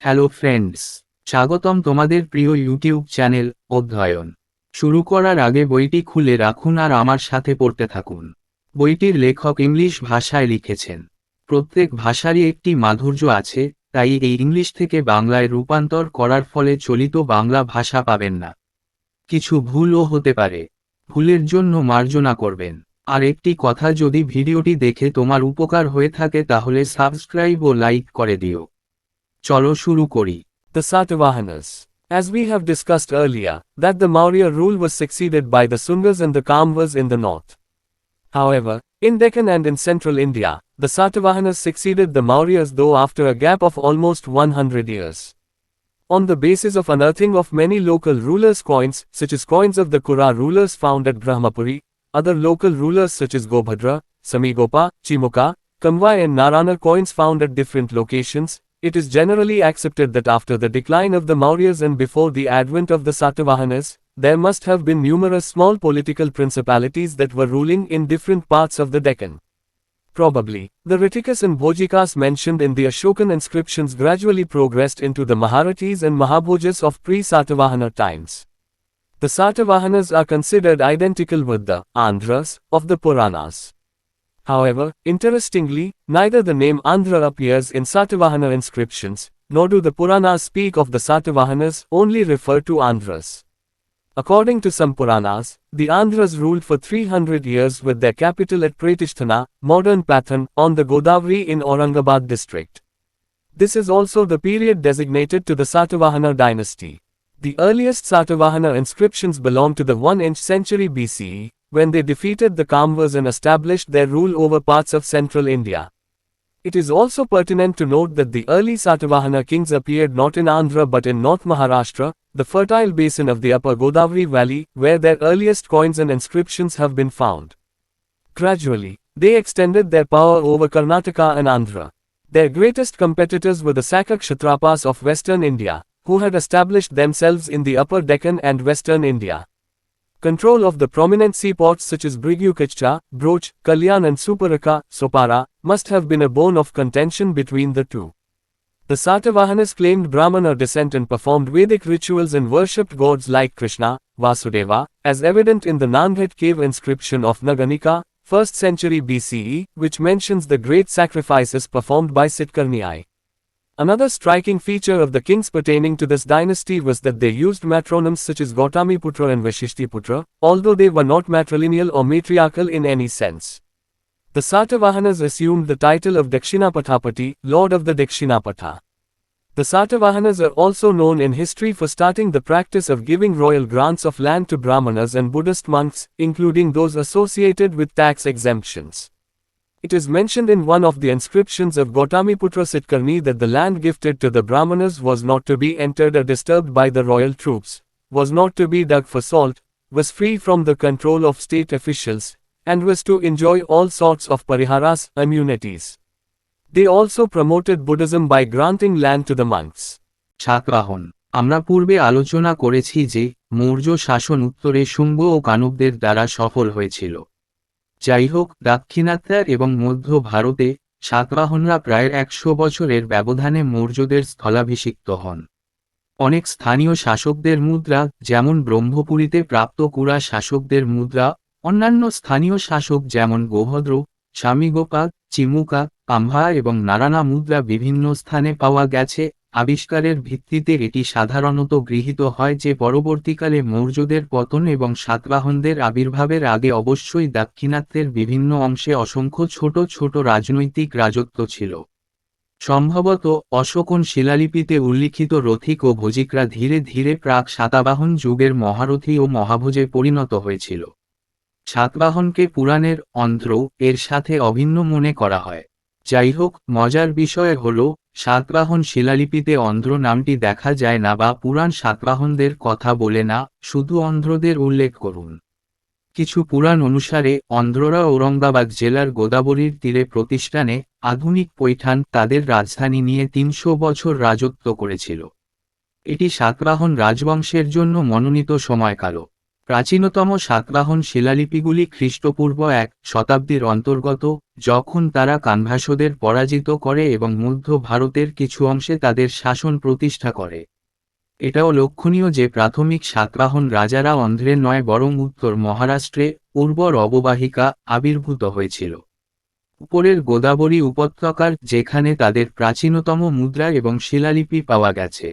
Hello friends, স্বাগতম তোমাদের প্রিয় ইউটিউব চ্যানেল অধ্যয়ন। শুরু করার আগে বইটি খুলে রাখুন আর আমার সাথে পড়তে থাকুন। বইটির লেখক ইংলিশ ভাষায় লিখেছেন। প্রত্যেক ভাষারই একটি মাধুর্য আছে, তাই এই ইংলিশ থেকে বাংলায় রূপান্তর করার ফলে চলিত বাংলা ভাষা পাবেন না। কিছু ভুলও হতে পারে, ভুলের জন্য মার্জনা করবেন। আর একটি কথা, যদি ভিডিওটি দেখে তোমার উপকার হয়ে থাকে তাহলে সাবস্ক্রাইব ও লাইক করে দিও। চলো শুরু করি। The Satavahanas. As we have discussed earlier, that the Maurya rule was succeeded by the Sungas and the Kamvas in the north. However, in Deccan and in central India, the Satavahanas succeeded the Mauryas though after a gap of almost 100 years. On the basis of unearthing of many local rulers' coins, such as coins of the Kura rulers found at Brahmapuri, other local rulers such as Gobhadra, Samigopa, Chimuka, Kamvai and Narana coins found at different locations, it is generally accepted that after the decline of the Mauryas and before the advent of the Satavahanas, there must have been numerous small political principalities that were ruling in different parts of the Deccan. Probably, the Ritikas and Bhojikas mentioned in the Ashokan inscriptions gradually progressed into the Maharathis and Mahabhojas of pre-Satavahana times. The Satavahanas are considered identical with the Andhras of the Puranas. However, interestingly, neither the name Andhra appears in Satavahana inscriptions, nor do the Puranas speak of the Satavahanas, only refer to Andhras. According to some Puranas, the Andhras ruled for 300 years with their capital at Pratisthana, modern Pathan, on the Godavari in Aurangabad district. This is also the period designated to the Satavahana dynasty. The earliest Satavahana inscriptions belong to the 1st century BCE, when they defeated the Kamvas and established their rule over parts of central India. It is also pertinent to note that the early Satavahana kings appeared not in Andhra but in North Maharashtra, the fertile basin of the upper Godavari valley, where their earliest coins and inscriptions have been found. Gradually, they extended their power over Karnataka and Andhra. Their greatest competitors were the Saka Kshatrapas of western India, who had established themselves in the upper Deccan and western India. Control of the prominent seaports such as Brigukacha, Broch, Kalyan and Suparaka, Sopara, must have been a bone of contention between the two. The Satavahanas claimed Brahmana descent and performed Vedic rituals and worshipped gods like Krishna, Vasudeva, as evident in the Nandhet cave inscription of Naganika, 1st century BCE, which mentions the great sacrifices performed by Sitkarniyai. Another striking feature of the kings pertaining to this dynasty was that they used matronyms such as Gautamiputra and Vashishtiputra, although they were not matrilineal or matriarchal in any sense. The Satavahanas assumed the title of Dakshinapatapati, Lord of the Dakshinapatha. The Satavahanas are also known in history for starting the practice of giving royal grants of land to Brahmanas and Buddhist monks, including those associated with tax exemptions. It is mentioned in one of the inscriptions of Gautamiputra Sitkarni that the land gifted to the Brahmanas was not to be entered or disturbed by the royal troops, was not to be dug for salt, was free from the control of state officials, and was to enjoy all sorts of pariharas, immunities. They also promoted Buddhism by granting land to the monks. Satavahana. আমরা পূর্বে আলোচনা করেছি যে মৌর্য শাসন উত্তরে শুঙ্গ ও কানবদের দ্বারা সফল হয়েছিল। যাই হোক, দাক্ষিণাত্যের এবং মধ্য ভারতে সাতবাহনরা প্রায় 100 বছরের ব্যবধানে মৌর্যদের স্থলাভিষিক্ত হন। অনেক স্থানীয় শাসকদের মুদ্রা, যেমন ব্রহ্মপুরীতে প্রাপ্ত কুরা শাসকদের মুদ্রা, অন্যান্য স্থানীয় শাসক যেমন গোভদ্র, স্বামীগোপা, চিমুকা, কাম্ভা এবং নারানা মুদ্রা বিভিন্ন স্থানে পাওয়া গেছে। আবিষ্কারের ভিত্তিতে এটি সাধারণত গৃহীত হয় যে পরবর্তীকালে মৌর্যদের পতন এবং সাতবাহনদের আবির্ভাবের আগে অবশ্যই দাক্ষিণাত্যের বিভিন্ন অংশে অসংখ্য ছোট ছোট রাজনৈতিক রাজত্ব ছিল। সম্ভবত অশোকন শিলালিপিতে উল্লিখিত রথিক ও ভোজিকরা ধীরে ধীরে প্রাক সাতবাহন যুগের মহারথী ও মহাভোজে পরিণত হয়েছিল। সাতবাহনকে পুরাণের অন্ধ্র এর সাথে অভিন্ন মনে করা হয়। যাই হোক, মজার বিষয় হল সাতবাহন শিলালিপিতে অন্ধ্র নামটি দেখা যায় না বা পুরাণ সাতবাহনদের কথা বলে না, শুধু অন্ধ্রদের উল্লেখ করুন। কিছু পুরাণ অনুসারে অন্ধ্ররা ঔরঙ্গাবাদ জেলার গোদাবরীর তীরে প্রতিষ্ঠানে আধুনিক পৈঠান তাদের রাজধানী নিয়ে 300 বছর রাজত্ব করেছিল। এটি সাতবাহন রাজবংশের জন্য মনোনীত সময়কাল। প্রাচীনতম সাতবাহন শিলালিপিগুলি খ্রিস্টপূর্ব 1 শতাব্দীর অন্তর্গত, যখন তারা কানভাসদের পরাজিত করে এবং মধ্য ভারতের কিছু অংশে তাদের শাসন প্রতিষ্ঠা করে। এটাও লক্ষণীয় যে প্রাথমিক সাতবাহন রাজারা অন্ধ্রে নয় বরং উত্তর মহারাষ্ট্রে, উর্বর অববাহিকা, আবির্ভূত হয়েছিল। উপরের গোদাবরী উপত্যকার, যেখানে তাদের প্রাচীনতম মুদ্রা এবং শিলালিপি পাওয়া গেছে।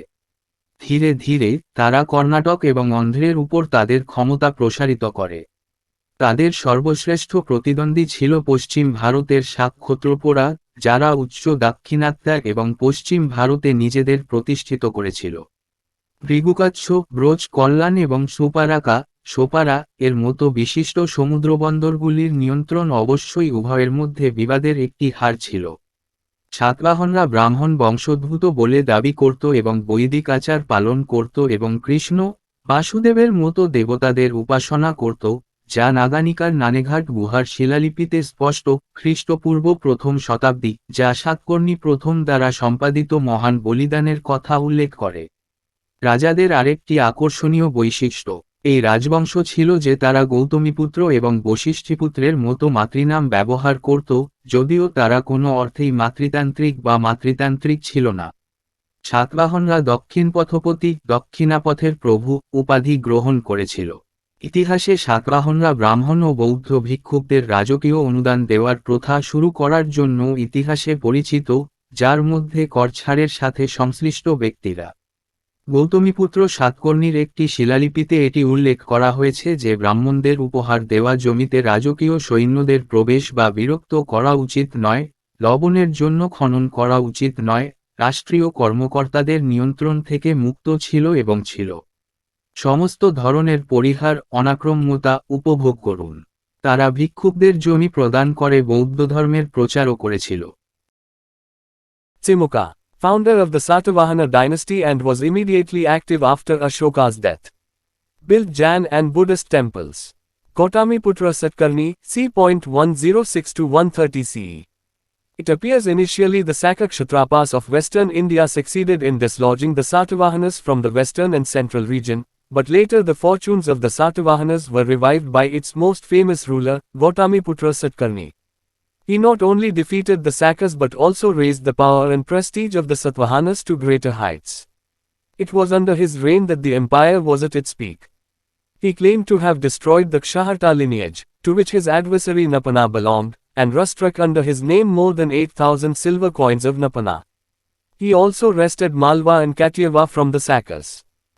ধীরে ধীরে তারা কর্ণাটক এবং অন্ধ্রের উপর তাদের ক্ষমতা প্রসারিত করে। তাদের সর্বশ্রেষ্ঠ প্রতিদ্বন্দ্বী ছিল পশ্চিম ভারতের শাক ক্ষত্রপরা, যারা উচ্চ দাক্ষিণাত্য এবং পশ্চিম ভারতে নিজেদের প্রতিষ্ঠিত করেছিল। ভৃগুকাচ্ছ, ব্রজ, কল্যাণ এবং সোপারা এর মতো বিশিষ্ট সমুদ্রবন্দরগুলির নিয়ন্ত্রণ অবশ্যই উভয়ের মধ্যে বিবাদের একটি হার ছিল। সাতবাহনরা ব্রাহ্মণ বংশোদ্ভূত বলে দাবি করত এবং বৈদিক আচার পালন করত এবং কৃষ্ণ, বাসুদেবের মতো দেবতাদের উপাসনা করত, যা নাগানিকার নানেঘাট গুহার শিলালিপিতে স্পষ্ট। খ্রিস্টপূর্ব প্রথম শতাব্দী, যা সাতকর্ণী প্রথম দ্বারা সম্পাদিত মহান বলিদানের কথা উল্লেখ করে। রাজাদের আরেকটি আকর্ষণীয় বৈশিষ্ট্য এই রাজবংশ ছিল যে তারা গৌতমীপুত্র এবং বশিষ্ঠীপুত্রের মতো মাতৃনাম ব্যবহার করত, যদিও তারা কোনো অর্থেই মাতৃতান্ত্রিক ছিল না। সাতবাহনরা দক্ষিণ পথপতি, দক্ষিণাপথের প্রভু উপাধি গ্রহণ করেছিল। ইতিহাসে সাতবাহনরা ব্রাহ্মণ ও বৌদ্ধ ভিক্ষুকদের রাজকীয় অনুদান দেওয়ার প্রথা শুরু করার জন্য ইতিহাসে পরিচিত, যার মধ্যে কর ছাড়ের সাথে সংশ্লিষ্ট ব্যক্তিরা। গৌতমীপুত্র সাতকর্ণীর একটি শিলালিপিতে এটি উল্লেখ করা হয়েছে যে ব্রাহ্মণদের উপহার দেওয়া জমিতে রাজকীয় সৈন্যদের প্রবেশ বা বিরক্ত করা উচিত নয়, লবণের জন্য খনন করা উচিত নয়, রাষ্ট্রীয় কর্মকর্তাদের নিয়ন্ত্রণ থেকে মুক্ত ছিল এবং ছিল। সমস্ত ধরনের পরিহার, অনাক্রম্যতা উপভোগ করুন। তারা ভিক্ষুকদের জমি প্রদান করে বৌদ্ধ ধর্মের প্রচারও করেছিল। Timuka, founder of the Satavahana dynasty and was immediately active after Ashoka's death. Built Jain and Buddhist temples. Gautamiputra Satkarni, c.1062-130 CE. It appears initially the Saka Kshatrapas of western India succeeded in dislodging the Satavahanas from the western and central region, but later the fortunes of the Satavahanas were revived by its most famous ruler, Gautamiputra Satkarni. He not only defeated the Sakas but also raised the power and prestige of the Satavahanas to greater heights. It was under his reign that the empire was at its peak. He claimed to have destroyed the Kshatrapa lineage, to which his adversary Napana belonged, and struck under his name more than 8,000 silver coins of Napana. He also wrested Malwa and Katyava from the Sakas.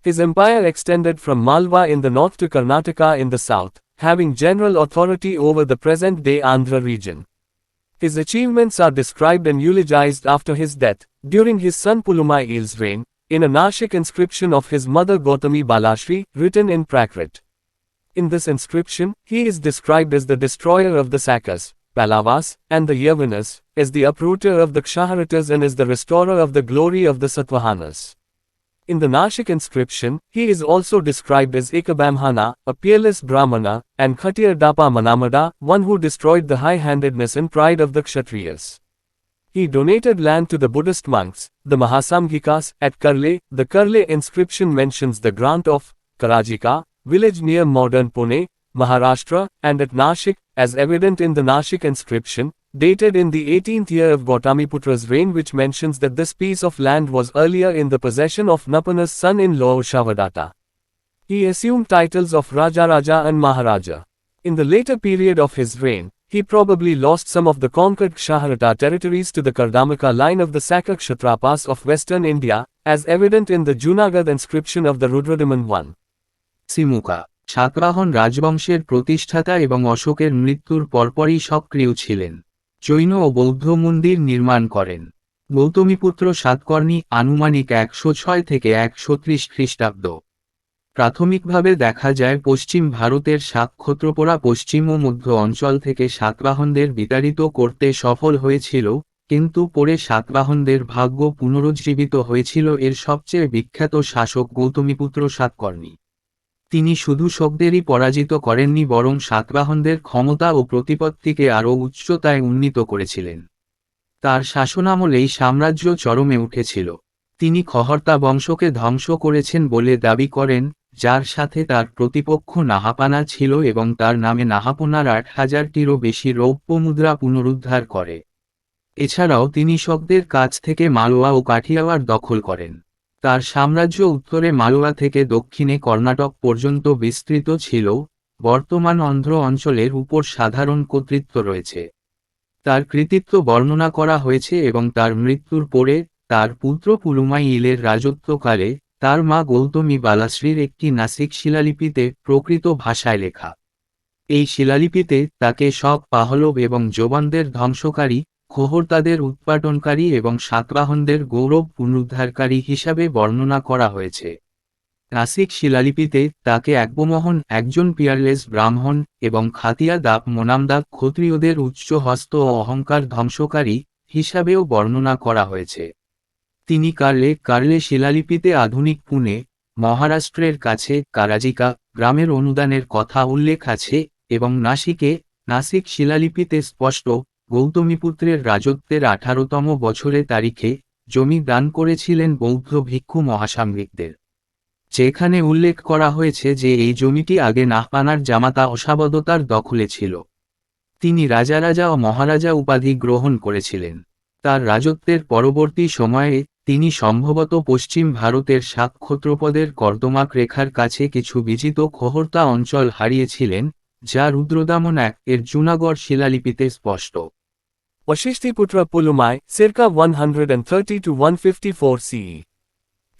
His empire extended from Malwa in the north to Karnataka in the south, having general authority over the present-day Andhra region. His achievements are described and eulogized after his death, during his son Pulumail's reign, in a Nashik inscription of his mother Gautami Balashri, written in Prakrit. In this inscription, he is described as the destroyer of the Sakas, Pallavas, and the Yavanas, as the uprooter of the Kshatrapas and as the restorer of the glory of the Satavahanas. In the Nashik inscription, he is also described as Ekabamhana, a peerless Brahmana, and Khatir Dapa Manamada, one who destroyed the high-handedness and pride of the Kshatriyas. He donated land to the Buddhist monks, the Mahasamghikas, at Karle. The Karle inscription mentions the grant of Karajika, village near modern Pune, Maharashtra, and at Nashik, as evident in the Nashik inscription, dated in the 18th year of Gautamiputra's reign, which mentions that this piece of land was earlier in the possession of Napana's son-in-law Shavadatta. He assumed titles of Raja and Maharaja. In the later period of his reign, he probably lost some of the conquered Kshatrapa territories to the Kardamaka line of the Saka Kshatrapas of western India, as evident in the Junagadh inscription of the Rudradiman I. সিমুকা Satavahana রাজবংশের প্রতিষ্ঠাতা এবং অশোকের মৃত্যুর পরপরই সক্রিয় ছিলেন। জৈন ও বৌদ্ধ মন্দির নির্মাণ করেন। গৌতমীপুত্র সাতকর্ণী আনুমানিক 106 থেকে 130 খ্রিস্টাব্দ। প্রাথমিকভাবে দেখা যায় পশ্চিম ভারতের শাক ক্ষত্রপরা পশ্চিম ও মধ্য অঞ্চল থেকে সাতবাহনদের বিতাড়িত করতে সফল হয়েছিল, কিন্তু পরে সাতবাহনদের ভাগ্য পুনরুজ্জীবিত হয়েছিল এর সবচেয়ে বিখ্যাত শাসক গৌতমীপুত্র সাতকর্ণী। তিনি শুধু শকদেরই পরাজিত করেননি বরং সাতবাহনদের ক্ষমতা ও প্রতিপত্তিকে আরও উচ্চতায় উন্নীত করেছিলেন। তার শাসনামলেই সাম্রাজ্য চরমে উঠেছিল। তিনি খহর্তা বংশকে ধ্বংস করেছেন বলে দাবি করেন, যার সাথে তার প্রতিপক্ষ নাহাপানা ছিল এবং তার নামে নাহাপোনার 8,000-টিরও বেশি রৌপ্য মুদ্রা পুনরুদ্ধার করে। এছাড়াও তিনি শকদের কাছ থেকে মালওয়া ও কাঠিয়াওয়াড় দখল করেন। তার সাম্রাজ্য উত্তরে মালওয়া থেকে দক্ষিণে কর্ণাটক পর্যন্ত বিস্তৃত ছিল। বর্তমান অন্ধ্র অঞ্চলের উপর সাধারণ কর্তৃত্ব রয়েছে। তার কৃতিত্ব বর্ণনা করা হয়েছে এবং তার মৃত্যুর পরে তার পুত্র পুলুমাই ইলের রাজত্বকালে তার মা গৌতমী বালাশ্রীর একটি নাসিক শিলালিপিতে প্রকৃত ভাষায় লেখা। এই শিলালিপিতে তাকে শক পাহলব এবং জোবানদের ধ্বংসকারী, খোহরতাদের উৎপাটনকারী এবং সাতবাহনদের গৌরব পুনরুদ্ধারকারী হিসাবে বর্ণনা করা হয়েছে। নাসিক শিলালিপিতে তাকে একবমোহন, একজন পিয়ারলেস ব্রাহ্মণ, এবং খাতিয়া দাপ মোনামদাক ক্ষত্রিয়দের উচ্চ হস্ত ও অহংকার ধ্বংসকারী হিসাবেও বর্ণনা করা হয়েছে। তিনি কার্লে শিলালিপিতে আধুনিক পুনে, মহারাষ্ট্রের কাছে কারাজিকা গ্রামের অনুদানের কথা উল্লেখ আছে এবং নাসিক শিলালিপিতে স্পষ্ট গৌতমীপুত্রের রাজত্বের 18তম বছরে তারিখে জমি দান করেছিলেন বৌদ্ধ ভিক্ষু মহাসামরিকদের। যেখানে উল্লেখ করা হয়েছে যে এই জমিটি আগে নাহপানার জামাতা অসাবদতার দখলে ছিল। তিনি রাজা ও মহারাজা উপাধি গ্রহণ করেছিলেন। তার রাজত্বের পরবর্তী সময়ে তিনি সম্ভবত পশ্চিম ভারতের শাক্যক্ষত্রপদের কর্দমাক রেখার কাছে কিছু বিজিত খোহরতা অঞ্চল হারিয়েছিলেন, যা রুদ্রদামন এর জুনাগড় শিলালিপিতে স্পষ্ট। Vashishthiputra Pulumai, circa 130 to 154 CE.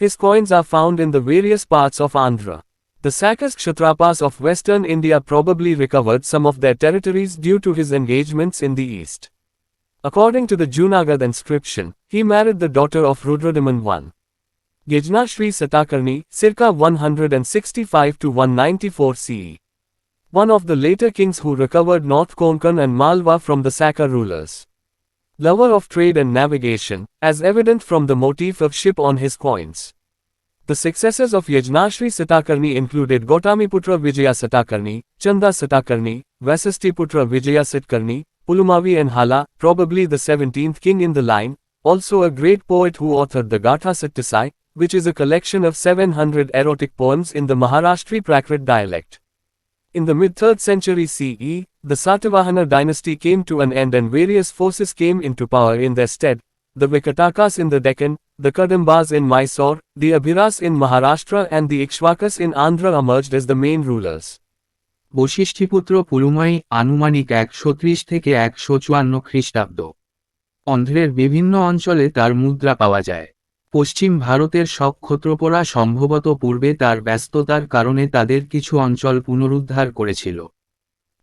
His coins are found in the various parts of Andhra. The Sakas Kshatrapas of western India probably recovered some of their territories due to his engagements in the east. According to the Junagadh inscription, he married the daughter of Rudradaman I. Yajnashri Satakarni, circa 165 to 194 CE. One of the later kings who recovered North Konkan and Malwa from the Saka rulers. Lover of trade and navigation, as evident from the motif of ship on his coins. The successors of Yajnashri Satakarni included Gautamiputra Vijaya Satakarni, Chanda Satakarni, Vasisthiputra Vijaya Sitkarni, Pulumavi and Hala, probably the 17th king in the line, also a great poet who authored the Gatha Sattasai, which is a collection of 700 erotic poems in the Maharashtri Prakrit dialect. In the mid-3rd century CE, the Satavahana dynasty came to an end and various forces came into power in their stead. The Vikatakas in the Deccan, the Kadambas in Mysore, the Abhiras in Maharashtra and the Ikshvakas in Andhra emerged as the main rulers. বশিষ্ঠীপুত্র পুলুমাই আনুমানিক 130 থেকে 154 খ্রিস্টাব্দ। অন্ধ্রের বিভিন্ন অঞ্চলে তার মুদ্রা পাওয়া যায়। পশ্চিম ভারতের শকক্ষত্রপরা সম্ভবত পূর্বে তার ব্যস্ততার কারণে তাদের কিছু অঞ্চল পুনরুদ্ধার করেছিল।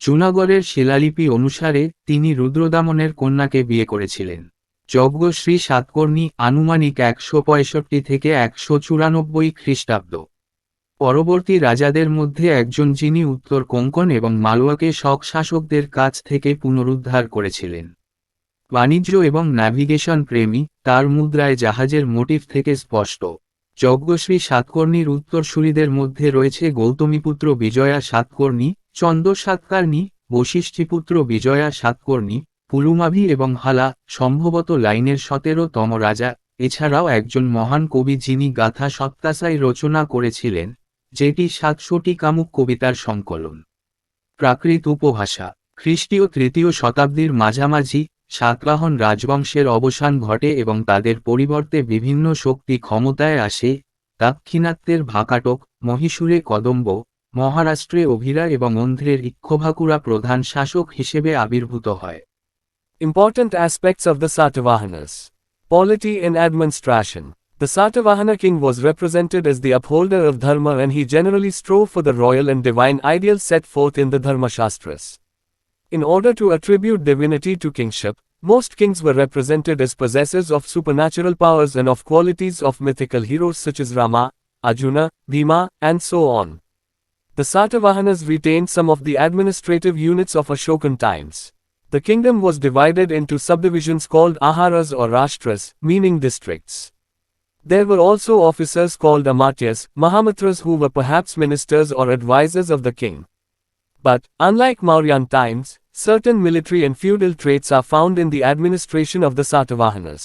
জুনাগড়ের শিলালিপি অনুসারে তিনি রুদ্রদামনের কন্যাকে বিয়ে করেছিলেন। যজ্ঞশ্রী সাতকর্ণী আনুমানিক 165 থেকে 194 খ্রিস্টাব্দ। পরবর্তী রাজাদের মধ্যে একজন যিনি উত্তর কোঙ্কণ এবং মালওয়াকে শক শাসকদের কাছ থেকে পুনরুদ্ধার করেছিলেন। বাণিজ্য এবং ন্যাভিগেশন প্রেমী, তার মুদ্রায় জাহাজের মোটিফ থেকে স্পষ্ট। যজ্ঞশ্রী সাতকর্ণীর উত্তরসূরিদের মধ্যে রয়েছে গৌতমীপুত্র বিজয়া সাতকর্ণী, চন্দ সাতকার্ণী, বশিষ্ঠীপুত্র বিজয়া সাতকর্ণী, পুলুমাভি এবং হালা, সম্ভবত লাইনের 17তম রাজা, এছাড়াও একজন মহান কবি যিনি গাথা সত্তাসাই রচনা করেছিলেন, যেটি 700টি কামুক কবিতার সংকলন। প্রাকৃত উপভাষা। খ্রিস্টীয় 3য় শতাব্দীর মাঝামাঝি সাতবাহন রাজবংশের অবসান ঘটে এবং তাদের পরিবর্তে বিভিন্ন শক্তি ক্ষমতায় আসে। দাক্ষিণাত্যের ভাকাটক, মহীশূরে কদম্ব, মহারাষ্ট্রে অভিরা এবং অন্ধ্রের ইক্ষ্বাকুরা প্রধান শাসক হিসেবে আবির্ভূত হয়। Important aspects of the Satavahanas. Polity and administration. The Satavahana king was represented as the upholder of dharma and he generally strove for the royal and divine ideals set forth in the Dharmashastras. In order to attribute divinity to kingship, most kings were represented as possessors of supernatural powers and of qualities of mythical heroes such as Rama, Arjuna, Bhima, and so on. The Satavahanas retained some of the administrative units of Ashokan times. The kingdom was divided into subdivisions called Aharas or Rashtras, meaning districts. There were also officers called Amatyas, Mahamatras who were perhaps ministers or advisors of the king. But, unlike Mauryan times, certain military and feudal traits are found in the administration of the Satavahanas.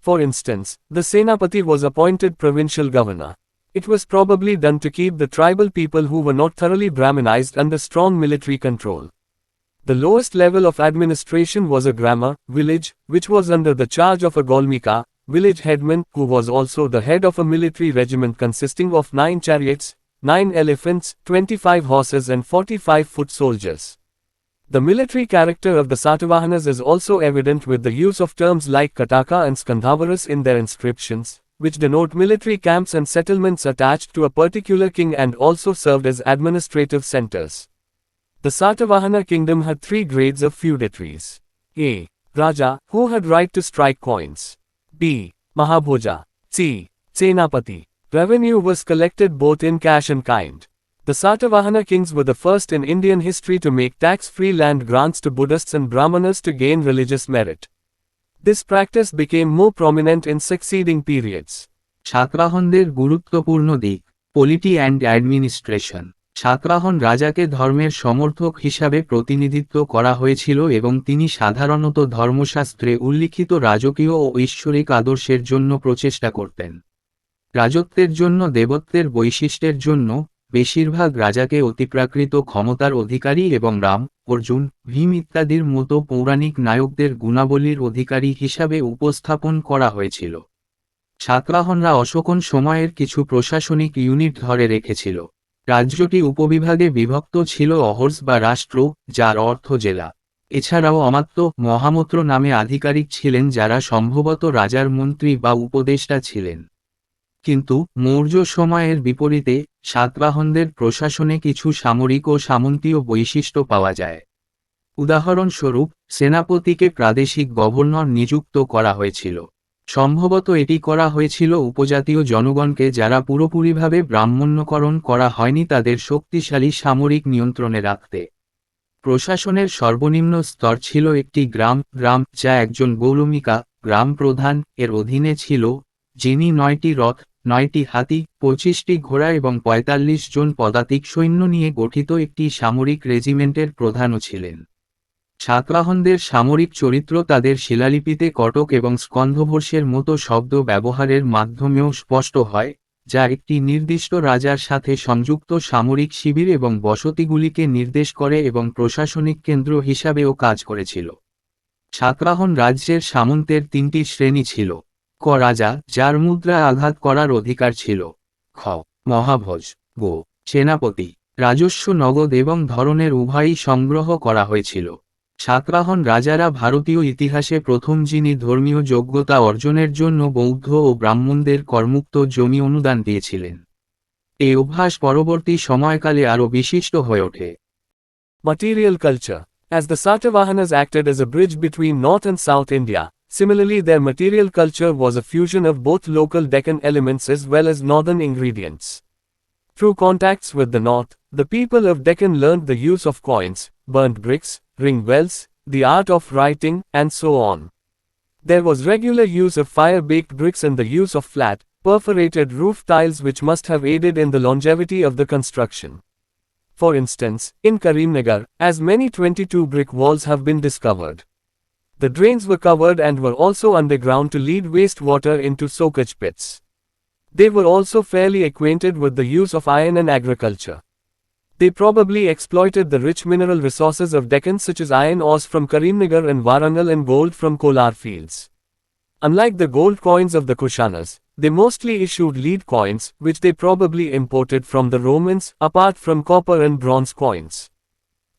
For instance, the Senapati was appointed provincial governor. It was probably done to keep the tribal people who were not thoroughly Brahminized under strong military control. The lowest level of administration was a grama, village, which was under the charge of a Golmika, village headman, who was also the head of a military regiment consisting of 9 chariots, 9 elephants, 25 horses and 45 foot soldiers. The military character of the Satavahanas is also evident with the use of terms like Kataka and Skandhavaras in their inscriptions, which denote military camps and settlements attached to a particular king and also served as administrative centers. The Satavahana kingdom had 3 grades of feudatories. A. Raja, who had right to strike coins. B. Mahabhoja. C. Senapati. Revenue was collected both in cash and kind. The Satavahana kings were the first in Indian history to make tax-free land grants to Buddhists and Brahmanas to gain religious merit. This practice became more prominent in succeeding periods. সাতবাহনদের গুরুত্বপূর্ণ দিক, polity and administration. Satavahana রাজাকে ধর্মের সমর্থক হিসাবে প্রতিনিধিত্ব করা হয়েছিল এবং তিনি সাধারণত ধর্মশাস্ত্রে উল্লিখিত রাজকীয় ও ঐশ্বরিক আদর্শের জন্য প্রচেষ্টা করতেন। রাজত্বের জন্য দেবত্বের বৈশিষ্ট্যের জন্য বেশিরভাগ রাজাকে অতিপ্রাকৃত ক্ষমতার অধিকারী এবং রাম, অর্জুন, ভীম ইত্যাদির মতো পৌরাণিক নায়কদের গুণাবলীর অধিকারী হিসাবে উপস্থাপন করা হয়েছিল। সাতবাহনরা অশোকন সময়ের কিছু প্রশাসনিক ইউনিট ধরে রেখেছিল। রাজ্যটি উপবিভাগে বিভক্ত ছিল অহর্স বা রাষ্ট্র, যার অর্থ জেলা। এছাড়াও অমাত্য, মহামন্ত্র নামে আধিকারিক ছিলেন যারা সম্ভবত রাজার মন্ত্রী বা উপদেষ্টা ছিলেন। কিন্তু মৌর্য সময়ের বিপরীতে সাতবাহনদের প্রশাসনে কিছু সামরিক ও সামন্তীয় বৈশিষ্ট্য পাওয়া যায়। উদাহরণস্বরূপ, সেনাপতিকে প্রাদেশিক গভর্নর নিযুক্ত করা হয়েছিল। সম্ভবত এটি করা হয়েছিল উপজাতীয় জনগণকে যারা পুরোপুরিভাবে ব্রাহ্মণ্যকরণ করা হয়নি তাদের শক্তিশালী সামরিক নিয়ন্ত্রণে রাখতে। প্রশাসনের সর্বনিম্ন স্তর ছিল একটি গ্রাম, যা একজন গৌলমিকা, গ্রাম প্রধান, এর অধীনে ছিল, যিনি 9টি রথ, 9টি হাতি, 25টি ঘোড়া এবং 45 জন পদাতিক সৈন্য নিয়ে গঠিত একটি সামরিক রেজিমেন্টের প্রধানও ছিলেন। সাতবাহনদের সামরিক চরিত্র তাদের শিলালিপিতে কটক এবং স্কন্ধভর্ষের মতো শব্দ ব্যবহারের মাধ্যমেও স্পষ্ট হয়, যা একটি নির্দিষ্ট রাজার সাথে সংযুক্ত সামরিক শিবির এবং বসতিগুলিকে নির্দেশ করে এবং প্রশাসনিক কেন্দ্র হিসাবেও কাজ করেছিল। সাতবাহন রাজ্যের সামন্তের 3টি শ্রেণী ছিল। ক রাজা, যার মুদ্রা আঘাত করার অধিকার ছিল। খ মহাভোজ। গ সেনাপতি। রাজস্ব নগদ এবং ধরনের উভয়ই সংগ্রহ করা হয়েছিল। সাতবাহন রাজারা ভারতীয় ইতিহাসে প্রথম যিনি ধর্মীয় যোগ্যতা অর্জনের জন্য বৌদ্ধ ও ব্রাহ্মণদের করমুক্ত জমি অনুদান দিয়েছিলেন। এই অভ্যাস পরবর্তী সময়কালে আরও বিশিষ্ট হয়ে ওঠে। Material culture. As the Satavahanas acted as a bridge between North and South India, similarly their material culture was a fusion of both local Deccan elements as well as northern ingredients. Through contacts with the north, the people of Deccan learned the use of coins, burnt bricks, ring wells, the art of writing, and so on. There was regular use of fire-baked bricks and the use of flat, perforated roof tiles which must have aided in the longevity of the construction. For instance, in Karimnagar, as many 22 brick walls have been discovered. The drains were covered and were also underground to lead wastewater into soakage pits. They were also fairly acquainted with the use of iron in agriculture. They probably exploited the rich mineral resources of Deccan such as iron ores from Karimnagar and Warangal and gold from Kolar fields. Unlike the gold coins of the Kushanas, they mostly issued lead coins, which they probably imported from the Romans, apart from copper and bronze coins.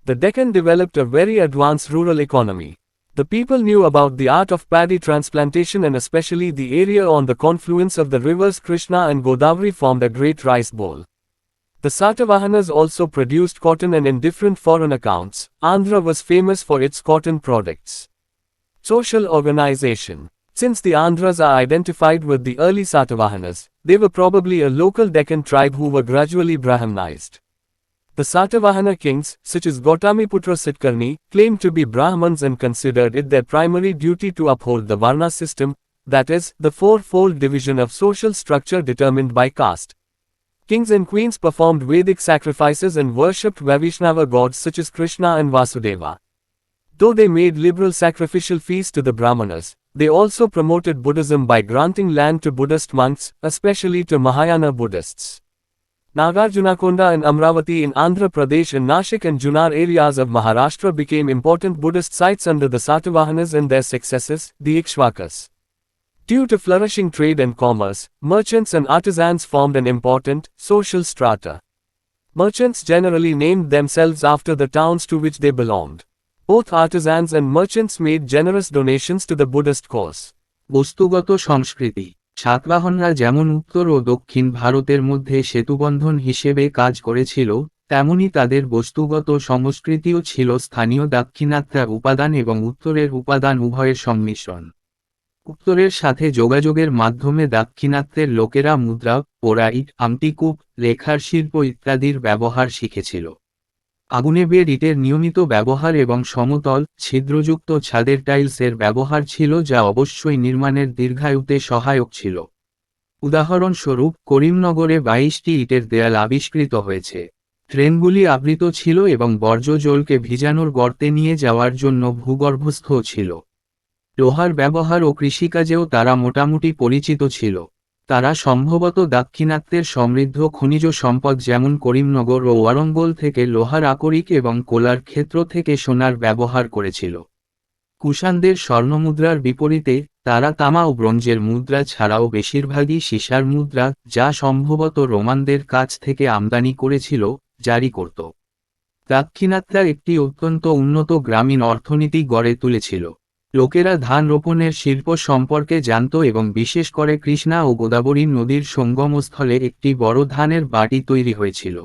The Deccan developed a very advanced rural economy. The people knew about the art of paddy transplantation and especially the area on the confluence of the rivers Krishna and Godavari formed a great rice bowl. The Satavahanas also produced cotton and in different foreign accounts, Andhra was famous for its cotton products. Social organization. Since the Andhras are identified with the early Satavahanas, they were probably a local Deccan tribe who were gradually Brahmanized. The Satavahana kings, such as Gautamiputra Sitkarni, claimed to be Brahmins and considered it their primary duty to uphold the Varna system, that is, the fourfold division of social structure determined by caste. Kings and queens performed Vedic sacrifices and worshipped Vaishnava gods such as Krishna and Vasudeva. Though they made liberal sacrificial feasts to the Brahmanas, They also promoted Buddhism by granting land to Buddhist monks, especially to Mahayana Buddhists. Nagarjunakonda and Amravati in Andhra Pradesh and Nashik and Junar areas of Maharashtra became important Buddhist sites under the Satavahanas and their successors, the Ikshvakas. Due to flourishing trade and commerce, merchants and artisans formed an important, social strata. Merchants generally named themselves after the towns to which they belonged. Both artisans and merchants made generous donations to the Buddhist cause. বস্তুগত সংস্কৃতি সাতবাহনরা যেমন উত্তর ও দক্ষিণ ভারতের মধ্যে সেতুবন্ধন হিসেবে কাজ করেছিল, তেমনি তাদের বস্তুগত সংস্কৃতিও ছিল স্থানীয় দাক্ষিণাত্যের উপাদান এবং উত্তরের উপাদান উভয়ের সংমিশ্রণ। উত্তরের সাথে যোগাযোগের মাধ্যমে দাক্ষিণাত্যের লোকেরা মুদ্রা, পোড়াইট, আমটিকূপ, লেখার শিল্প ইত্যাদির ব্যবহার শিখেছিল। আগুনে বেয়ে ইটের নিয়মিত ব্যবহার এবং সমতল, ছিদ্রযুক্ত ছাদের টাইলসের ব্যবহার ছিল যা অবশ্যই নির্মাণের দীর্ঘায়ুতে সহায়ক ছিল। উদাহরণস্বরূপ করিমনগরে 22টি ইটের দেয়াল আবিষ্কৃত হয়েছে। ট্রেনগুলি আবৃত ছিল এবং বর্জ্য জলকে ভিজানোর গর্তে নিয়ে যাওয়ার জন্য ভূগর্ভস্থ ছিল। লোহার ব্যবহার ও কৃষিকাজেও তারা মোটামুটি পরিচিত ছিল। তারা সম্ভবত দাক্ষিণাত্যের সমৃদ্ধ খনিজ সম্পদ যেমন করিমনগর ও ওয়ারঙ্গল থেকে লোহার আকরিক এবং কোলার ক্ষেত্র থেকে সোনার ব্যবহার করেছিল। কুষাণদের স্বর্ণমুদ্রার বিপরীতে, তারা তামা ও ব্রোঞ্জের মুদ্রা ছাড়াও বেশিরভাগই সীসার মুদ্রা, যা সম্ভবত রোমানদের কাছ থেকে আমদানি করেছিল, জারি করত। দাক্ষিণাত্যা একটি অত্যন্ত উন্নত গ্রামীণ অর্থনীতি গড়ে তুলেছিল। লোকেরা ধান রোপণের শিল্প সম্পর্কে জানত এবং বিশেষ করে কৃষ্ণা ও গোদাবরী নদীর সঙ্গমস্থলে একটি বড় ধানের বাটি তৈরি হয়েছিল।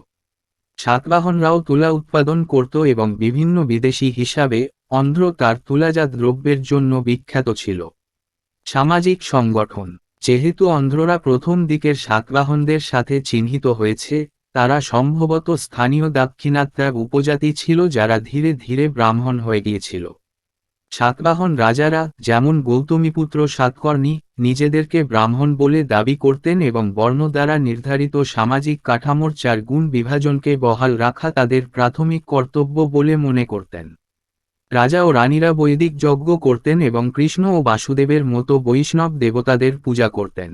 সাতবাহনরাও তুলা উৎপাদন করত এবং বিভিন্ন বিদেশি হিসাবে অন্ধ্র তার তুলাজাত দ্রব্যের জন্য বিখ্যাত ছিল। সামাজিক সংগঠন যেহেতু অন্ধ্ররা প্রথম দিকের সাতবাহনদের সাথে চিহ্নিত হয়েছে, তারা সম্ভবত স্থানীয় দাক্ষিণাত্যের উপজাতি ছিল যারা ধীরে ধীরে ব্রাহ্মণ হয়ে গিয়েছিল। সাতবাহন রাজারা, যেমন গৌতমীপুত্র সাতকর্ণী, নিজেদেরকে ব্রাহ্মণ বলে দাবি করতেন এবং বর্ণ দ্বারা নির্ধারিত সামাজিক কাঠামোর 4 গুণ বিভাজনকে বহাল রাখা তাদের প্রাথমিক কর্তব্য বলে মনে করতেন। রাজা ও রানীরা বৈদিক যজ্ঞ করতেন এবং কৃষ্ণ ও বাসুদেবের মতো বৈষ্ণব দেবতাদের পূজা করতেন।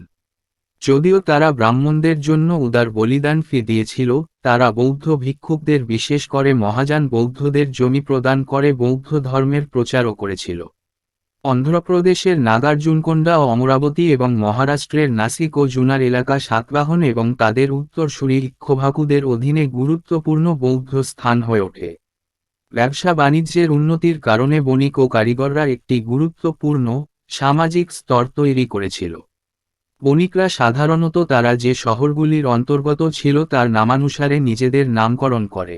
যদিও তারা ব্রাহ্মণদের জন্য উদার বলিদান ফি দিয়েছিল, তারা বৌদ্ধ ভিক্ষুকদের বিশেষ করে মহাযান বৌদ্ধদের জমি প্রদান করে বৌদ্ধ ধর্মের প্রচারও করেছিল। অন্ধ্রপ্রদেশের নাগার্জুনকোন্ডা ও অমরাবতী এবং মহারাষ্ট্রের নাসিক ও জুনার এলাকা সাতবাহন এবং তাদের উত্তরসূরি ইক্ষ্বাকুদের অধীনে গুরুত্বপূর্ণ বৌদ্ধ স্থান হয়ে ওঠে। ব্যবসা বাণিজ্যের উন্নতির কারণে বণিক ও কারিগররা একটি গুরুত্বপূর্ণ সামাজিক স্তর তৈরি করেছিল। বণিকরা সাধারণত তারা যে শহরগুলির অন্তর্গত ছিল তার নামানুসারে নিজেদের নামকরণ করে।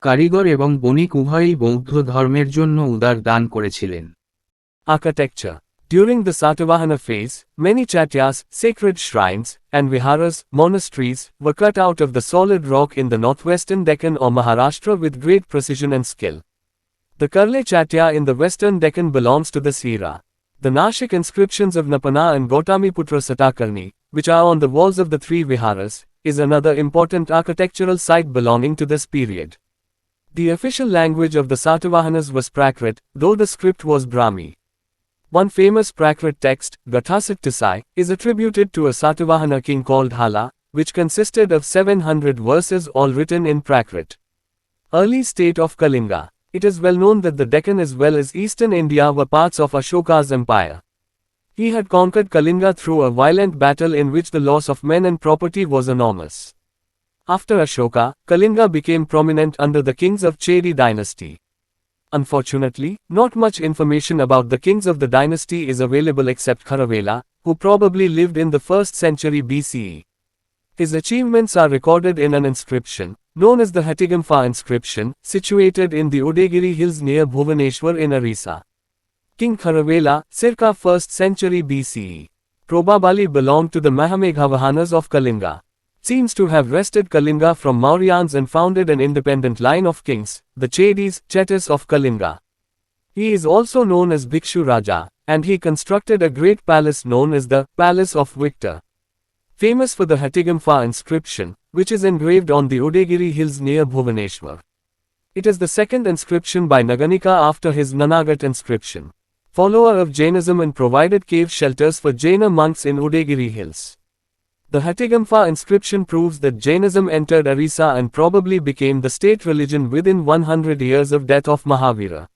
কারিগর এবং বণিক উভয়ই বৌদ্ধ ধর্মের জন্য উদার দান করেছিলেন। Architecture. During the Satavahana phase, many chatyas, sacred shrines, and viharas, monasteries, were cut out of the solid rock in the northwestern Deccan or Maharashtra with great precision and skill. The Karle Chatya in the western Deccan belongs to this era. The Nashik inscriptions of Napana and Gautamiputra Satakarni, which are on the walls of the 3 viharas, is another important architectural site belonging to this period. The official language of the Satavahanas was Prakrit, though the script was Brahmi. One famous Prakrit text, Gathasaktesai, is attributed to a Satavahana king called Hala, which consisted of 700 verses all written in Prakrit. Early state of Kalinga. It is well known that the Deccan as well as eastern India were parts of Ashoka's empire. He had conquered Kalinga through a violent battle in which the loss of men and property was enormous. After Ashoka, Kalinga became prominent under the kings of Chedi dynasty. Unfortunately, not much information about the kings of the dynasty is available except Kharavela, who probably lived in the 1st century BCE. His achievements are recorded in an inscription, known as the Hattigampa inscription, situated in the Udayagiri hills near Bhuvaneshwar in Orissa. King Kharavela, circa 1st century BCE, probably belonged to the Mahameghavahana's of Kalinga. Seems to have wrested Kalinga from Mauryans and founded an independent line of kings, the Chedis, Chetas of Kalinga. He is also known as Bhikshu Raja, and he constructed a great palace known as the Palace of Victor. Famous for the Hattigampa inscription, which is engraved on the Udayagiri hills near Bhuvaneshwar. It is the second inscription by Naganika after his Nanagat inscription. follower of Jainism and provided cave shelters for Jaina monks in Udayagiri hills. The Hattigampa inscription proves that Jainism entered Orissa and probably became the state religion within 100 years of death of Mahavira.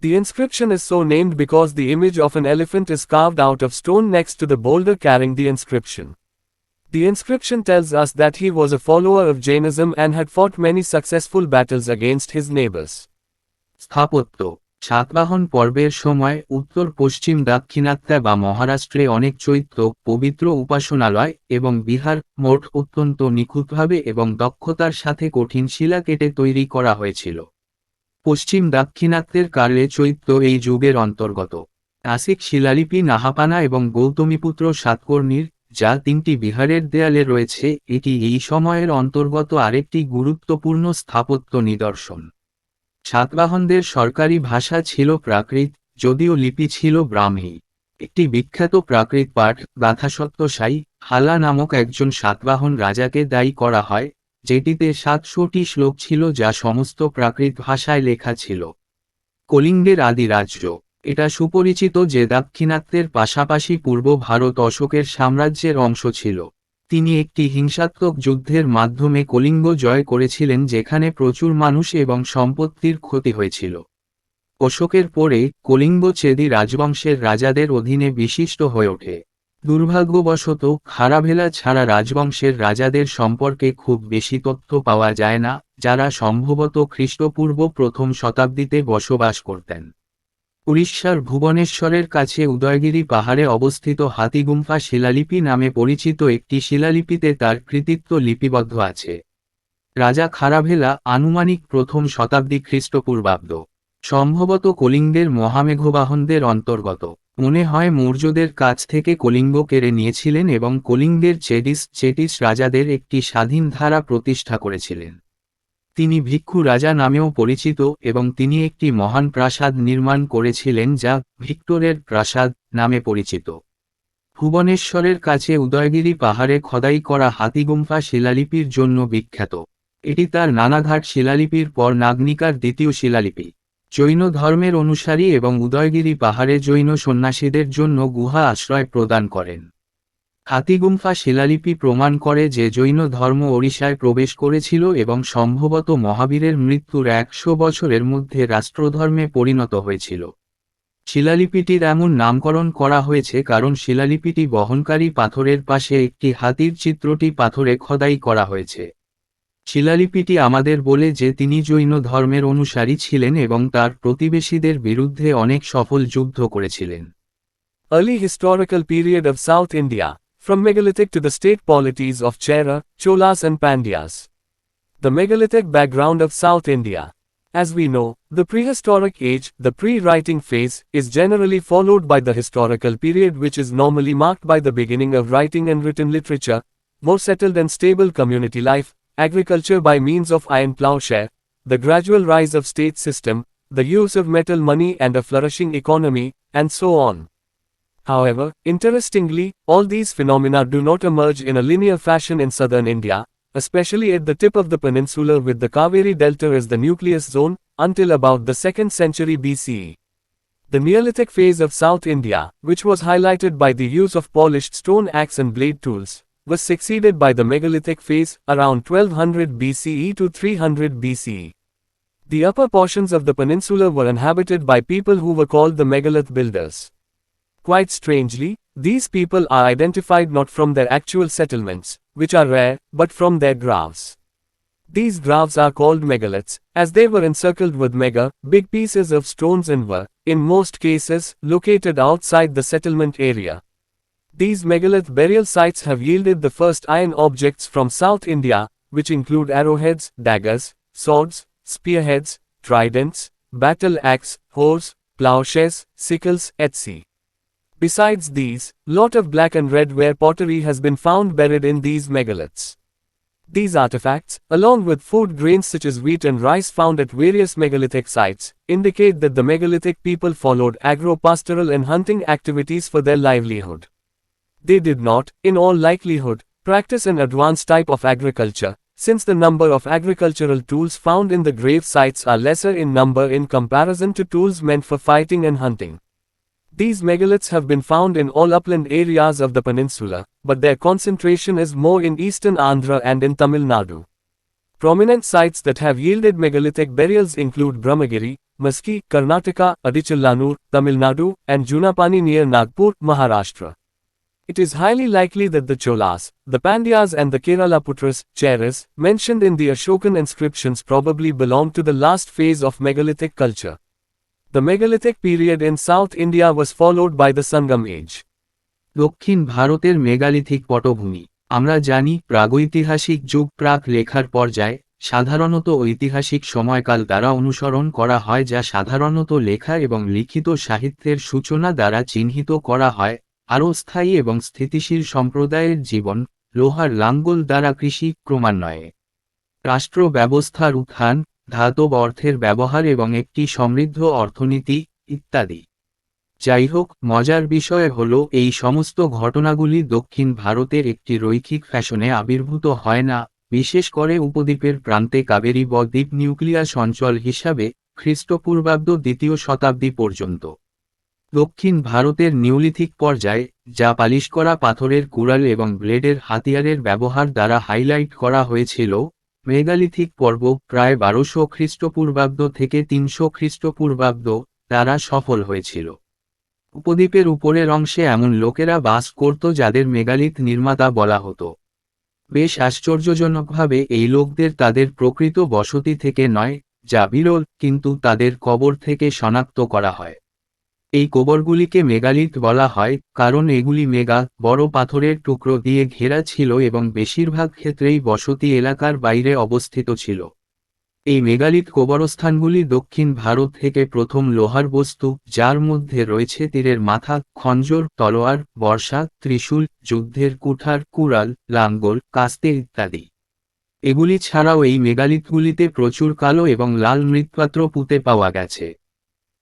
The inscription is so named because the image of an elephant is carved out of stone next to the boulder carrying the inscription. The inscription tells us that he was a follower of Jainism and had fought many successful battles against his neighbors. স্থাপত্য সাতবাহন পর্বের সময় উত্তর পশ্চিম দাক্ষিণাত্যে বা মহারাষ্ট্রে অনেক চৈত্য পবিত্র উপাসনালয় এবং বিহার মঠ অত্যন্ত নিখুঁতভাবে এবং দক্ষতার সাথে কঠিন শিলা কেটে তৈরি করা হয়েছিল। পশ্চিম দাক্ষিণাত্যের কালে চৈত্য এই যুগের অন্তর্গত। নাসিক শিলালিপি নাহাপানা এবং গৌতমীপুত্র সাতকর্ণীর, যা তিনটি বিহারের দেয়ালে রয়েছে, এটি এই সময়ের অন্তর্গত আরেকটি গুরুত্বপূর্ণ স্থাপত্য নিদর্শন। সাতবাহনদের সরকারি ভাষা ছিল প্রাকৃত, যদিও লিপি ছিল ব্রাহ্মী। একটি বিখ্যাত প্রাকৃত পাঠ গাথাসত্ত্বসাই হালা নামক একজন সাতবাহন রাজাকে দায়ী করা হয়, যেটিতে 700টি শ্লোক ছিল যা সমস্ত প্রাকৃত ভাষায় লেখা ছিল। কলিঙ্গের আদি রাজ্য, এটা সুপরিচিত যে দাক্ষিণাত্যের পাশাপাশি পূর্ব ভারত অশোকের সাম্রাজ্যের অংশ ছিল। তিনি একটি হিংসাত্মক যুদ্ধের মাধ্যমে কলিঙ্গ জয় করেছিলেন যেখানে প্রচুর মানুষ এবং সম্পত্তির ক্ষতি হয়েছিল। অশোকের পরে কলিঙ্গ চেদি রাজবংশের রাজাদের অধীনে বিশিষ্ট হয়ে ওঠে। দুর্ভাগ্যবশত খারাভেলা ছাড়া রাজবংশের রাজাদের সম্পর্কে খুব বেশি তথ্য পাওয়া যায় না, যারা সম্ভবত খ্রিস্টপূর্ব প্রথম শতাব্দীতে বসবাস করতেন। উড়িষ্যার ভুবনেশ্বরের কাছে উদয়গিরি পাহাড়ে অবস্থিত হাতিগুম্ফা শিলালিপি নামে পরিচিত একটি শিলালিপিতে তার কৃতিত্ব লিপিবদ্ধ আছে। রাজা খারাভেলা আনুমানিক প্রথম শতাব্দী খ্রিস্টপূর্বাব্দ, সম্ভবত কলিঙ্গের মহামেঘবাহনদের অন্তর্গত। মনে হয় মৌর্যদের কাছ থেকে কলিঙ্গ কেড়ে নিয়েছিলেন এবং কলিঙ্গের চেটিস রাজাদের একটি স্বাধীন ধারা প্রতিষ্ঠা করেছিলেন। তিনি ভিক্ষু রাজা নামেও পরিচিত এবং তিনি একটি মহান প্রাসাদ নির্মাণ করেছিলেন যা ভিক্টোরের প্রাসাদ নামে পরিচিত। ভুবনেশ্বরের কাছে উদয়গিরি পাহাড়ে খোদাই করা হাতিগুম্ফা শিলালিপির জন্য বিখ্যাত। এটি তার নানাঘাট শিলালিপির পর নাগনিকার দ্বিতীয় শিলালিপি। জৈন ধর্মের অনুসারী এবং উদয়গিরি পাহাড়ে জৈন সন্ন্যাসীদের জন্য গুহা আশ্রয় প্রদান করেন। হাতিগুম্ফা শিলালিপি প্রমাণ করে যে জৈন ধর্ম ওড়িশায় প্রবেশ করেছিল এবং সম্ভবত মহাবীরের মৃত্যুর 100 বছরের মধ্যে রাষ্ট্রধর্মে পরিণত হয়েছিল। শিলালিপিটির এমন নামকরণ করা হয়েছে কারণ শিলালিপিটি বহনকারী পাথরের পাশে একটি হাতির চিত্রটি পাথরে খোদাই করা হয়েছে। শিলালিপিটি আমাদের বলে যে তিনি জৈন ধর্মের অনুসারী ছিলেন এবং তার প্রতিবেশীদের বিরুদ্ধে অনেক সফল যুদ্ধ করেছিলেন। Early historical period of South India, from megalithic to the state polities of Chera, Cholas and Pandyas. The megalithic background of South India. As we know, the prehistoric age, the pre-writing phase, is generally followed by the historical period which is normally marked by the beginning of writing and written literature, more settled and stable community life, agriculture by means of iron plowshare, the gradual rise of state system, the use of metal money and a flourishing economy, and so on. However, interestingly, all these phenomena do not emerge in a linear fashion in southern India, especially at the tip of the peninsula with the Kaveri Delta as the nucleus zone, until about the 2nd century BCE. The Neolithic phase of South India, which was highlighted by the use of polished stone axe and blade tools, was succeeded by the megalithic phase, around 1200 BCE to 300 BCE. The upper portions of the peninsula were inhabited by people who were called the megalith builders. Quite strangely, these people are identified not from their actual settlements, which are rare, but from their graves. These graves are called megaliths, as they were encircled with big pieces of stones and were, in most cases, located outside the settlement area. These megalith burial sites have yielded the first iron objects from South India, which include arrowheads, daggers, swords, spearheads, tridents, battle axe, hoes, plowshares, sickles, etc. Besides these, lot of black and red ware pottery has been found buried in these megaliths. These artifacts, along with food grains such as wheat and rice found at various megalithic sites, indicate that the megalithic people followed agro-pastoral and hunting activities for their livelihood. They did not, in all likelihood, practice an advanced type of agriculture, since the number of agricultural tools found in the grave sites are lesser in number in comparison to tools meant for fighting and hunting. These megaliths have been found in all upland areas of the peninsula, but their concentration is more in eastern Andhra and in Tamil Nadu. Prominent sites that have yielded megalithic burials include Brahmagiri, Maski, Karnataka, Adichallanur, Tamil Nadu, and Junapani near Nagpur, Maharashtra. It is highly likely that the Cholas, the Pandyas and the Keralaputras, Cheras, mentioned in the Ashokan inscriptions probably belong to the last phase of megalithic culture. The megalithic period in South India was followed by the Sangam age. দক্ষিণ ভারতের megalithic পটভূমি। আমরা জানি প্রাগৈতিহাসিক যুগ প্রাক লেখার পর্যায় সাধারণত ঐতিহাসিক সময়কাল দ্বারা অনুসরণ করা হয়, যা সাধারণত লেখা এবং লিখিত সাহিত্যের সূচনা দ্বারা চিহ্নিত করা হয়। আরও স্থায়ী এবং স্থিতিশীল সম্প্রদায়ের জীবন, লোহার লাঙ্গল দ্বারা কৃষি, ক্রমান্বয়ে রাষ্ট্র ব্যবস্থার উত্থান, ধাতব অর্থের ব্যবহার এবং একটি সমৃদ্ধ অর্থনীতি, ইত্যাদি। যাই হোক, মজার বিষয় হল এই সমস্ত ঘটনাগুলি দক্ষিণ ভারতের একটি রৈখিক ফ্যাশনে আবির্ভূত হয় না, বিশেষ করে উপদ্বীপের প্রান্তে কাবেরী বদ্বীপ নিউক্লিয়াস অঞ্চল হিসাবে, খ্রিস্টপূর্বাব্দ 2য় শতাব্দী পর্যন্ত। দক্ষিণ ভারতের নিওলিথিক পর্যায়, যা পালিশ করা পাথরের কুড়াল এবং ব্লেডের হাতিয়ারের ব্যবহার দ্বারা হাইলাইট করা হয়েছিল, মেগালিথিক পর্ব প্রায় 1200 খ্রিস্টপূর্বাব্দ থেকে 300 খ্রিস্টপূর্বাব্দ দ্বারা সফল হয়েছিল। উপদ্বীপের উপরের অংশে এমন লোকেরা বাস করত যাদের মেগালিথ নির্মাতা বলা হতো। বেশ আশ্চর্যজনকভাবে এই লোকদের তাদের প্রকৃত বসতি থেকে নয়, যা বিরল, কিন্তু তাদের কবর থেকে শনাক্ত করা হয়। এই কবরগুলিকে মেগালিথ বলা হয় কারণ এগুলি মেগা, বড় পাথরের টুকরো দিয়ে ঘেরা ছিল এবং বেশিরভাগ ক্ষেত্রেই বসতি এলাকার বাইরে অবস্থিত ছিল। এই মেগালিথ কবরস্থানগুলি দক্ষিণ ভারত থেকে প্রথম লোহার বস্তু, যার মধ্যে রয়েছে তীরের মাথা, খঞ্জর, তলোয়ার, বর্শা, ত্রিশূল, যুদ্ধের কুঠার, কুড়াল, লাঙ্গল, কাস্তে ইত্যাদি। এগুলি ছাড়াও এই মেগালিথগুলিতে প্রচুর কালো এবং লাল মৃৎপাত্র পুঁতে পাওয়া গেছে।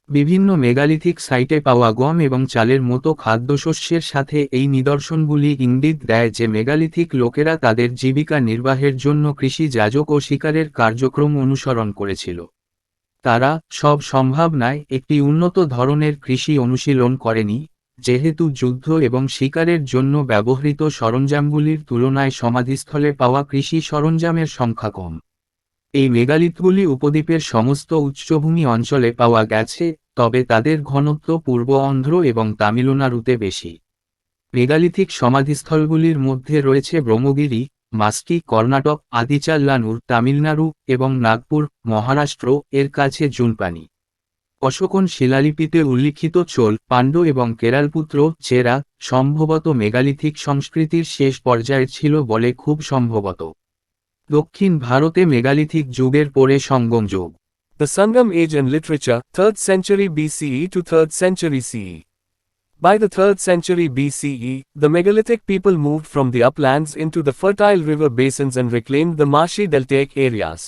বিভিন্ন মেগালিথিক সাইটে পাওয়া গম এবং চালের মতো খাদ্যশস্যের সাথে এই নিদর্শনগুলি ইঙ্গিত দেয় যে মেগালিথিক লোকেরা তাদের জীবিকা নির্বাহের জন্য কৃষি, যাজক ও শিকারের কার্যক্রম অনুসরণ করেছিল। তারা সব সম্ভাবনায় একটি উন্নত ধরনের কৃষি অনুশীলন করেনি, যেহেতু যুদ্ধ এবং শিকারের জন্য ব্যবহৃত সরঞ্জামগুলির তুলনায় সমাধিস্থলে পাওয়া কৃষি সরঞ্জামের সংখ্যা কম। এই মেগালিথগুলি উপদ্বীপের সমস্ত উচ্চভূমি অঞ্চলে পাওয়া গেছে, তবে তাদের ঘনত্ব পূর্ব অন্ধ্র এবং তামিলনাড়ুতে বেশি। মেগালিথিক সমাধিস্থলগুলির মধ্যে রয়েছে ব্রহ্মগিরি, মাস্কি, কর্ণাটক, আদিচাল্লানুর, তামিলনাড়ু, এবং নাগপুর, মহারাষ্ট্র এর কাছে জুনপানি। অশোকন শিলালিপিতে উল্লিখিত চোল, পাণ্ড্য এবং কেরালপুত্র, চেরা, সম্ভবত মেগালিথিক সংস্কৃতির শেষ পর্যায়ে ছিল বলে খুব সম্ভবত। দক্ষিণ ভারতে মেগালিথিক যুগের পরে সঙ্গম যুগ। The Sangam age in literature, 3rd century BCE to 3rd century CE. By the 3rd century BCE, the megalithic people moved from the uplands into the fertile river basins and reclaimed the marshy deltaic areas.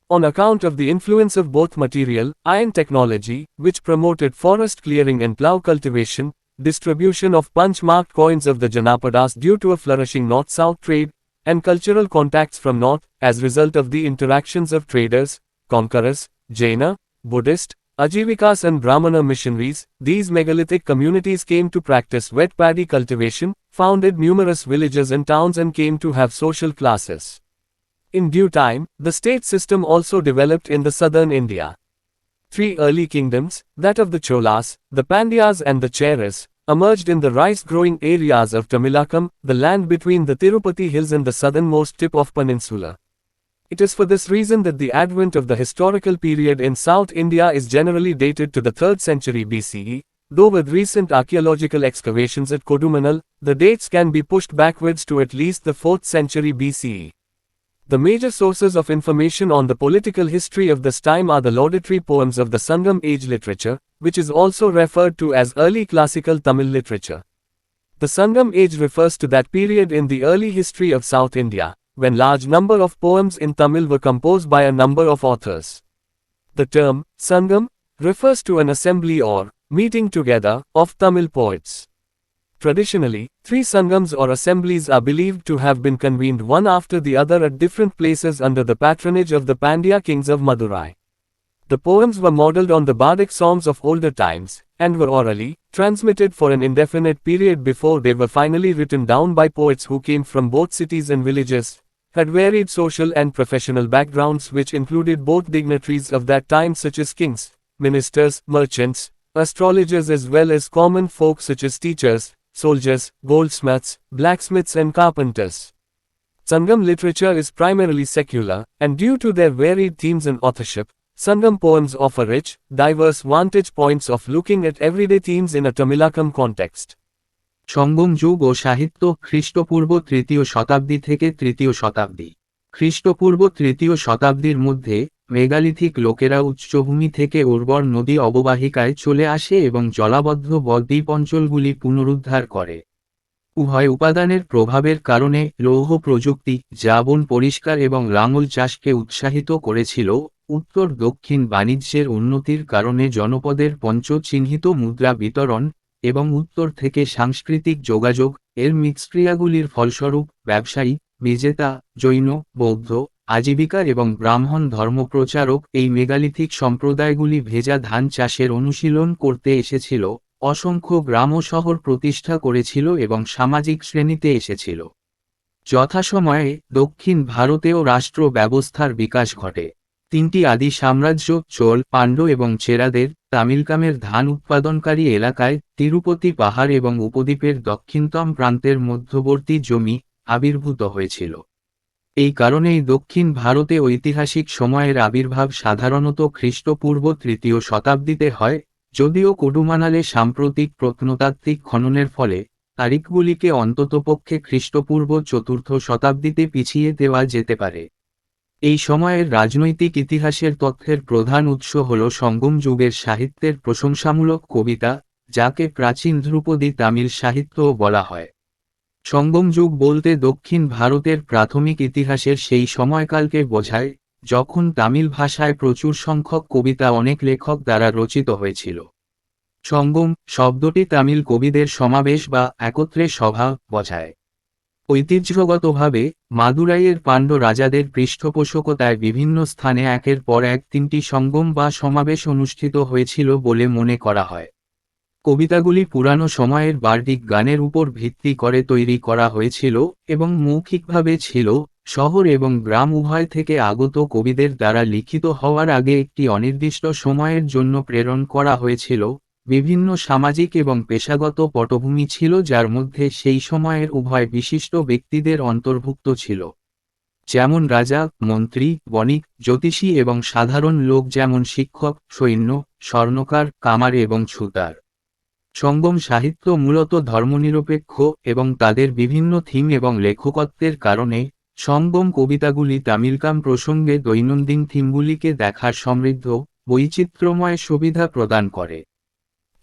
On account of the influence of both material, iron technology, which promoted forest clearing and plough cultivation, distribution of punch-marked coins of the Janapadas due to a flourishing north-south trade, and cultural contacts from north, as result of the interactions of traders, conquerors, Jaina, Buddhist, Ajivikas and Brahmana missionaries, these megalithic communities came to practice wet paddy cultivation, founded numerous villages and towns and came to have social classes. In due time, the state system also developed in the southern India. 3 early kingdoms, that of the Cholas, the Pandyas and the Cheras, emerged in the rice-growing areas of Tamilakam, the land between the Tirupati hills and the southernmost tip of peninsula. It is for this reason that the advent of the historical period in South India is generally dated to the 3rd century BCE, though with recent archaeological excavations at Kodumanal, the dates can be pushed backwards to at least the 4th century BCE. The major sources of information on the political history of this time are the laudatory poems of the Sangam age literature, which is also referred to as early classical Tamil literature. The Sangam age refers to that period in the early history of South India, when large number of poems in Tamil were composed by a number of authors. The term, Sangam, refers to an assembly or meeting together of Tamil poets. Traditionally, 3 Sangams or assemblies are believed to have been convened one after the other at different places under the patronage of the Pandya kings of Madurai. The poems were modeled on the bardic songs of older times, and were orally transmitted for an indefinite period before they were finally written down by poets who came from both cities and villages, had varied social and professional backgrounds which included both dignitaries of that time such as kings, ministers, merchants, astrologers as well as common folk such as teachers, soldiers, goldsmiths, blacksmiths and carpenters. Sangam literature is primarily secular, and due to their varied themes and authorship, Sangam poems offer rich, diverse vantage points of looking at everyday themes in a Tamilakam context. সঙ্গম যুগ ও সাহিত্য খ্রিস্টপূর্ব তৃতীয় শতাব্দী থেকে তৃতীয় শতাব্দী। খ্রিস্টপূর্ব তৃতীয় শতাব্দীর মধ্যে মেগালিথিক লোকেরা উচ্চভূমি থেকে উর্বর নদী অববাহিকায় চলে আসে এবং জলাবদ্ধ বদ্বীপ অঞ্চলগুলি পুনরুদ্ধার করে। উভয় উপাদানের প্রভাবের কারণে লৌহ প্রযুক্তি, যা বন পরিষ্কার এবং লাঙল চাষকে উৎসাহিত করেছিল, উত্তর দক্ষিণ বাণিজ্যের উন্নতির কারণে জনপদের পঞ্চচিহ্নিত মুদ্রা বিতরণ, এবং উত্তর থেকে সাংস্কৃতিক যোগাযোগ এর মিক্সক্রিয়াগুলির ফলস্বরূপ ব্যবসায়ী, বিজেতা, জৈন, বৌদ্ধ, আজীবিকা এবং ব্রাহ্মণ ধর্মপ্রচারক এই মেগালিথিক সম্প্রদায়গুলি ভেজা ধান চাষের অনুশীলন করতে এসেছিল, অসংখ্য গ্রাম ও শহর প্রতিষ্ঠা করেছিল এবং সামাজিক শ্রেণীতে এসেছিল। যথাসময়ে দক্ষিণ ভারতেও রাষ্ট্র ব্যবস্থার বিকাশ ঘটে। তিনটি আদি সাম্রাজ্য চোল, পাণ্ড্য এবং চেরাদের তামিলকামের ধান উৎপাদনকারী এলাকায় তিরুপতি পাহাড় এবং উপদ্বীপের দক্ষিণতম প্রান্তের মধ্যবর্তী জমি আবির্ভূত হয়েছিল। এই কারণেই দক্ষিণ ভারতে ঐতিহাসিক সময়ের আবির্ভাব সাধারণত খ্রিস্টপূর্ব তৃতীয় শতাব্দীতে হয়, যদিও কুডুমানালে সাম্প্রতিক প্রত্নতাত্ত্বিক খননের ফলে তারিখগুলিকে অন্ততপক্ষে খ্রিস্টপূর্ব চতুর্থ শতাব্দীতে পিছিয়ে দেওয়া যেতে পারে। এই সময়ের রাজনৈতিক ইতিহাসের তথ্যের প্রধান উৎস হল সঙ্গম যুগের সাহিত্যের প্রশংসামূলক কবিতা, যাকে প্রাচীন ধ্রুপদী তামিল সাহিত্যও বলা হয়। সঙ্গম যুগ বলতে দক্ষিণ ভারতের প্রাথমিক ইতিহাসের সেই সময়কালকে বোঝায়, যখন তামিল ভাষায় প্রচুর সংখ্যক কবিতা অনেক লেখক দ্বারা রচিত হয়েছিল। সঙ্গম শব্দটি তামিল কবিদের সমাবেশ বা একত্রে সভা বোঝায়। ঐতিহ্যগতভাবে মাদুরাইয়ের পাণ্ড্য রাজাদের পৃষ্ঠপোষকতায় বিভিন্ন স্থানে একের পর এক তিনটি সঙ্গম বা সমাবেশ অনুষ্ঠিত হয়েছিল বলে মনে করা হয়। কবিতাগুলি পুরানো সময়ের বার্ডিক গানের উপর ভিত্তি করে তৈরি করা হয়েছিল এবং মৌখিকভাবে ছিল, শহর এবং গ্রাম উভয় থেকে আগত কবিদের দ্বারা লিখিত হওয়ার আগে একটি অনির্দিষ্ট সময়ের জন্য প্রেরণ করা হয়েছিল। বিভিন্ন সামাজিক এবং পেশাগত পটভূমি ছিল যার মধ্যে সেই সময়ের উভয় বিশিষ্ট ব্যক্তিদের অন্তর্ভুক্ত ছিল, যেমন রাজা, মন্ত্রী, বণিক, জ্যোতিষী এবং সাধারণ লোক যেমন শিক্ষক, সৈন্য, স্বর্ণকার, কামার এবং ছুতার। সঙ্গম সাহিত্য মূলত ধর্মনিরপেক্ষ এবং তাদের বিভিন্ন থিম এবং লেখকত্বের কারণে সঙ্গম কবিতাগুলি তামিলকাম প্রসঙ্গে দৈনন্দিন থিমগুলিকে দেখার সমৃদ্ধ, বৈচিত্র্যময় সুবিধা প্রদান করে।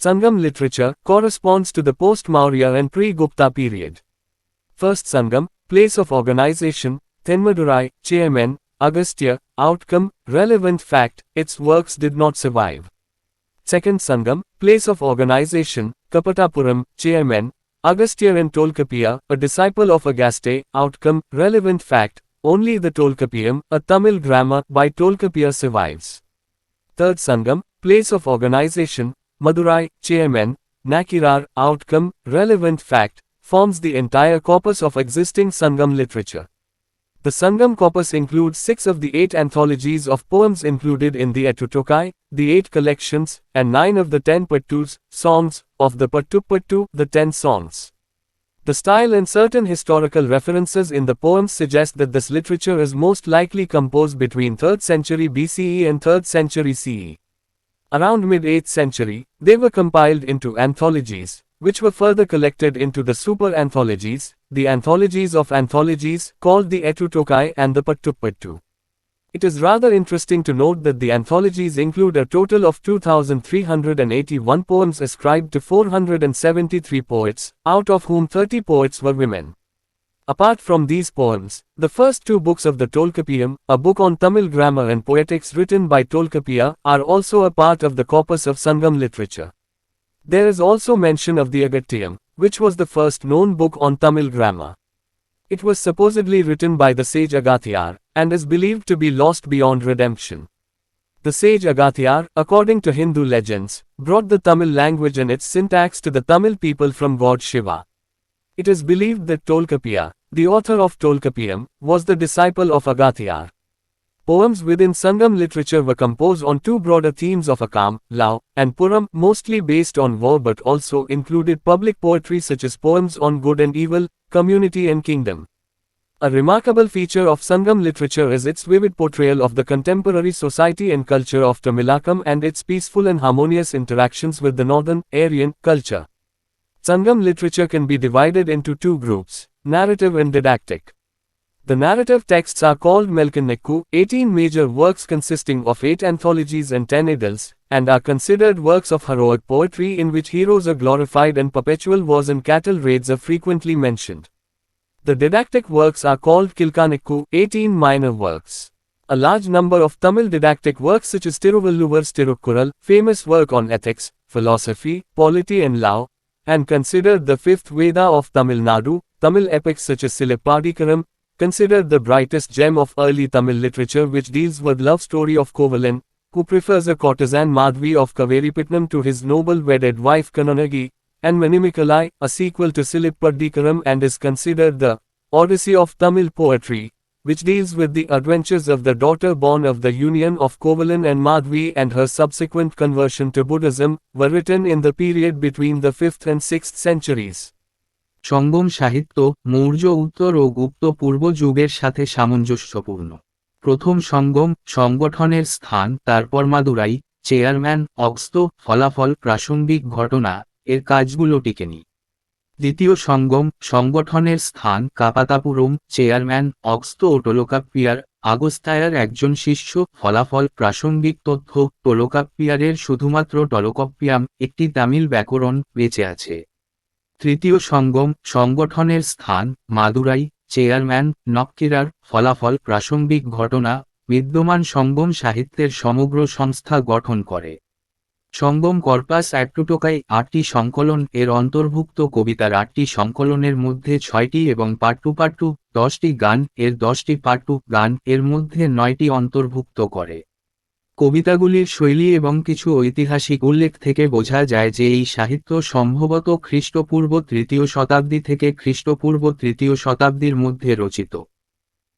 Sangam literature corresponds to the post-Maurya and pre-Gupta period. First Sangam, place of organization, Thenmadurai, Chairman, Agastya, outcome, relevant fact, its works did not survive. Second Sangam, place of organization, Kapatapuram, Chairman, Agastya and Tolkapiya, a disciple of Agaste, outcome, relevant fact, only the Tolkappiyam, a Tamil grammar by Tolkapiya survives. Third Sangam, place of organization, Madurai, Chairman, Nakirar, outcome, relevant fact, forms the entire corpus of existing Sangam literature. The Sangam corpus includes 6 of the 8 anthologies of poems included in the Etutokai, the 8 collections, and 9 of the 10 pattus, songs, of the Pattupattu, the 10 songs. The style and certain historical references in the poems suggest that this literature is most likely composed between 3rd century BCE and 3rd century CE. Around mid-8th century, they were compiled into anthologies, which were further collected into the super-anthologies, the anthologies of anthologies, called the Etutokai and the Pattupattu. It is rather interesting to note that the anthologies include a total of 2,381 poems ascribed to 473 poets, out of whom 30 poets were women. Apart from these poems, the first 2 books of the Tolkappiyam, a book on Tamil grammar and poetics written by Tolkappiya, are also a part of the corpus of Sangam literature. There is also mention of the Agattiyam, which was the first known book on Tamil grammar. It was supposedly written by the sage Agathiyar, and is believed to be lost beyond redemption. The sage Agathiyar, according to Hindu legends, brought the Tamil language and its syntax to the Tamil people from god Shiva. It is believed that Tolkappiyya, the author of Tolkappiyam, was the disciple of Agathiyar. Poems within Sangam literature were composed on two broader themes of Akam, love, and Puram, mostly based on war but also included public poetry such as poems on good and evil, community and kingdom. A remarkable feature of Sangam literature is its vivid portrayal of the contemporary society and culture of Tamilakam and its peaceful and harmonious interactions with the northern, Aryan, culture. Sangam literature can be divided into two groups, narrative and didactic. The narrative texts are called Melkanekku, 18 major works consisting of 8 anthologies and 10 idylls, and are considered works of heroic poetry in which heroes are glorified and perpetual wars and cattle raids are frequently mentioned. The didactic works are called Kilkanekku, 18 minor works. A large number of Tamil didactic works such as Tiruvalluvar's Tirukkural, famous work on ethics, philosophy, polity and law, and considered the fifth Veda of Tamil Nadu, Tamil epics such as Silappatikaram, considered the brightest gem of early Tamil literature which deals with love story of Kovalan, who prefers a courtesan Madhvi of Kaveripatnam to his noble wedded wife Kananagi, and Manimikalai, a sequel to Silappatikaram and is considered the Odyssey of Tamil poetry, which deals with the adventures of the daughter born of the union of Kovalan and Madhvi and her subsequent conversion to Buddhism, were written in the period between the 5th and 6th centuries. সঙ্গম সাহিত্য মৌর্য উত্তর ও গুপ্ত পূর্ব যুগের সাথে সামঞ্জস্যপূর্ণ। প্রথম সঙ্গম সংগঠনের স্থান তারপর Madurai, chairman, Agastya, ফলাফল, প্রাসঙ্গিক ঘটনা, এর কাজগুলো টিকেনি। দ্বিতীয় সঙ্গম সংগঠনের স্থান কাপাতাপুরম, চেয়ারম্যান, অগস্ত্য ও টোলকাপ্পিয়ার, আগস্তায়ার একজন শিষ্য, ফলাফল, প্রাসঙ্গিক তথ্য, টোলকাপ্পিয়ারের শুধুমাত্র টলকপ্পিয়াম, একটি তামিল ব্যাকরণ, বেঁচে আছে। তৃতীয় সঙ্গম সংগঠনের স্থান মাদুরাই, চেয়ারম্যান, নক্কিরার, ফলাফল, প্রাসঙ্গিক ঘটনা, বিদ্যমান সঙ্গম সাহিত্যের সমগ্র সংস্থা গঠন করে। সঙ্গম কর্পাস অ্যাক্টুটোকাই 8টি সংকলন এর অন্তর্ভুক্ত কবিতার 8টি সংকলনের মধ্যে 6টি এবং পাট্টু 10টি গান এর 10টি পাট্টু গান এর মধ্যে 9টি অন্তর্ভুক্ত করে। কবিতাগুলির শৈলী এবং কিছু ঐতিহাসিক উল্লেখ থেকে বোঝা যায় যে এই সাহিত্য সম্ভবত খ্রিস্টপূর্ব 3য় শতাব্দী থেকে খ্রিস্টপূর্ব 3য় শতাব্দীর মধ্যে রচিত।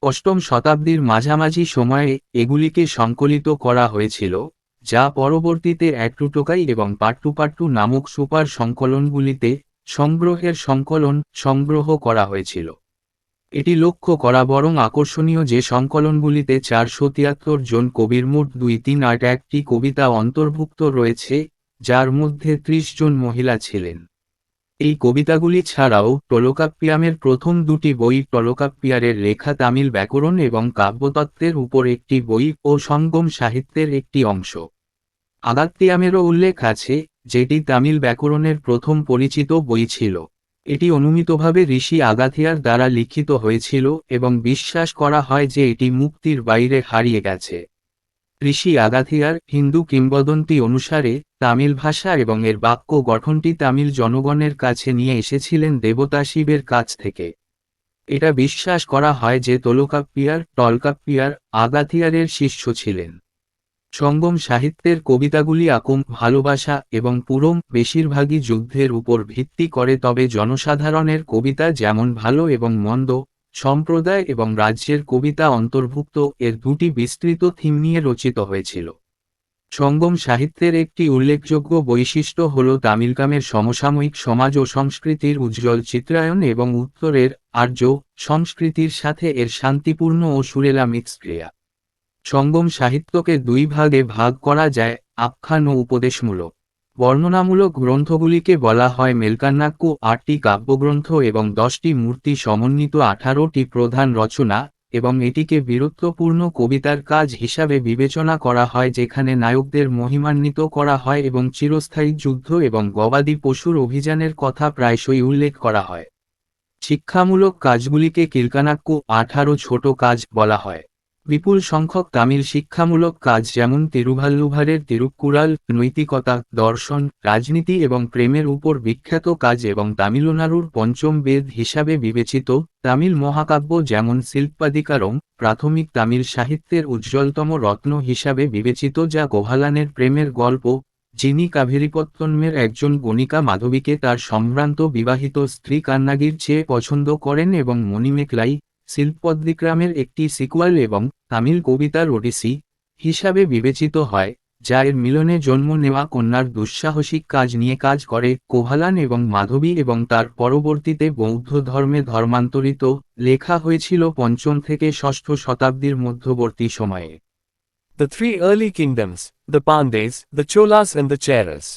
8ম শতাব্দীর মাঝামাঝি সময়ে এগুলিকে সংকলিত করা হয়েছিল, যা পরবর্তীতে অ্যাক্টুটোকাই এবং পাট্টু নামক সুপার সংকলনগুলিতে সংগ্রহের সংগ্রহ করা হয়েছিল। এটি লক্ষ্য করা বরং আকর্ষণীয় যে সংকলনগুলিতে 473 জন কবির মোট 2-3-8টি কবিতা অন্তর্ভুক্ত রয়েছে, যার মধ্যে 30 জন মহিলা ছিলেন। এই কবিতাগুলি ছাড়াও টোলকাপ্পিয়ামের প্রথম দুটি বই, টোলকাপ্পিয়ারের লেখা তামিল ব্যাকরণ এবং কাব্যতত্ত্বের উপর একটি বই ও সঙ্গম সাহিত্যের একটি অংশ। আগাত্তিয়ামেরও উল্লেখ আছে, যেটি তামিল ব্যাকরণের প্রথম পরিচিত বই ছিল। এটি অনুমিতভাবে ঋষি আগাথিয়ার দ্বারা লিখিত হয়েছিল এবং বিশ্বাস করা হয় যে এটি মুক্তির বাইরে হারিয়ে গেছে। ঋষি আগাথিয়ার, হিন্দু কিংবদন্তি অনুসারে, তামিল ভাষা এবং এর বাক্য গঠনটি তামিল জনগণের কাছে নিয়ে এসেছিলেন দেবতা শিবের কাছ থেকে। এটা বিশ্বাস করা হয় যে টলকাপ্পিয়ার আগাথিয়ারের শিষ্য ছিলেন। সঙ্গম সাহিত্যের কবিতাগুলি আকম, ভালোবাসা এবং পুরম, বেশিরভাগই যুদ্ধের উপর ভিত্তি করে, তবে জনসাধারণের কবিতা যেমন ভালো এবং মন্দ, সম্প্রদায় এবং রাজ্যের কবিতা অন্তর্ভুক্ত, এর দুটি বিস্তৃত থিম নিয়ে রচিত হয়েছিল। সঙ্গম সাহিত্যের একটি উল্লেখযোগ্য বৈশিষ্ট্য হল তামিলকামের সমসাময়িক সমাজ ও সংস্কৃতির উজ্জ্বল চিত্রায়ন এবং উত্তরের আর্য সংস্কৃতির সাথে এর শান্তিপূর্ণ ও সুরেলা মিথস্ক্রিয়া। সঙ্গম সাহিত্যকে দুই ভাগে ভাগ করা যায়, আখ্যান ও উপদেশমূলক। বর্ণনামূলক গ্রন্থগুলিকে বলা হয় মেলকান্নাক্কু, 8টি কাব্যগ্রন্থ এবং 10টি মূর্তি সমন্বিত 18টি প্রধান রচনা, এবং এটিকে বীরত্বপূর্ণ কবিতার কাজ হিসাবে বিবেচনা করা হয় যেখানে নায়কদের মহিমান্বিত করা হয় এবং চিরস্থায়ী যুদ্ধ এবং গবাদি পশুর অভিযানের কথা প্রায়শই উল্লেখ করা হয়। শিক্ষামূলক কাজগুলিকে কিলকানাক্কু, 18 ছোট কাজ বলা হয়। বিপুল সংখ্যক তামিল শিক্ষামূলক কাজ যেমন তিরুভাল্লুভারের তিরুক্কুরাল নৈতিকতা দর্শন রাজনীতি এবং প্রেমের উপর বিখ্যাত কাজ এবং তামিলনাড়ুর পঞ্চম বেদ হিসাবে বিবেচিত তামিল মহাকাব্য যেমন শিল্পাদিকারং প্রাথমিক তামিল সাহিত্যের উজ্জ্বলতম রত্ন হিসাবে বিবেচিত যা গোভালানের প্রেমের গল্প যিনি কাভেরিপত্তনমের একজন গণিকা মাধবীকে তার সম্ভ্রান্ত বিবাহিত স্ত্রী কান্নাগির চেয়ে পছন্দ করেন এবং মণিমেকলাই শিল্পদ্বিক্রমের একটি সিকুয়াল এবং তামিল কবিতার ওডিসি হিসাবে বিবেচিত হয় যা এর মিলনে জন্ম নেওয়া কন্যার দুঃসাহসিক কাজ নিয়ে কাজ করে কোভালান এবং মাধবী এবং তার পরবর্তীতে বৌদ্ধ ধর্মে ধর্মান্তরিত লেখা হয়েছিল পঞ্চম থেকে ষষ্ঠ শতাব্দীর মধ্যবর্তী সময়ে। The three early kingdoms, the Pandys, the Cholas and the Cheras.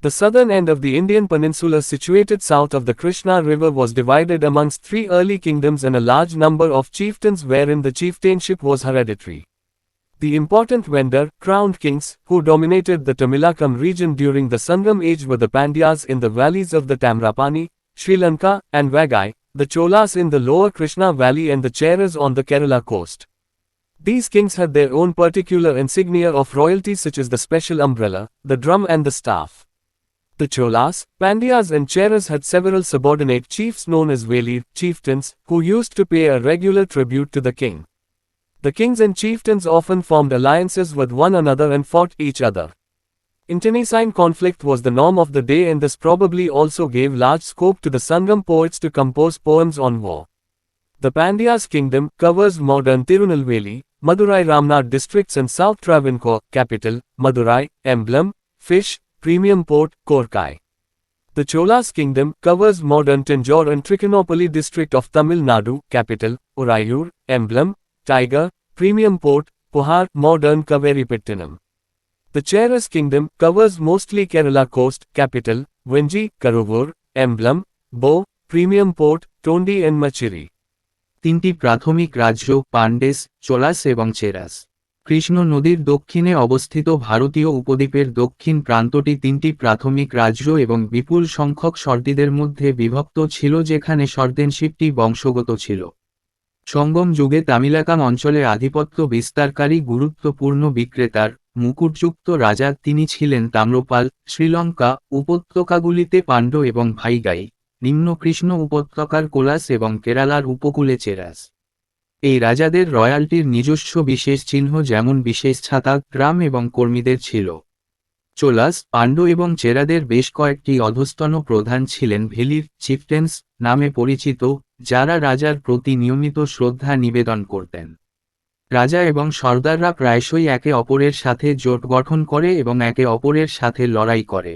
The southern end of the Indian peninsula situated south of the Krishna River was divided amongst three early kingdoms and a large number of chieftains wherein the chieftainship was hereditary. The important Vendor, crowned kings, who dominated the Tamilakam region during the Sangam age were the Pandyas in the valleys of the Tamrapani, Sri Lanka, and Vagai, the Cholas in the lower Krishna valley and the Cheras on the Kerala coast. These kings had their own particular insignia of royalty such as the special umbrella, the drum and the staff. The Cholas, Pandyas and Cheras had several subordinate chiefs known as Velir, chieftains, who used to pay a regular tribute to the king. The kings and chieftains often formed alliances with one another and fought each other. Internecine conflict was the norm of the day and this probably also gave large scope to the Sangam poets to compose poems on war. The Pandyas kingdom covers modern Tirunelveli, Madurai Ramnad districts and South Travancore, capital, Madurai, emblem, fish, premium port, Korkai. The Cholas kingdom covers modern Tanjore and Trichinopoly district of Tamil Nadu, capital, Urayur, emblem, tiger, premium port, Puhar, modern Kaveripettinam. The Cheras kingdom covers mostly Kerala coast, capital, Venji, Karuvur, emblem, bow, premium port, Tondi and Machiri. তিনটি প্রাথমিক রাজ্য পান্ডেস চোলাস এবং Cheras. Krishna নদীর দক্ষিণে অবস্থিত ভারতীয় উপদ্বীপের দক্ষিণ প্রান্তটি তিনটি প্রাথমিক রাজ্য এবং বিপুল সংখ্যক সর্দিদের মধ্যে বিভক্ত ছিল যেখানে সর্দেনশিপটি বংশগত ছিল। সঙ্গম যুগে তামিলাকাম অঞ্চলে আধিপত্য বিস্তারকারী গুরুত্বপূর্ণ বিক্রেতার মুকুটযুক্ত রাজা তিনি ছিলেন তাম্রপাল। শ্রীলঙ্কা উপত্যকাগুলিতে পাণ্ড এবং ভাইগাই, নিম্ন কৃষ্ণ উপত্যকার কোলাস এবং কেরালার উপকূলে চেরাস। এই রাজাদের রয়্যালটির নিজস্ব বিশেষ চিহ্ন যেমন বিশেষ ছাতা গ্রাম এবং কর্মীদের ছিল। চোলাস পাণ্ড এবং চেরাদের বেশ কয়েকটি অধস্তন প্রধান ছিলেন ভেলির চিফটেন্স নামে পরিচিত যারা রাজার প্রতি নিয়মিত শ্রদ্ধা নিবেদন করতেন। রাজা এবং সর্দাররা প্রায়শই একে অপরের সাথে জোট গঠন করে এবং একে অপরের সাথে লড়াই করে।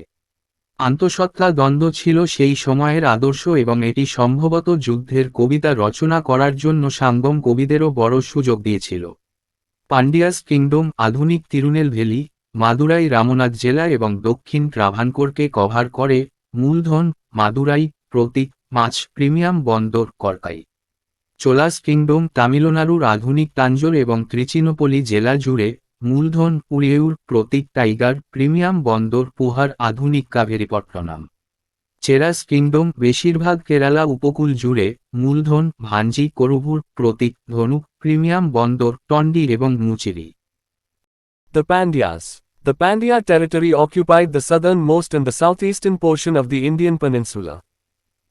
আন্তঃসত্ত্বা দ্বন্দ্ব ছিল সেই সময়ের আদর্শ এবং এটি সম্ভবত যুদ্ধের কবিতা রচনা করার জন্য সাঙ্গম কবিদেরও বড় সুযোগ দিয়েছিল। পান্ডিয়াস কিংডম আধুনিক তিরুনেলভেলি, মাদুরাই রামনাথ জেলা এবং দক্ষিণ ট্রাভানকোরকে কভার করে। মূলধন মাদুরাই, প্রতীক মাছ, প্রিমিয়াম বন্দর করকাই। চোলাস কিংডম তামিলনাড়ুর আধুনিক তাঞ্জোর এবং ত্রিচিনোপলি জেলা জুড়ে। মূলধন উড়িয়ুর, প্রতীক টাইগার, প্রিমিয়াম বন্দর পুহার, আধুনিক কাভেরিপট্টনম। চেরাস কিংডম বেশিরভাগ কেরালা উপকূল জুড়ে। মূলধন ভাঞ্জি, করুভুর, প্রতীক ধনুক, প্রিমিয়াম বন্দর টন্ডি এবং মুচিরি। The Pandyas. The Pandya territory occupied the southernmost and the southeastern portion of the Indian peninsula.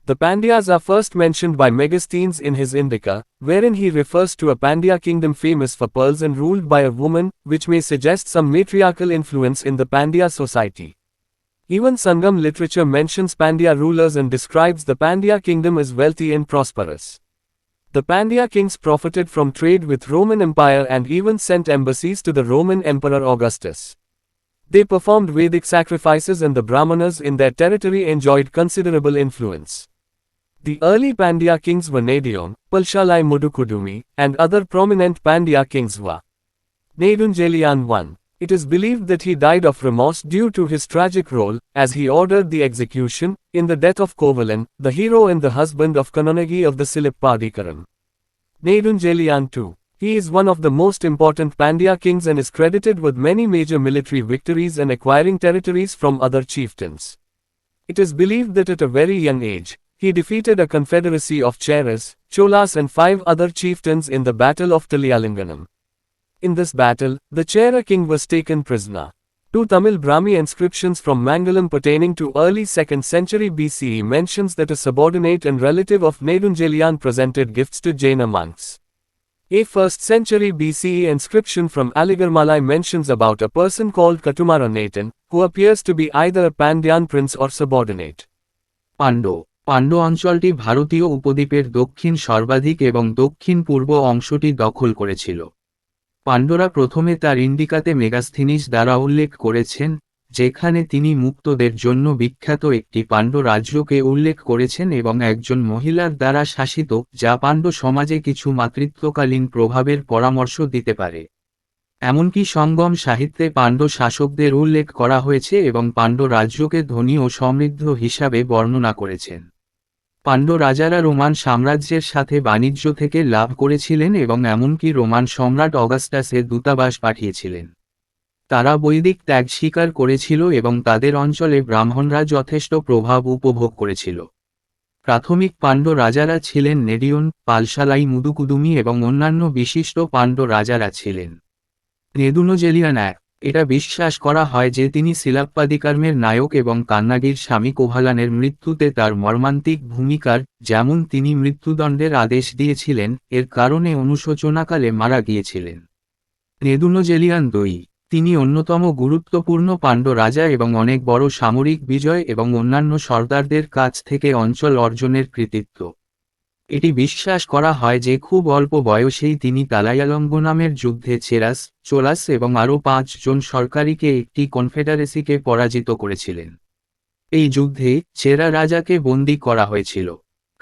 The Pandyas are first mentioned by Megasthenes in his Indica, wherein he refers to a Pandya kingdom famous for pearls and ruled by a woman, which may suggest some matriarchal influence in the Pandya society. Even Sangam literature mentions Pandya rulers and describes the Pandya kingdom as wealthy and prosperous. The Pandya kings profited from trade with Roman Empire and even sent embassies to the Roman Emperor Augustus. They performed Vedic sacrifices and the Brahmanas in their territory enjoyed considerable influence. The early Pandya kings were Nedion, Palshalai Mudukudumi, and other prominent Pandya kings were. Nedunjelian I. It is believed that he died of remorse due to his tragic role, as he ordered the execution, in the death of Kovalan, the hero and the husband of Kanonagi of the Silippadikaram. Nedunjelian II. He is one of the most important Pandya kings and is credited with many major military victories and acquiring territories from other chieftains. It is believed that at a very young age, He defeated a confederacy of Cheras, Cholas and 5 other chieftains in the Battle of Taliyalinganam. In this battle, the Chera king was taken prisoner. Two Tamil Brahmi inscriptions from Mangalam pertaining to early 2nd century BCE mentions that a subordinate and relative of Nedunjeliyan presented gifts to Jaina monks. A 1st century BCE inscription from Aligarmalai mentions about a person called Katumara Nathan, who appears to be either a Pandyan prince or subordinate. Pandya অঞ্চলটি ভারতীয় উপদ্বীপের দক্ষিণ সর্বাধিক এবং দক্ষিণ পূর্ব অংশটি দখল করেছিল। পাণ্ড্যরা প্রথমে তার ইন্ডিকাতে মেগাস্থিনিস দ্বারা উল্লেখ করেছেন, যেখানে তিনি মুক্তদের জন্য বিখ্যাত একটি পাণ্ড্য রাজ্যকে উল্লেখ করেছেন এবং একজন মহিলার দ্বারা শাসিত, যা পাণ্ড্য সমাজে কিছু মাতৃত্বকালীন প্রভাবের পরামর্শ দিতে পারে। এমনকি সঙ্গম সাহিত্যে পাণ্ড্য শাসকদের উল্লেখ করা হয়েছে এবং পাণ্ড্য রাজ্যকে ধনী ও সমৃদ্ধ হিসাবে বর্ণনা করেছেন। পাণ্ড্য রাজারা রোমান সাম্রাজ্যের সাথে বাণিজ্য থেকে লাভ করেছিলেন এবং এমনকি রোমান সম্রাট অগাস্টাসের দূতাবাস পাঠিয়েছিলেন। তারা বৈদিক ত্যাগ স্বীকার করেছিল এবং তাদের অঞ্চলে ব্রাহ্মণরা যথেষ্ট প্রভাব উপভোগ করেছিল। প্রাথমিক পাণ্ড্য রাজারা ছিলেন নেডিয়ন, পালশালাই মুদুকুদুমি এবং অন্যান্য বিশিষ্ট পাণ্ড্য রাজারা ছিলেন। নেদুনজেলিয়ান এটা বিশ্বাস করা হয় যে তিনি শিলাপ্পাদিকার্মের নায়ক এবং কান্নাগির স্বামী কোভালানের মৃত্যুতে তার মর্মান্তিক ভূমিকার, যেমন তিনি মৃত্যুদণ্ডের আদেশ দিয়েছিলেন, এর কারণে অনুশোচনাকালে মারা গিয়েছিলেন। নেদুনজেলিয়ান তিনি অন্যতম গুরুত্বপূর্ণ পাণ্ড্য রাজা এবং অনেক বড় সামরিক বিজয় এবং অন্যান্য সর্দারদের কাছ থেকে অঞ্চল অর্জনের কৃতিত্ব। এটি বিশ্বাস করা হয় যে খুব অল্প বয়সেই তিনি তালায়ালঙ্গনামের যুদ্ধে চেরাস, চোলাস এবং আরও 5 জন সরকারিকে একটি কনফেডারেসিকে পরাজিত করেছিলেন। এই যুদ্ধে চেরা রাজাকে বন্দী করা হয়েছিল।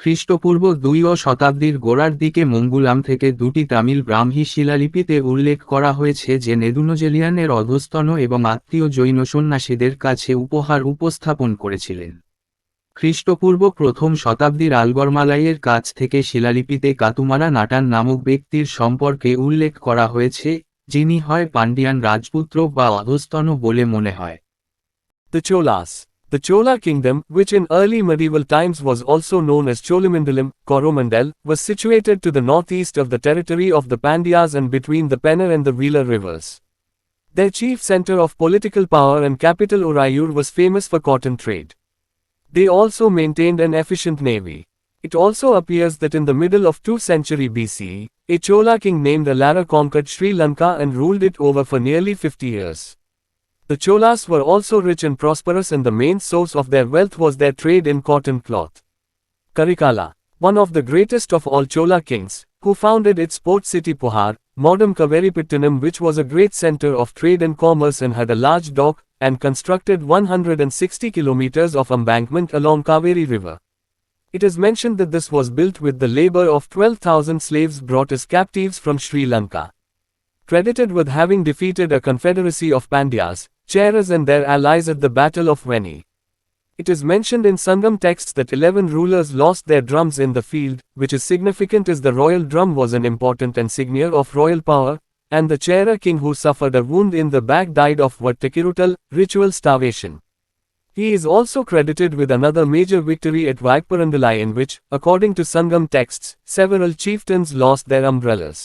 খ্রিস্টপূর্ব 2 শতাব্দীর গোড়ার দিকে মঙ্গুলাম থেকে 2টি তামিল ব্রাহ্মী শিলালিপিতে উল্লেখ করা হয়েছে যে নেদুনজেলিয়ানের অধস্তন এবং আত্মীয় জৈন সন্ন্যাসীদের কাছে উপহার উপস্থাপন করেছিলেন। খ্রিস্টপূর্ব 1ম শতাব্দীর আলগরমালাইয়ের কাছ থেকে শিলালিপিতে কাতুমারা নাটান নামক ব্যক্তির সম্পর্কে উল্লেখ করা হয়েছে, যিনি হয় পান্ডিয়ান রাজপুত্র বা অধস্তন বলে মনে হয়। The Cholas. The Chola kingdom, which in early medieval times was also known as Cholamandalam, Coromandel, was situated to the northeast of the territory of the Pandyas and between the Pennar and the Velar rivers. Their chief center of political power and capital Urayur was famous for cotton trade. They also maintained an efficient navy. It also appears that in the middle of 2nd century BCE, a Chola king named Alara conquered Sri Lanka and ruled it over for nearly 50 years. The Cholas were also rich and prosperous, and the main source of their wealth was their trade in cotton cloth. Karikala, one of the greatest of all Chola kings, who founded its port city Pohar, modern Kaveripattanam, which was a great center of trade and commerce and had a large dock, and constructed 160 kilometers of embankment along Kaveri River. It is mentioned that this was built with the labor of 12,000 slaves brought as captives from Sri Lanka. Credited with having defeated a confederacy of Pandyas, Cheras and their allies at the Battle of Veni. It is mentioned in Sangam texts that 11 rulers lost their drums in the field, which is significant as the royal drum was an important insignia of royal power, and the Chera king who suffered a wound in the back died of Vattikirutal, ritual starvation. He is also credited with another major victory at Vaikparandalai, in which, according to Sangam texts, several chieftains lost their umbrellas.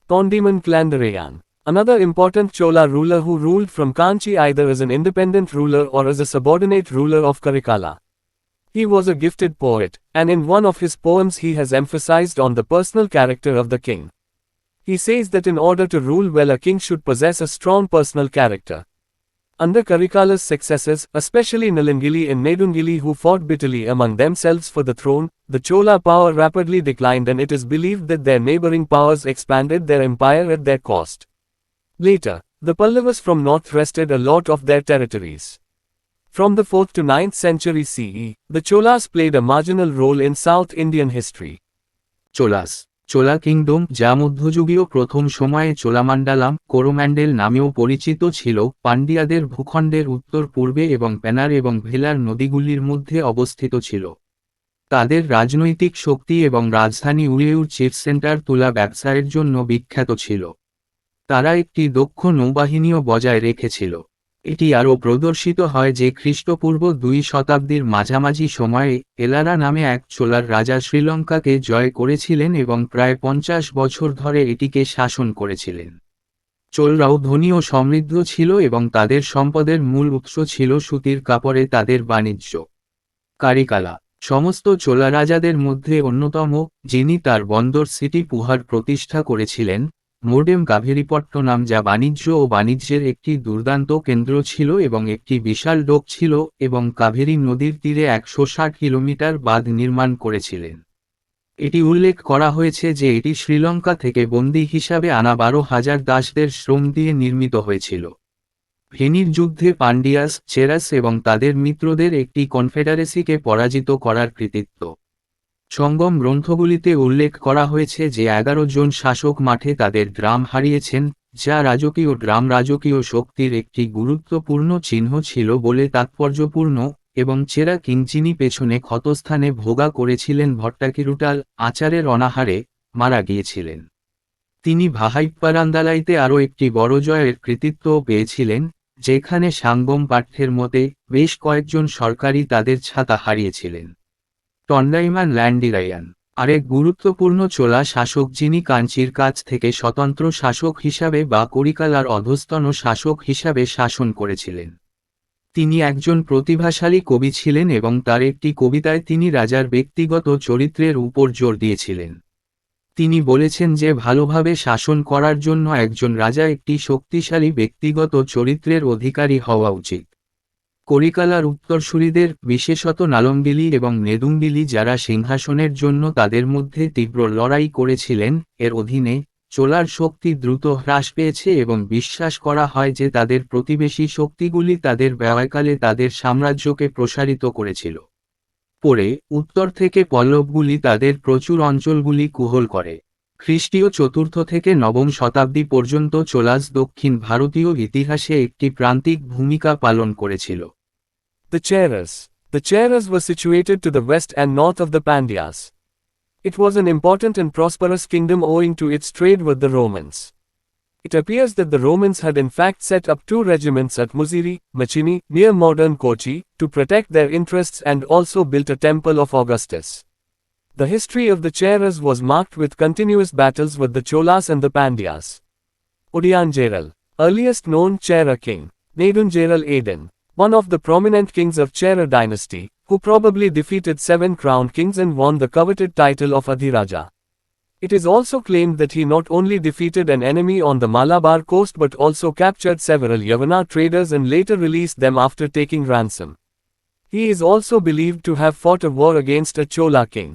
Tondiman Klandarayan, another important Chola ruler who ruled from Kanchi either as an independent ruler or as a subordinate ruler of Karikala. He was a gifted poet, and in one of his poems he has emphasized on the personal character of the king. He says that in order to rule well, a king should possess a strong personal character. Under Karikala's successors, especially Nilangili and Nedungili, who fought bitterly among themselves for the throne, the Chola power rapidly declined, and it is believed that their neighboring powers expanded their empire at their cost. Later, the Pallavas from north wrested a lot of their territories. From the 4th to 9th century CE, the Cholas played a marginal role in South Indian history. Chola kingdom, যা মধ্যযুগীয় প্রথম সময়ে চোলামান্ডালাম, কোরোম্যান্ডেল নামেও পরিচিত ছিল, পান্ডিয়াদের ভূখণ্ডের উত্তর পূর্বে এবং পেনার এবং ভেলার নদীগুলির মধ্যে অবস্থিত ছিল। তাদের রাজনৈতিক শক্তি এবং রাজধানী উড়িউর চিফ সেন্টার তুলা ব্যবসায়ের জন্য বিখ্যাত ছিল। তারা একটি দক্ষ নৌবাহিনীও বজায় রেখেছিল। এটি আরও প্রদর্শিত হয় যে খ্রিস্টপূর্ব 2 শতাব্দীর মাঝামাঝি সময়ে এলারা নামে এক চোলার রাজা শ্রীলঙ্কাকে জয় করেছিলেন এবং প্রায় 50 বছর ধরে এটিকে শাসন করেছিলেন। চোলরাও ধনী ও সমৃদ্ধ ছিল এবং তাদের সম্পদের মূল উৎস ছিল সুতির কাপড়ে তাদের বাণিজ্য। কারিকালা সমস্ত চোলা রাজাদের মধ্যে অন্যতম, যিনি তার বন্দর সিটি পুহার প্রতিষ্ঠা করেছিলেন, মোর্ডেম কাভেরিপট্টনাম, যা বাণিজ্য ও বাণিজ্যের একটি দুর্দান্ত কেন্দ্র ছিল এবং একটি বিশাল ডোক ছিল, এবং কাভেরি নদীর তীরে 160 কিলোমিটার বাঁধ নির্মাণ করেছিলেন। এটি উল্লেখ করা হয়েছে যে এটি শ্রীলঙ্কা থেকে বন্দী হিসাবে আনা 12,000 দাসদের শ্রম দিয়ে নির্মিত হয়েছিল। ফেনীর যুদ্ধে পান্ডিয়াস, চেরাস এবং তাদের মিত্রদের একটি কনফেডারেসিকে পরাজিত করার কৃতিত্ব সঙ্গম গ্রন্থগুলিতে উল্লেখ করা হয়েছে যে 11 জন শাসক মাঠে তাদের ড্রাম হারিয়েছেন, যা রাজকীয় ড্রাম রাজকীয় শক্তির একটি গুরুত্বপূর্ণ চিহ্ন ছিল বলে তাৎপর্যপূর্ণ, এবং চেরা কিঞ্চিনি পেছনে ক্ষতস্থানে ভোগা করেছিলেন ভট্টাকিরুটাল, আচারের অনাহারে মারা গিয়েছিলেন। তিনি ভাহাইপ্পারান্দালাইতে আরও একটি বড় জয়ের কৃতিত্বও পেয়েছিলেন, যেখানে সাঙ্গম পাঠ্যের মতে বেশ কয়েকজন সরকারি তাদের ছাতা হারিয়েছিলেন। টন্ডাইমান ল্যান্ডিরায়ান আরেক গুরুত্বপূর্ণ চোলা শাসক, যিনি কাঞ্চির কাছ থেকে স্বতন্ত্র শাসক হিসাবে বা করিকালার অধস্তন শাসক হিসাবে শাসন করেছিলেন। তিনি একজন প্রতিভাশালী কবি ছিলেন এবং তার একটি কবিতায় তিনি রাজার ব্যক্তিগত চরিত্রের উপর জোর দিয়েছিলেন। তিনি বলেছেন যে ভালোভাবে শাসন করার জন্য একজন রাজা একটি শক্তিশালী ব্যক্তিগত চরিত্রের অধিকারী হওয়া উচিত। করিকালার উত্তরসূরিদের, বিশেষত নালম্বিলি এবং নেদুম্বিলি, যারা সিংহাসনের জন্য তাদের মধ্যে তীব্র লড়াই করেছিলেন, এর অধীনে চোলার শক্তি দ্রুত হ্রাস পেয়েছে এবং বিশ্বাস করা হয় যে তাদের প্রতিবেশী শক্তিগুলি তাদের ব্যয়কালে তাদের সাম্রাজ্যকে প্রসারিত করেছিল। পরে উত্তর থেকে পল্লবগুলি তাদের প্রচুর অঞ্চলগুলি কুহল করে। খ্রিস্টীয় চতুর্থ থেকে নবম শতাব্দী পর্যন্ত চোলাস দক্ষিণ ভারতীয় ইতিহাসে একটি প্রান্তিক ভূমিকা পালন করেছিল। The Cheras. The Cheras were situated to the west and north of the Pandyas. It was an important and prosperous kingdom owing to its trade with the Romans. It appears that the Romans had in fact set up 2 regiments at Muziri, Machini, near modern Kochi, to protect their interests, and also built a temple of Augustus. The history of the Cheras was marked with continuous battles with the Cholas and the Pandyas. Udiyanjeral, earliest known Chera king, Nedunjeral Aden, one of the prominent kings of Chera dynasty, who probably defeated 7 crowned kings and won the coveted title of Adhiraja. It is also claimed that he not only defeated an enemy on the Malabar coast but also captured several Yavana traders and later released them after taking ransom. He is also believed to have fought a war against a Chola king.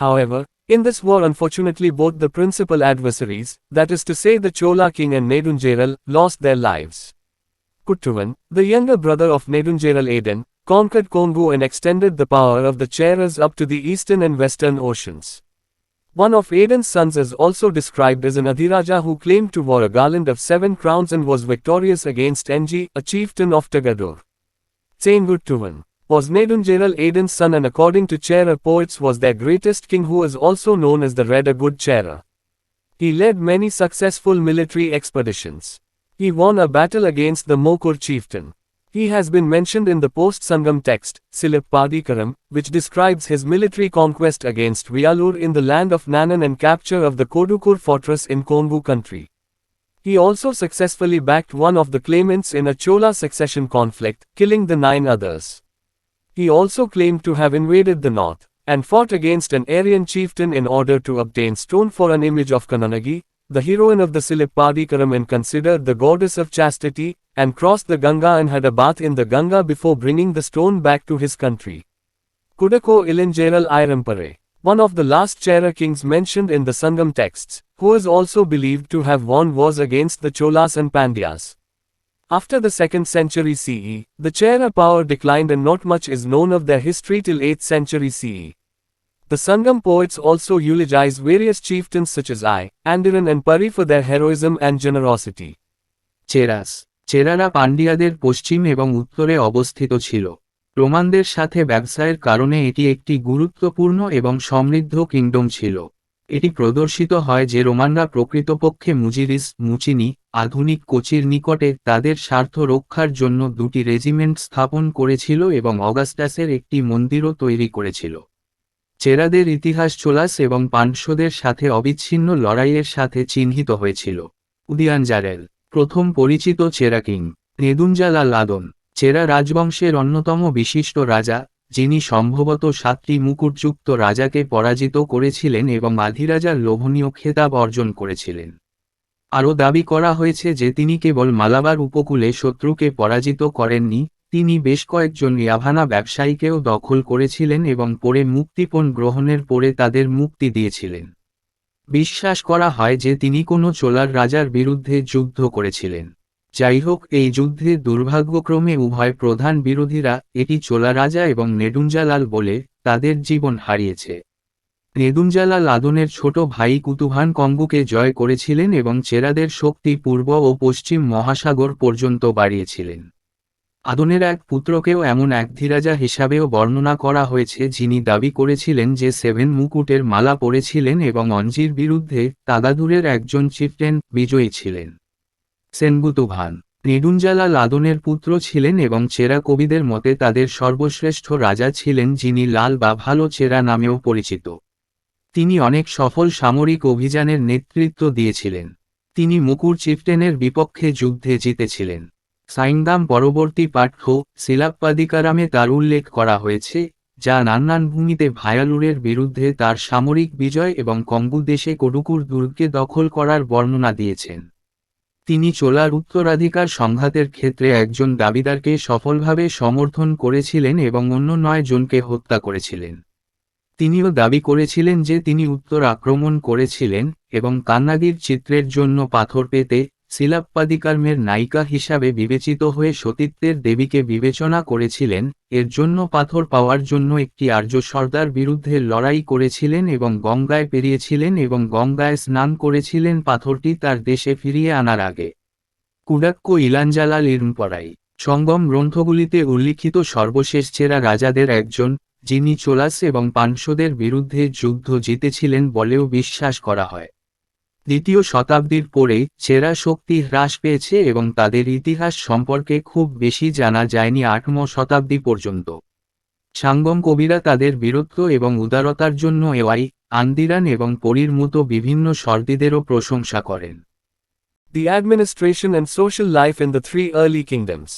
However, in this war unfortunately both the principal adversaries, that is to say the Chola king and Nedunjeral, lost their lives. Kuttuvan, the younger brother of Nedunjeral Aden, conquered Kongu and extended the power of the Cheras up to the eastern and western oceans. One of Aden's sons is also described as an Adhiraja who claimed to wear a garland of 7 crowns and was victorious against Enji, a chieftain of Tagadur. Tsenguttuvan was Nedunjeral Aden's son and according to Chera poets was their greatest king, who is also known as the Red, a good Chera. He led many successful military expeditions. He won a battle against the Mokur chieftain. He has been mentioned in the post-Sangam text, Silippadikaram, which describes his military conquest against Vialur in the land of Nanan and capture of the Kodukur fortress in Kongu country. He also successfully backed one of the claimants in a Chola succession conflict, killing the 9 others. He also claimed to have invaded the north, and fought against an Aryan chieftain in order to obtain stone for an image of Kananagi, the heroine of the Silippadikaram and considered the goddess of chastity, and crossed the Ganga and had a bath in the Ganga before bringing the stone back to his country. Kudako Ilinjeral Irampare, one of the last Chera kings mentioned in the Sangam texts, who is also believed to have won wars against the Cholas and Pandyas. After the 2nd century CE, the Chera power declined and not much is known of their history till 8th century CE. The Sangam poets also eulogize various chieftains such as Andiran and Pari for their heroism and generosity. Cheras চেরারা পান্ডিয়াদের পশ্চিম এবং উত্তরে অবস্থিত ছিল। রোমানদের সাথে ব্যবসায়ের কারণে এটি একটি গুরুত্বপূর্ণ এবং সমৃদ্ধ কিংডম ছিল। এটি প্রদর্শিত হয় যে রোমানরা প্রকৃতপক্ষে মুজিরিস মুচিনি আধুনিক কোচির নিকটে তাদের স্বার্থ রক্ষার জন্য দুটি রেজিমেন্ট স্থাপন করেছিল এবং অগাস্টাসের একটি মন্দিরও তৈরি করেছিল। চেরাদের ইতিহাস চোলাস এবং পান্ড্যদের সাথে অবিচ্ছিন্ন লড়াইয়ের সাথে চিহ্নিত হয়েছিল। উদিয়ানজারেল প্রথম পরিচিত চেরা কিং নেদুনজালা লাদন চেরা রাজবংশের অন্যতম বিশিষ্ট রাজা, যিনি সম্ভবত 7টি মুকুটযুক্ত রাজাকে পরাজিত করেছিলেন এবং আধিরাজার লোভনীয় খেতাব অর্জন করেছিলেন। আরও দাবি করা হয়েছে যে তিনি কেবল মালাবার উপকূলে শত্রুকে পরাজিত করেননি, তিনি বেশ কয়েকজন ইয়াভানা ব্যবসায়ীকেও দখল করেছিলেন এবং পরে মুক্তিপণ গ্রহণের পরে তাদের মুক্তি দিয়েছিলেন। বিশ্বাস করা হয় যে তিনি কোনো চোলার রাজার বিরুদ্ধে যুদ্ধ করেছিলেন। যাই হোক, এই যুদ্ধে দুর্ভাগ্যক্রমে উভয় প্রধান বিরোধীরা, এটি চোলা রাজা এবং নেদুনজালাল বলে, তাদের জীবন হারিয়েছে। নেদুনজালাল আদনের ছোট ভাই কুতুভান কঙ্গুকে জয় করেছিলেন এবং চেরাদের শক্তি পূর্ব ও পশ্চিম মহাসাগর পর্যন্ত বাড়িয়েছিলেন। আদনের এক পুত্রকেও এমন এক ধীরাজা হিসাবেও বর্ণনা করা হয়েছে যিনি দাবি করেছিলেন যে 7 মুকুটের মালা পরেছিলেন এবং অঞ্জির বিরুদ্ধে তাগাদুরের একজন চিফটেন বিজয়ী ছিলেন। সেনগুতুভান নেদুনজালাল আদনের পুত্র ছিলেন এবং চেরা কবিদের মতে তাদের সর্বশ্রেষ্ঠ রাজা ছিলেন, যিনি লাল বা ভালো চেরা নামেও পরিচিত। তিনি অনেক সফল সামরিক অভিযানের নেতৃত্ব দিয়েছিলেন। তিনি মুকুর চিফটেনের বিপক্ষে যুদ্ধে জিতেছিলেন। সাইংদাম পরবর্তী পাঠ্য সিলাপ্পাদিকারামে তার উল্লেখ করা হয়েছে, যা নান্নান ভূমিতে ভায়ালুরের বিরুদ্ধে তার সামরিক বিজয় এবং কঙ্গু দেশে কোডুকুর দুর্গকে দখল করার বর্ণনা দিয়েছেন। তিনি চোলার উত্তরাধিকার সংঘাতের ক্ষেত্রে একজন দাবিদারকে সফলভাবে সমর্থন করেছিলেন এবং অন্য 9 জনকে হত্যা করেছিলেন। তিনিও দাবি করেছিলেন যে তিনি উত্তর আক্রমণ করেছিলেন এবং কান্নাগির চিত্রের জন্য পাথর পেতে সিলাপ্পাদিকার্মের নায়িকা হিসাবে বিবেচিত হয়ে সতীত্বের দেবীকে বিবেচনা করেছিলেন, এর জন্য পাথর পাওয়ার জন্য একটি আর্য সর্দার বিরুদ্ধে লড়াই করেছিলেন এবং গঙ্গায় পেরিয়েছিলেন এবং গঙ্গায় স্নান করেছিলেন পাথরটি তার দেশে ফিরিয়ে আনার আগে। কুডাক্কো ইলাঞ্জালাল ইরমপরাই সঙ্গম গ্রন্থগুলিতে উল্লিখিত সর্বশেষ চেরা রাজাদের একজন, যিনি চোলাস এবং পান্ড্যদের বিরুদ্ধে যুদ্ধ জিতেছিলেন বলেও বিশ্বাস করা হয়। 2য় শতাব্দীর পরে চেরা শক্তি হ্রাস পেয়েছে এবং তাদের ইতিহাস সম্পর্কে খুব বেশি জানা যায়নি 8ম শতাব্দী পর্যন্ত। সাঙ্গম কবিরা তাদের বীরত্ব এবং উদারতার জন্য এওয়াই, আন্দিরান এবং পরীর মতো বিভিন্ন সর্দিদেরও প্রশংসা করেন। The administration and social life in the 3 early kingdoms.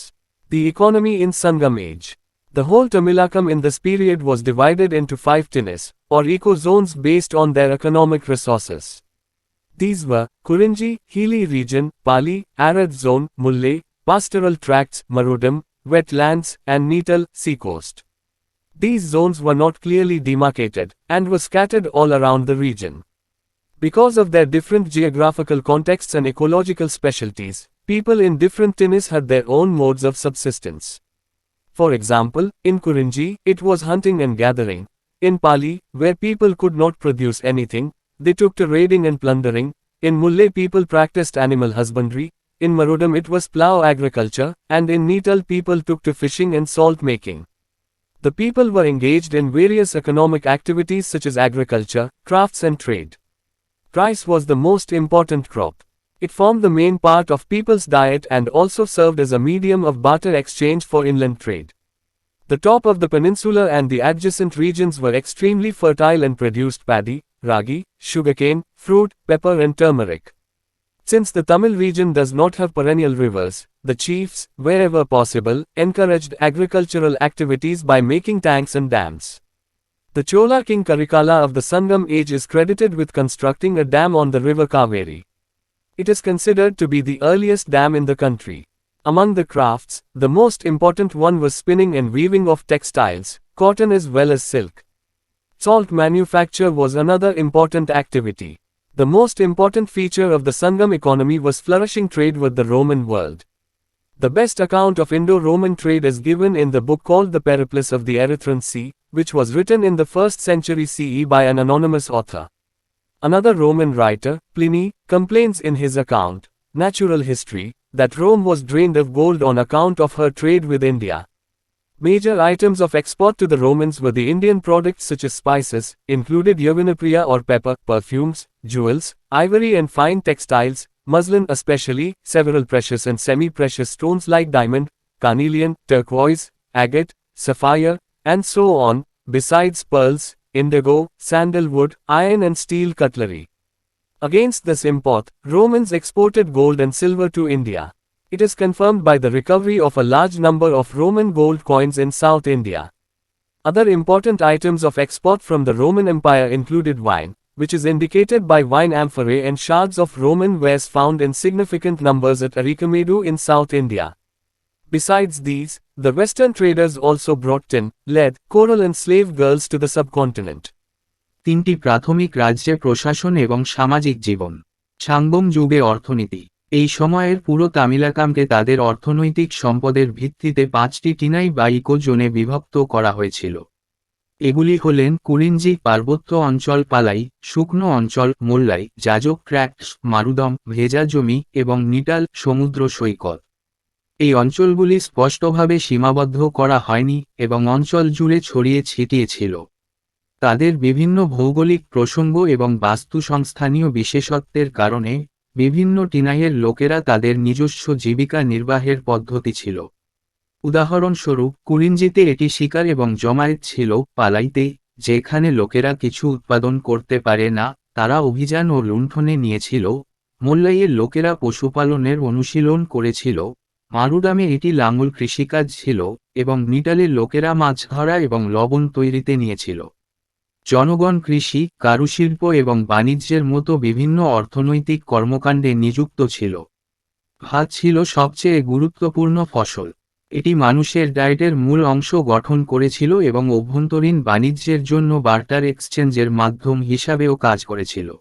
The economy in Sangam age. The whole Tamilakam in this period was divided into 5 tinis, or eco-zones based on their economic resources. These were Kurinji, Hili region, Pali, Arid zone, Mulle, pastoral tracts, Marudam, wetlands, and Neetal, seacoast. These zones were not clearly demarcated, and were scattered all around the region. Because of their different geographical contexts and ecological specialties, people in different tinis had their own modes of subsistence. For example, in Kurinji, it was hunting and gathering. In Pali, where people could not produce anything, they took to raiding and plundering. In Mulle, people practiced animal husbandry. In Marudam, it was plough agriculture, and in Neetal, people took to fishing and salt making. The people were engaged in various economic activities such as agriculture, crafts, and trade. Rice was the most important crop. It formed the main part of people's diet and also served as a medium of barter exchange for inland trade. The top of the peninsula and the adjacent regions were extremely fertile and produced paddy, ragi, sugarcane, fruit, pepper and turmeric. Since the Tamil region does not have perennial rivers, the chiefs, wherever possible, encouraged agricultural activities by making tanks and dams. The Chola king Karikala of the Sangam age is credited with constructing a dam on the river Kaveri. It is considered to be the earliest dam in the country. Among the crafts, the most important one was spinning and weaving of textiles, cotton as well as silk. Salt manufacture was another important activity. The most important feature of the Sangam economy was flourishing trade with the Roman world. The best account of Indo-Roman trade is given in the book called The Periplus of the Erythraean Sea, which was written in the 1st century CE by an anonymous author. Another Roman writer, Pliny, complains in his account, Natural History, that Rome was drained of gold on account of her trade with India. Major items of export to the Romans were the Indian products such as spices, included Yavanapriya or pepper, perfumes, jewels, ivory and fine textiles, muslin especially, several precious and semi-precious stones like diamond, carnelian, turquoise, agate, sapphire, and so on, besides pearls, indigo, sandalwood, iron and steel cutlery. Against this import, Romans exported gold and silver to India. It is confirmed by the recovery of a large number of Roman gold coins in South India. Other important items of export from the Roman Empire included wine, which is indicated by wine amphorae and shards of Roman wares found in significant numbers at Arikamedu in South India. Besides these, the Western traders also brought tin, lead, coral and slave girls to the subcontinent. তিনটি প্রাথমিক রাজ্যে প্রশাসন এবং সামাজিক জীবন। সাঙ্গম যুগে অর্থনীতি। এই সময়ের পুরো তামিলাকামকে তাদের অর্থনৈতিক সম্পদের ভিত্তিতে 5টি টিনাই বা ইকোজোনে বিভক্ত করা হয়েছিল। এগুলি হলেন কুরিঞ্জি পার্বত্য অঞ্চল, পালাই শুকনো অঞ্চল, মোল্লাই যাজক ট্র্যাক্টস, মারুদম ভেজা জমি এবং নিটাল সমুদ্র সৈকত। এই অঞ্চলগুলি স্পষ্টভাবে সীমাবদ্ধ করা হয়নি এবং অঞ্চল জুড়ে ছড়িয়ে ছিটিয়ে ছিল। তাদের বিভিন্ন ভৌগোলিক প্রসঙ্গ এবং বাস্তুসংস্থানীয় বিশেষত্বের কারণে বিভিন্ন টিনাইয়ের লোকেরা তাদের নিজস্ব জীবিকা নির্বাহের পদ্ধতি ছিল। উদাহরণস্বরূপ কুরিঞ্জিতে এটি শিকার এবং জমায়েত ছিল। পালাইতে, যেখানে লোকেরা কিছু উৎপাদন করতে পারে না, তারা অভিযান ও লুণ্ঠনে নিয়েছিল। মোল্লাইয়ের লোকেরা পশুপালনের অনুশীলন করেছিল। মারুদামে এটি লাঙল কৃষিকাজ ছিল এবং নিটালের লোকেরা মাছ ধরা এবং লবণ তৈরিতে নিয়েছিল। জনগণ কৃষি, কারুশিল্প এবং বাণিজ্যের মতো বিভিন্ন অর্থনৈতিক কর্মকাণ্ডে নিযুক্ত ছিল। ভাত ছিল সবচেয়ে গুরুত্বপূর্ণ ফসল। এটি মানুষের ডায়েটের মূল অংশ গঠন করেছিল এবং অভ্যন্তরীণ বাণিজ্যের জন্য বার্টার এক্সচেঞ্জের মাধ্যম হিসাবেও কাজ করেছিল।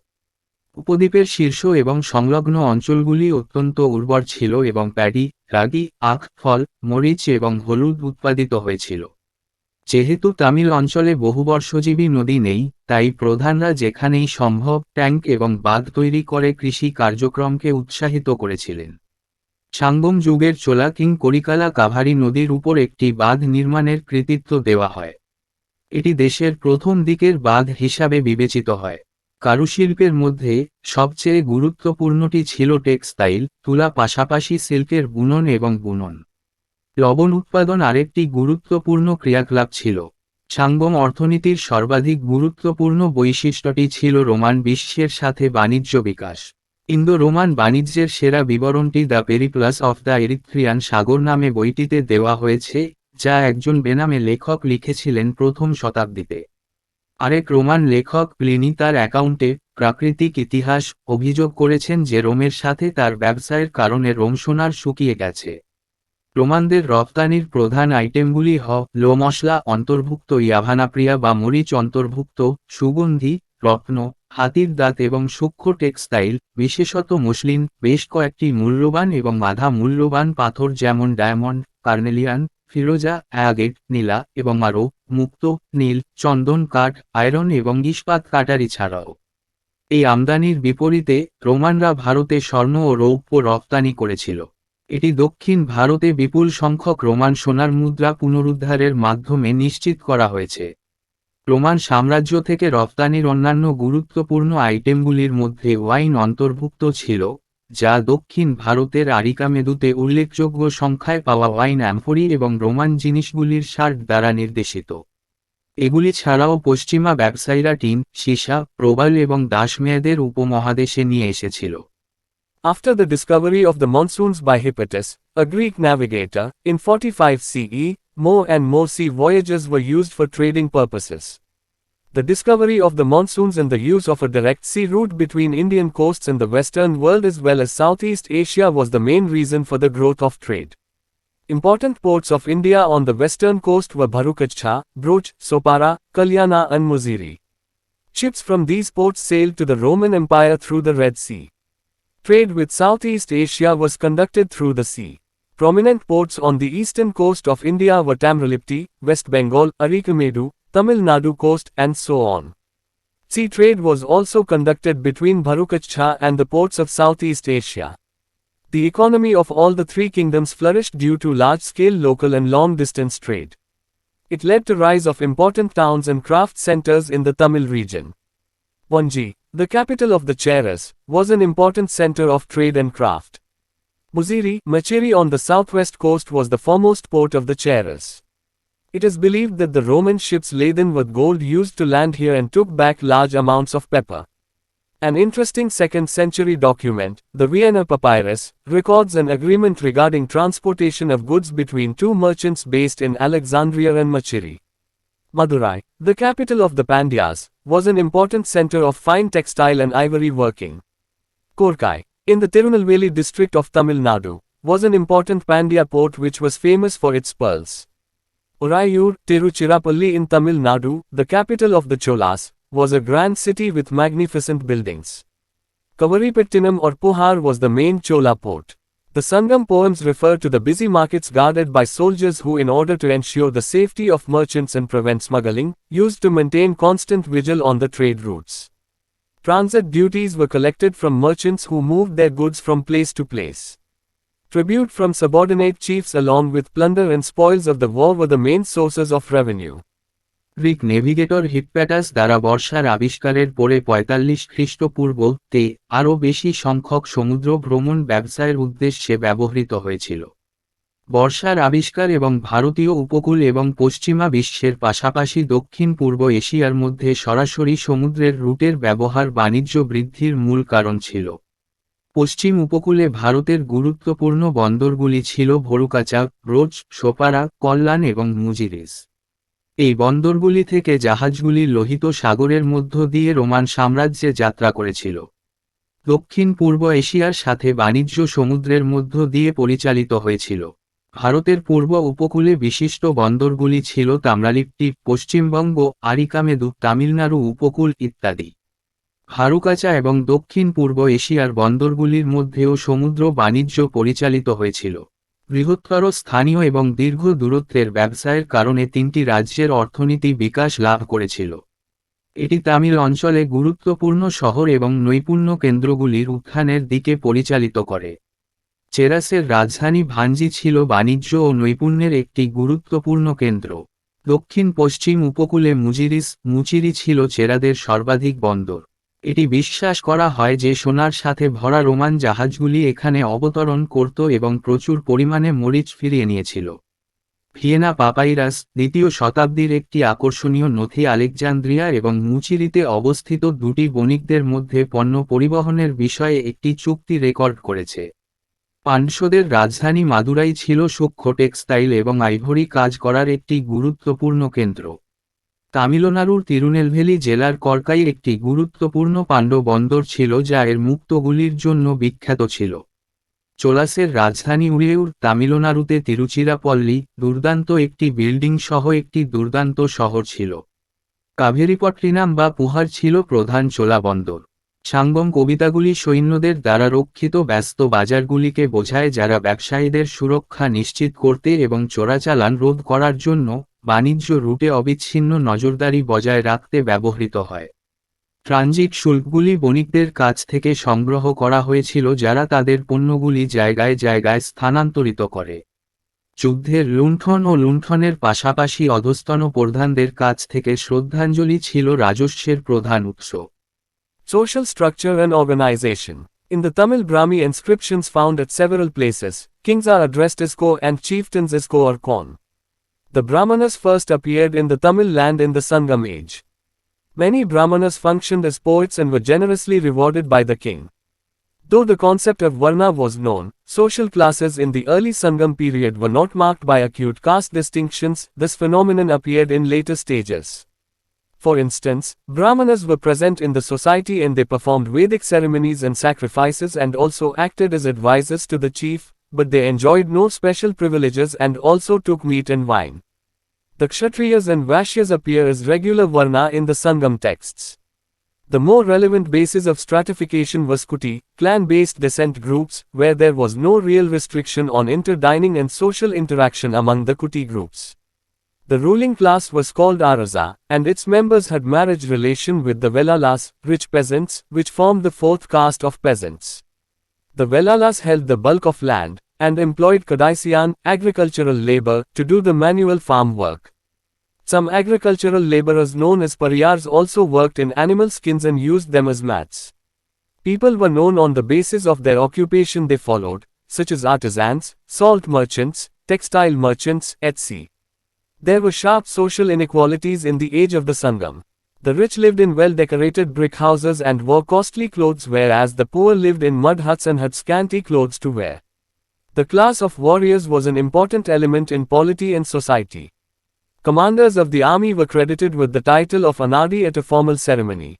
উপদ্বীপের শীর্ষ এবং সংলগ্ন অঞ্চলগুলি অত্যন্ত উর্বর ছিল এবং প্যাডি, রাগি, আখ, ফল, মরিচ এবং হলুদ উৎপাদিত হয়েছিল। যেহেতু তামিল অঞ্চলে বহুবর্ষজীবী নদী নেই, তাই প্রধানরা যেখানেই সম্ভব ট্যাঙ্ক এবং বাঁধ তৈরি করে কৃষি কার্যক্রমকে উৎসাহিত করেছিলেন। সাঙ্গম যুগের চোলা কিং করিকালা কাভারি নদীর উপর একটি বাঁধ নির্মাণের কৃতিত্ব দেওয়া হয়। এটি দেশের প্রথম দিকের বাঁধ হিসাবে বিবেচিত হয়। কারুশিল্পের মধ্যে সবচেয়ে গুরুত্বপূর্ণটি ছিল টেক্সটাইল, তুলা, পাশাপাশি সিল্কের বুনন এবং বুনন। লবণ উৎপাদন আরেকটি গুরুত্বপূর্ণ ক্রিয়াকলাপ ছিল। সাঙ্গম অর্থনীতির সর্বাধিক গুরুত্বপূর্ণ বৈশিষ্ট্যটি ছিল রোমান বিশ্বের সাথে বাণিজ্য বিকাশ। ইন্দো রোমান বাণিজ্যের সেরা বিবরণটি the Periplus of the Erythraean সাগর নামে বইটিতে দেওয়া হয়েছে, যা একজন বেনামে লেখক লিখেছিলেন প্রথম শতাব্দীতে। আরেক রোমান লেখক প্লিনি তার অ্যাকাউন্টে প্রাকৃতিক ইতিহাস অভিযোগ করেছেন যে রোমের সাথে তার ব্যবসায়ের কারণে রোম সোনার শুকিয়ে গেছে। রোমানদের রপ্তানির প্রধান আইটেমগুলি লো মশলা অন্তর্ভুক্ত, ইয়াভানাপ্রিয়া বা মরিচ অন্তর্ভুক্ত, সুগন্ধি, রত্ন, হাতির দাঁত এবং সূক্ষ্ম টেক্সটাইল, বিশেষত মসলিন, বেশ কয়েকটি মূল্যবান এবং আধা মূল্যবান পাথর যেমন ডায়মন্ড, কার্নেলিয়ান, ফিরোজা, অ্যাগেট, নীলা এবং আরও, মুক্ত, নীল, চন্দন কাঠ, আয়রন এবং ইস্পাত কাটারি ছাড়াও। এই আমদানির বিপরীতে রোমানরা ভারতে স্বর্ণ ও রৌপ্য রপ্তানি করেছিল। এটি দক্ষিণ ভারতে বিপুল সংখ্যক রোমান সোনার মুদ্রা পুনরুদ্ধারের মাধ্যমে নিশ্চিত করা হয়েছে। রোমান সাম্রাজ্য থেকে রপ্তানির অন্যান্য গুরুত্বপূর্ণ আইটেমগুলির মধ্যে ওয়াইন অন্তর্ভুক্ত ছিল, যা দক্ষিণ ভারতের আরিকামেদুতে উল্লেখযোগ্য সংখ্যায় পাওয়া ওয়াইন অ্যাম্ফোরি এবং রোমান জিনিসগুলির শার্ট দ্বারা নির্দেশিত। এগুলি ছাড়াও পশ্চিমা ব্যবসায়ীরা টিন, সীসা, প্রবাল এবং দাসমেয়াদের উপমহাদেশে নিয়ে এসেছিল। After the discovery of the monsoons by Hippasus, a Greek navigator, in 45 CE, more and more sea voyages were used for trading purposes. The discovery of the monsoons and the use of a direct sea route between Indian coasts and the Western world as well as Southeast Asia was the main reason for the growth of trade. Important ports of India on the western coast were Bharukacha, Broch, Sopara, Kalyana and Muziri. Ships from these ports sailed to the Roman Empire through the Red Sea. Trade with Southeast Asia was conducted through the sea. Prominent ports on the eastern coast of India were Tamralipti, West Bengal, Arikamedu, Tamil Nadu coast, and so on. Sea trade was also conducted between Bharukacha and the ports of Southeast Asia. The economy of all the three kingdoms flourished due to large-scale local and long-distance trade. It led to rise of important towns and craft centers in the Tamil region. Vanji, the capital of the Cheras, was an important center of trade and craft. Macherry on the southwest coast was the foremost port of the Cheras. It is believed that the Roman ships laden with gold used to land here and took back large amounts of pepper. An interesting 2nd century document, the Vienna Papyrus, records an agreement regarding transportation of goods between two merchants based in Alexandria and Macherry. Madurai, the capital of the Pandyas, was an important center of fine textile and ivory working. Korkai, in the Tirunelveli district of Tamil Nadu, was an important Pandya port which was famous for its pearls. Urayur, Tiruchirappalli in Tamil Nadu, the capital of the Cholas, was a grand city with magnificent buildings. Kavaripettinam or Puhar was the main Chola port. The Sangam poems refer to the busy markets guarded by soldiers who, in order to ensure the safety of merchants and prevent smuggling, used to maintain constant vigil on the trade routes. Transit duties were collected from merchants who moved their goods from place to place. Tribute from subordinate chiefs along with plunder and spoils of the war were the main sources of revenue. Greek navigator Hippalus দ্বারা বর্ষার আবিষ্কারের পরে 45 খ্রিস্টপূর্ব-তে আরও বেশি সংখ্যক সমুদ্র ভ্রমণ ব্যবসায়ের উদ্দেশ্যে ব্যবহৃত হয়েছিল। বর্ষার আবিষ্কার এবং ভারতীয় উপকূল এবং পশ্চিমা বিশ্বের পাশাপাশি দক্ষিণ পূর্ব এশিয়ার মধ্যে সরাসরি সমুদ্রের রুটের ব্যবহার বাণিজ্য বৃদ্ধির মূল কারণ ছিল। পশ্চিম উপকূলে ভারতের গুরুত্বপূর্ণ বন্দরগুলি ছিল ভরুকাচা, ব্রোচ, সোপারা, কল্যাণ এবং মুজিরিস। এই বন্দরগুলি থেকে জাহাজগুলি লোহিত সাগরের মধ্য দিয়ে রোমান সাম্রাজ্যে যাত্রা করেছিল। দক্ষিণ পূর্ব এশিয়ার সাথে বাণিজ্য সমুদ্রের মধ্য দিয়ে পরিচালিত হয়েছিল। ভারতের পূর্ব উপকূলে বিশিষ্ট বন্দরগুলি ছিল তাম্রালিপ্তি, পশ্চিমবঙ্গ, আরিকামেদু, তামিলনাড়ু উপকূল ইত্যাদি। ভারুকাচা এবং দক্ষিণ পূর্ব এশিয়ার বন্দরগুলির মধ্যেও সমুদ্র বাণিজ্য পরিচালিত হয়েছিল। বৃহত্তর স্থানীয় এবং দীর্ঘ দূরত্বের ব্যবসায়ের কারণে তিনটি রাজ্যের অর্থনীতি বিকাশ লাভ করেছিল। এটি তামিল অঞ্চলে গুরুত্বপূর্ণ শহর এবং নৈপুণ্য কেন্দ্রগুলির উত্থানের দিকে পরিচালিত করে। চেরাসের রাজধানী ভাঞ্জি ছিল বাণিজ্য ও নৈপুণ্যের একটি গুরুত্বপূর্ণ কেন্দ্র। দক্ষিণ পশ্চিম উপকূলে মুচিরি ছিল চেরাদের সর্বাধিক বন্দর। এটি বিশ্বাস করা হয় যে সোনার সাথে ভরা রোমান জাহাজগুলি এখানে অবতরণ করত এবং প্রচুর পরিমাণে মরিচ ফিরিয়ে নিয়েছিল। ভিয়েনা পাপাইরাস, 2য় শতাব্দীর একটি আকর্ষণীয় নথি আলেকজান্দ্রিয়া এবং মুচিরিতে অবস্থিত দুটি বণিকদের মধ্যে পণ্য পরিবহনের বিষয়ে একটি চুক্তি রেকর্ড করেছে। পাণ্ড্যদের রাজধানী মাদুরাই ছিল সূক্ষ্ম টেক্সটাইল এবং আইভরি কাজ করার একটি গুরুত্বপূর্ণ কেন্দ্র। তামিলনাড়ুর তিরুনেলভেলি জেলার করকাই একটি গুরুত্বপূর্ণ পাণ্ড্য বন্দর ছিল যা এর মুক্তগুলির জন্য বিখ্যাত ছিল। চোলাসের রাজধানী উড়িয়ুর, তামিলনাড়ুতে তিরুচিরাপল্লী, দুর্দান্ত একটি বিল্ডিং সহ একটি দুর্দান্ত শহর ছিল। কাভেরিপট্টিনাম বা পুহার ছিল প্রধান চোলা বন্দর। সাঙ্গম কবিতাগুলি সৈন্যদের দ্বারা রক্ষিত ব্যস্ত বাজারগুলিকে বোঝায় যারা ব্যবসায়ীদের সুরক্ষা নিশ্চিত করতে এবং চোরাচালান রোধ করার জন্য বাণিজ্য রুটে অবিচ্ছিন্ন নজরদারি বজায় রাখতে ব্যবহৃত হয়। ট্রানজিট শুল্কগুলি বণিকদের কাছ থেকে সংগ্রহ করা হয়েছিল যারা তাদের পণ্যগুলি জায়গায় জায়গায় স্থানান্তরিত করে। যুদ্ধের লুণ্ঠন ও লুণ্ঠনের পাশাপাশি অধস্তন প্রধানদের কাছ থেকে শ্রদ্ধাঞ্জলি ছিল রাজস্বের প্রধান উৎস। Social structure and organization. In the Tamil Brahmi inscriptions found at several places, kings are addressed as ko and chieftains as ko or kon. The Brahmanas first appeared in the Tamil land in the Sangam age. Many Brahmanas functioned as poets and were generously rewarded by the king. Though the concept of Varna was known, social classes in the early Sangam period were not marked by acute caste distinctions. This phenomenon appeared in later stages. For instance, Brahmanas were present in the society and they performed Vedic ceremonies and sacrifices and also acted as advisors to the chief, but they enjoyed no special privileges and also took meat and wine. The Kshatriyas and Vaishyas appear as regular Varna in the Sangam texts. The more relevant basis of stratification was Kuti, clan-based descent groups, where there was no real restriction on interdining and social interaction among the Kuti groups. The ruling class was called Araza, and its members had marriage relation with the Velalas, rich peasants, which formed the fourth caste of peasants. The Velalas held the bulk of land, and employed Kadaisian, agricultural labor, to do the manual farm work. Some agricultural laborers known as pariyars also worked in animal skins and used them as mats. People were known on the basis of their occupation they followed, such as artisans, salt merchants, textile merchants, etc. There were sharp social inequalities in the age of the Sangam. The rich lived in well-decorated brick houses and wore costly clothes, whereas the poor lived in mud huts and had scanty clothes to wear. The class of warriors was an important element in polity and society. Commanders of the army were credited with the title of Anadi at a formal ceremony.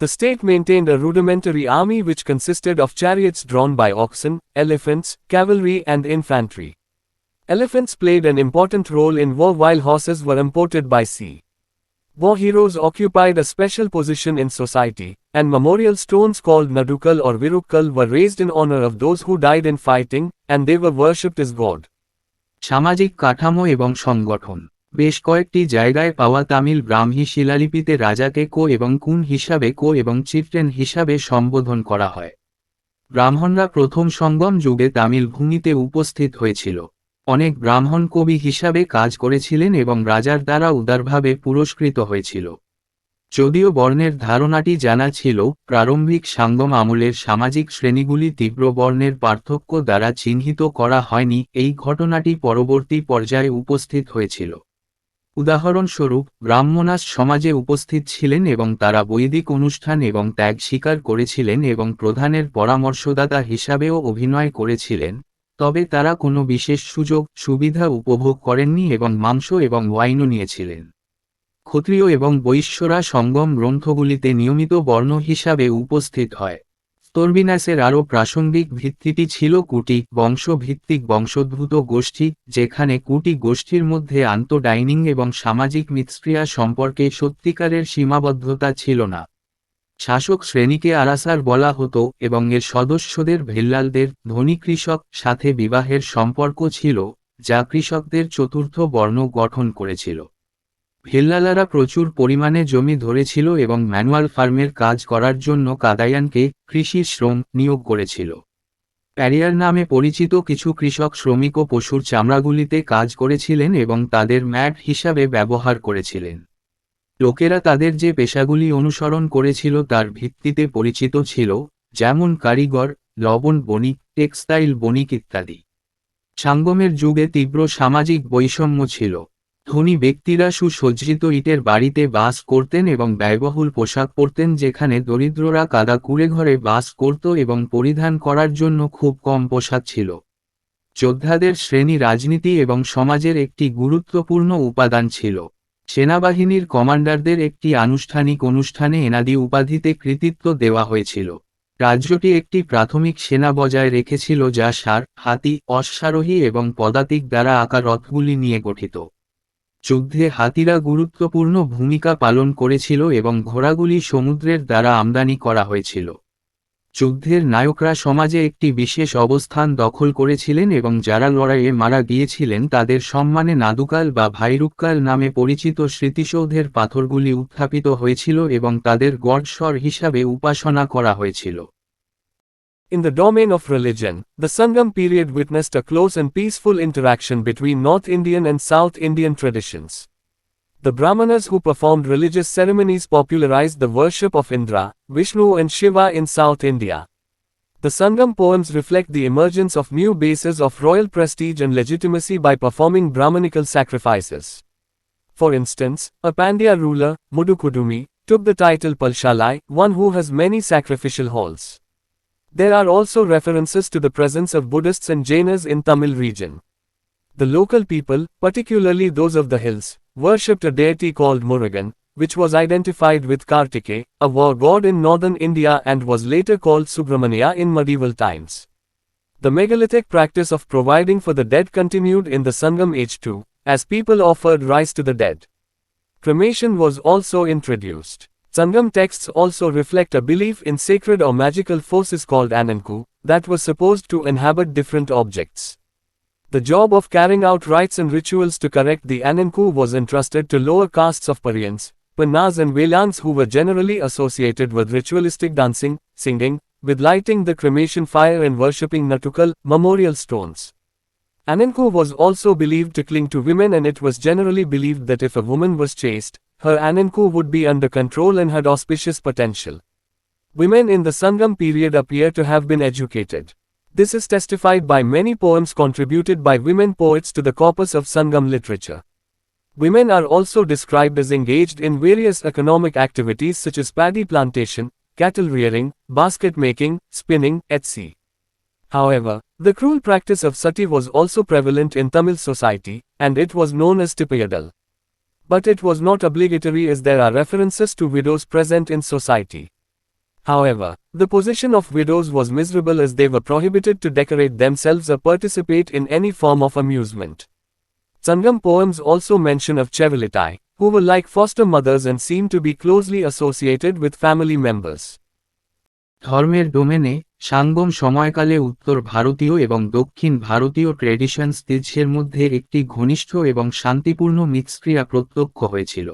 The state maintained a rudimentary army which consisted of chariots drawn by oxen, elephants, cavalry and infantry. Elephants played an important role in war while horses were imported by sea. War heroes occupied a special position in society, and memorial stones called Nadukal or Virukkal were raised in honor of those who died in fighting, and they were worshipped as God. সামাজিক কাঠামো এবং সংগঠন। বেশ কয়েকটি জায়গায় পাওয়া তামিল ব্রাহ্মী শিলালিপিতে রাজাকে কো এবং কুন হিসাবে কো এবং চিফটেন হিসাবে সম্বোধন করা হয়। ব্রাহ্মণরা প্রথম সঙ্গম যুগে তামিল ভূমিতে উপস্থিত হয়েছিল। অনেক ব্রাহ্মণ কবি হিসাবে কাজ করেছিলেন এবং রাজার দ্বারা উদারভাবে পুরস্কৃত হয়েছিল। যদিও বর্ণের ধারণাটি জানা ছিল, প্রারম্ভিক সাঙ্গম আমলের সামাজিক শ্রেণীগুলি তীব্র বর্ণের পার্থক্য দ্বারা চিহ্নিত করা হয়নি। এই ঘটনাটি পরবর্তী পর্যায়ে উপস্থিত হয়েছিল। উদাহরণস্বরূপ, ব্রাহ্মণাস সমাজে উপস্থিত ছিলেন এবং তারা বৈদিক অনুষ্ঠান এবং ত্যাগ স্বীকার করেছিলেন এবং প্রধানের পরামর্শদাতা হিসাবেও অভিনয় করেছিলেন, তবে তারা কোনো বিশেষ সুযোগ সুবিধা উপভোগ করেননি এবং মাংস এবং ওয়াইনও নিয়েছিলেন। ক্ষত্রিয় এবং বৈশ্যরা সঙ্গম গ্রন্থগুলিতে নিয়মিত বর্ণ হিসাবে উপস্থিত হয়। স্তরবিন্যাসের আরও প্রাসঙ্গিক ভিত্তিটি ছিল কুটি বংশভিত্তিক বংশোদ্ভূত গোষ্ঠী, যেখানে কুটি গোষ্ঠীর মধ্যে আন্তঃডাইনিং এবং সামাজিক মিথস্ক্রিয়া সম্পর্কে সত্যিকারের সীমাবদ্ধতা ছিল না। শাসক শ্রেণীকে আরাসার বলা হতো এবং এর সদস্যদের ভেল্লালদের ধনী কৃষক সাথে বিবাহের সম্পর্ক ছিল, যা কৃষকদের চতুর্থ বর্ণ গঠন করেছিল। ভেল্লালারা প্রচুর পরিমাণে জমি ধরেছিল এবং ম্যানুয়াল ফার্মের কাজ করার জন্য কাদায়ানকে কৃষি শ্রম নিয়োগ করেছিল। প্যারিয়ার নামে পরিচিত কিছু কৃষক শ্রমিকও পশুর চামড়াগুলিতে কাজ করেছিলেন এবং তাদের ম্যাট হিসাবে ব্যবহার করেছিলেন। লোকেরা তাদের যে পেশাগুলি অনুসরণ করেছিল তার ভিত্তিতে পরিচিত ছিল, যেমন কারিগর, লবণ বণিক, টেক্সটাইল বণিক ইত্যাদি। সাঙ্গমের যুগে তীব্র সামাজিক বৈষম্য ছিল। ধনী ব্যক্তিরা সুসজ্জিত ইটের বাড়িতে বাস করতেন এবং ব্যয়বহুল পোশাক পরতেন, যেখানে দরিদ্ররা কাদা কুঁড়েঘরে বাস করত এবং পরিধান করার জন্য খুব কম পোশাক ছিল। যোদ্ধাদের শ্রেণী রাজনীতি এবং সমাজের একটি গুরুত্বপূর্ণ উপাদান ছিল। সেনাবাহিনীর কমান্ডারদের একটি আনুষ্ঠানিক অনুষ্ঠানে এনাদি উপাধিতে কৃতিত্ব দেওয়া হয়েছিল। রাজ্যটি একটি প্রাথমিক সেনা বজায় রেখেছিল যা ষাঁড়, হাতি, অশ্বারোহী এবং পদাতিক দ্বারা আঁকা রথগুলি নিয়ে গঠিত। যুদ্ধে হাতিরা গুরুত্বপূর্ণ ভূমিকা পালন করেছিল এবং ঘোড়াগুলি সমুদ্রের দ্বারা আমদানি করা হয়েছিল। যুদ্ধের নায়করা সমাজে একটি বিশেষ অবস্থান দখল করেছিলেন এবং যারা লড়াইয়ে মারা গিয়েছিলেন তাদের সম্মানে নাদুকাল বা ভাইরুক্কাল নামে পরিচিত স্মৃতিসৌধের পাথরগুলি উত্থাপিত হয়েছিল এবং তাদের গডস্বর হিসাবে উপাসনা করা হয়েছিল। In the domain of religion, the Sangam period witnessed a close and peaceful interaction between North Indian and South Indian traditions. The Brahmanas who performed religious ceremonies popularized the worship of Indra, Vishnu and Shiva in South India. The Sangam poems reflect the emergence of new bases of royal prestige and legitimacy by performing Brahmanical sacrifices. For instance, a Pandya ruler, Mudukudumi, took the title Palshalai, one who has many sacrificial halls. There are also references to the presence of Buddhists and Jainas in Tamil region. The local people, particularly those of the hills, worshipped a deity called Murugan, which was identified with Kartike, a war god in northern India and was later called Subramania in medieval times. The megalithic practice of providing for the dead continued in the Sangam age too, as people offered rice to the dead. Cremation was also introduced. Sangam texts also reflect a belief in sacred or magical forces called Ananku, that were supposed to inhabit different objects. The job of carrying out rites and rituals to correct the Ananku was entrusted to lower castes of Paryans, Pannas and Velans who were generally associated with ritualistic dancing, singing, with lighting the cremation fire and worshipping Natukal, memorial stones. Ananko was also believed to cling to women, and it was generally believed that if a woman was chaste, her Ananko would be under control and had auspicious potential. Women in the Sangam period appear to have been educated. This is testified by many poems contributed by women poets to the corpus of Sangam literature. Women are also described as engaged in various economic activities such as paddy plantation, cattle rearing, basket making, spinning, etc. However, the cruel practice of sati was also prevalent in Tamil society, and it was known as tippayadal. But it was not obligatory, as there are references to widows present in society. However, the position of widows was miserable, as they were prohibited to decorate themselves or participate in any form of amusement. Sangam poems also mention of Chevalitai, who were like foster mothers and seem to be closely associated with family members. ধর্মের ডোমেনে সাঙ্গম সময়কালে উত্তর ভারতীয় এবং দক্ষিণ ভারতীয় traditions তীর্থের মধ্যে একটি ঘনিষ্ঠ এবং শান্তিপূর্ণ মিথস্ক্রিয়া প্রত্যক্ষ হয়েছিল।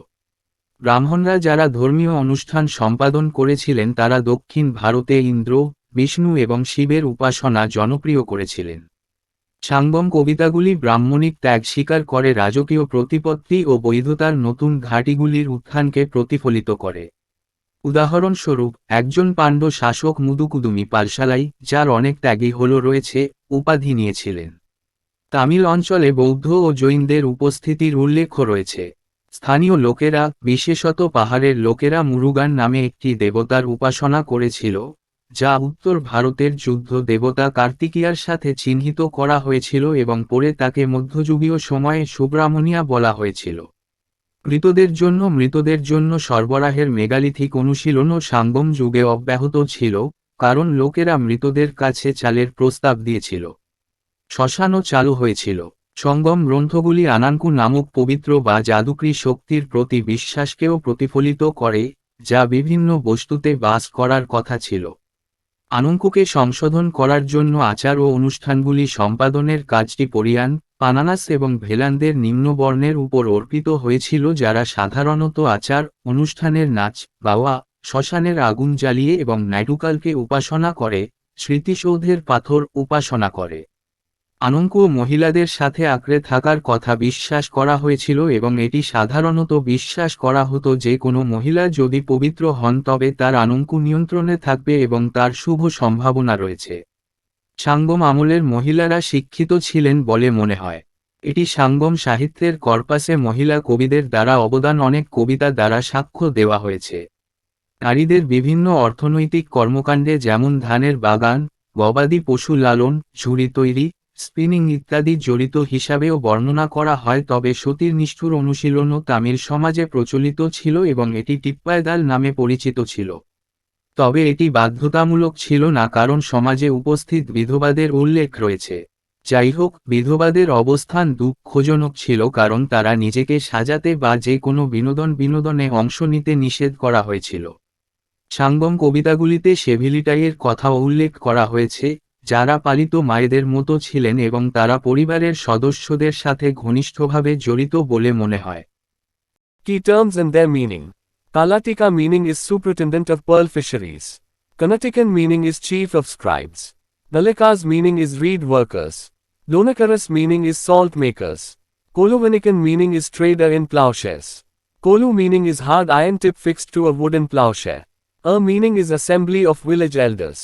ব্রাহ্মণরা যারা ধর্মীয় অনুষ্ঠান সম্পাদন করেছিলেন তারা দক্ষিণ ভারতে ইন্দ্র, বিষ্ণু এবং শিবের উপাসনা জনপ্রিয় করেছিলেন। সাঙ্গম কবিতাগুলি ব্রাহ্মণিক ত্যাগ স্বীকার করে রাজকীয় প্রতিপত্তি ও বৈধতার নতুন ঘাঁটিগুলির উত্থানকে প্রতিফলিত করে। উদাহরণস্বরূপ, একজন পাণ্ড্য শাসক মুদুকুদুমি পালশালাই, যার অনেক ত্যাগী হল রয়েছে, উপাধি নিয়েছিলেন। তামিল অঞ্চলে বৌদ্ধ ও জৈনদের উপস্থিতির উল্লেখ রয়েছে। স্থানীয় লোকেরা, বিশেষত পাহাড়ের লোকেরা মুরুগান নামে একটি দেবতার উপাসনা করেছিল, যা উত্তর ভারতের যুদ্ধ দেবতা কার্তিকিয়ার সাথে চিহ্নিত করা হয়েছিল এবং পরে তাকে মধ্যযুগীয় সময়ে সুব্রাহ্মণিয়া বলা হয়েছিল। মৃতদের জন্য সরবরাহের মেগালিথিক অনুশীলনও সাঙ্গম যুগে অব্যাহত ছিল, কারণ লোকেরা মৃতদের কাছে চালের প্রস্তাব দিয়েছিল। শ্মশানও চালু হয়েছিল। সঙ্গম গ্রন্থগুলি আনানকু নামক পবিত্র বা জাদুকরী শক্তির প্রতি বিশ্বাসকেও প্রতিফলিত করে, যা বিভিন্ন বস্তুতে বাস করার কথা ছিল। আনঙ্কুকে সংশোধন করার জন্য আচার ও অনুষ্ঠানগুলি সম্পাদনের কাজটি পরিয়ান, পানানাস এবং ভেলানদের নিম্নবর্ণের উপর অর্পিত হয়েছিল, যারা সাধারণত আচার অনুষ্ঠানের নাচ গাওয়া, শ্মশানের আগুন জ্বালিয়ে এবং নাইটুকালকে উপাসনা করে, স্মৃতিসৌধের পাথর উপাসনা করে। আনঙ্কু মহিলাদের সাথে আঁকড়ে থাকার কথা বিশ্বাস করা হয়েছিল এবং এটি সাধারণত বিশ্বাস করা হতো যে কোনো মহিলা যদি পবিত্র হন তবে তার আনঙ্কু নিয়ন্ত্রণে থাকবে এবং তার শুভ সম্ভাবনা রয়েছে। সাঙ্গম আমলের মহিলারা শিক্ষিত ছিলেন বলে মনে হয়। এটি সাঙ্গম সাহিত্যের কর্পাসে মহিলা কবিদের দ্বারা অবদান অনেক কবিতা দ্বারা সাক্ষ্য দেওয়া হয়েছে। নারীদের বিভিন্ন অর্থনৈতিক কর্মকাণ্ডে যেমন ধানের বাগান, গবাদি পশু লালন, ঝুড়ি তৈরি, স্পিনিং ইত্যাদি জড়িত হিসাবেও বর্ণনা করা হয়, তবে সতীর নিষ্ঠুর অনুশীলনও তামিল সমাজে প্রচলিত ছিল এবং এটি টিপ্পায়দাল নামে পরিচিত ছিল। তবে এটি বাধ্যতামূলক ছিল না, কারণ সমাজে উপস্থিত বিধবাদের উল্লেখ রয়েছে। যাই হোক, বিধবাদের অবস্থান দুঃখজনক ছিল কারণ তারা নিজেকে সাজাতে বা যে কোনো বিনোদনে অংশ নিতে নিষেধ করা হয়েছিল। সাঙ্গম কবিতাগুলিতে সেভিলিটাইয়ের কথাও উল্লেখ করা হয়েছে, যারা পালিত মায়েদের মতো ছিলেন এবং তারা পরিবারের সদস্যদের সাথে ঘনিষ্ঠভাবে জড়িত বলে মনে হয়। Key terms and their meaning. Kalatika meaning is superintendent of pearl fisheries. Kanatikan meaning is chief of scribes. Nalika's meaning is reed workers. Lonakaras meaning is salt makers. Koluvanikan meaning is trader in plowshares. Kolu meaning is hard iron tip fixed to a wooden plowshare. Meaning is assembly of village elders.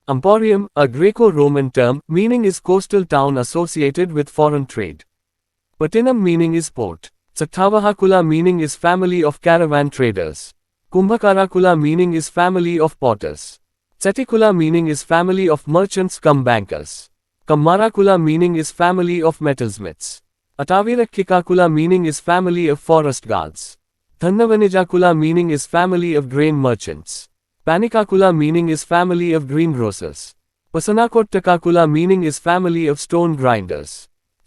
Emporium, a Greco-Roman term, meaning is coastal town associated with foreign trade. Patinam meaning is port. Sattavahakula meaning is family of caravan traders. Kumbhakarakula meaning is family of potters. Setikula meaning is family of merchants cum bankers. Kamarakula meaning is family of metalsmiths. Atavirakikakula meaning is family of forest guards. Thannavanijakula meaning is family of grain merchants. Panikakula meaning is family of greengrocers. Pasanakottakakula meaning is family of stone grinders.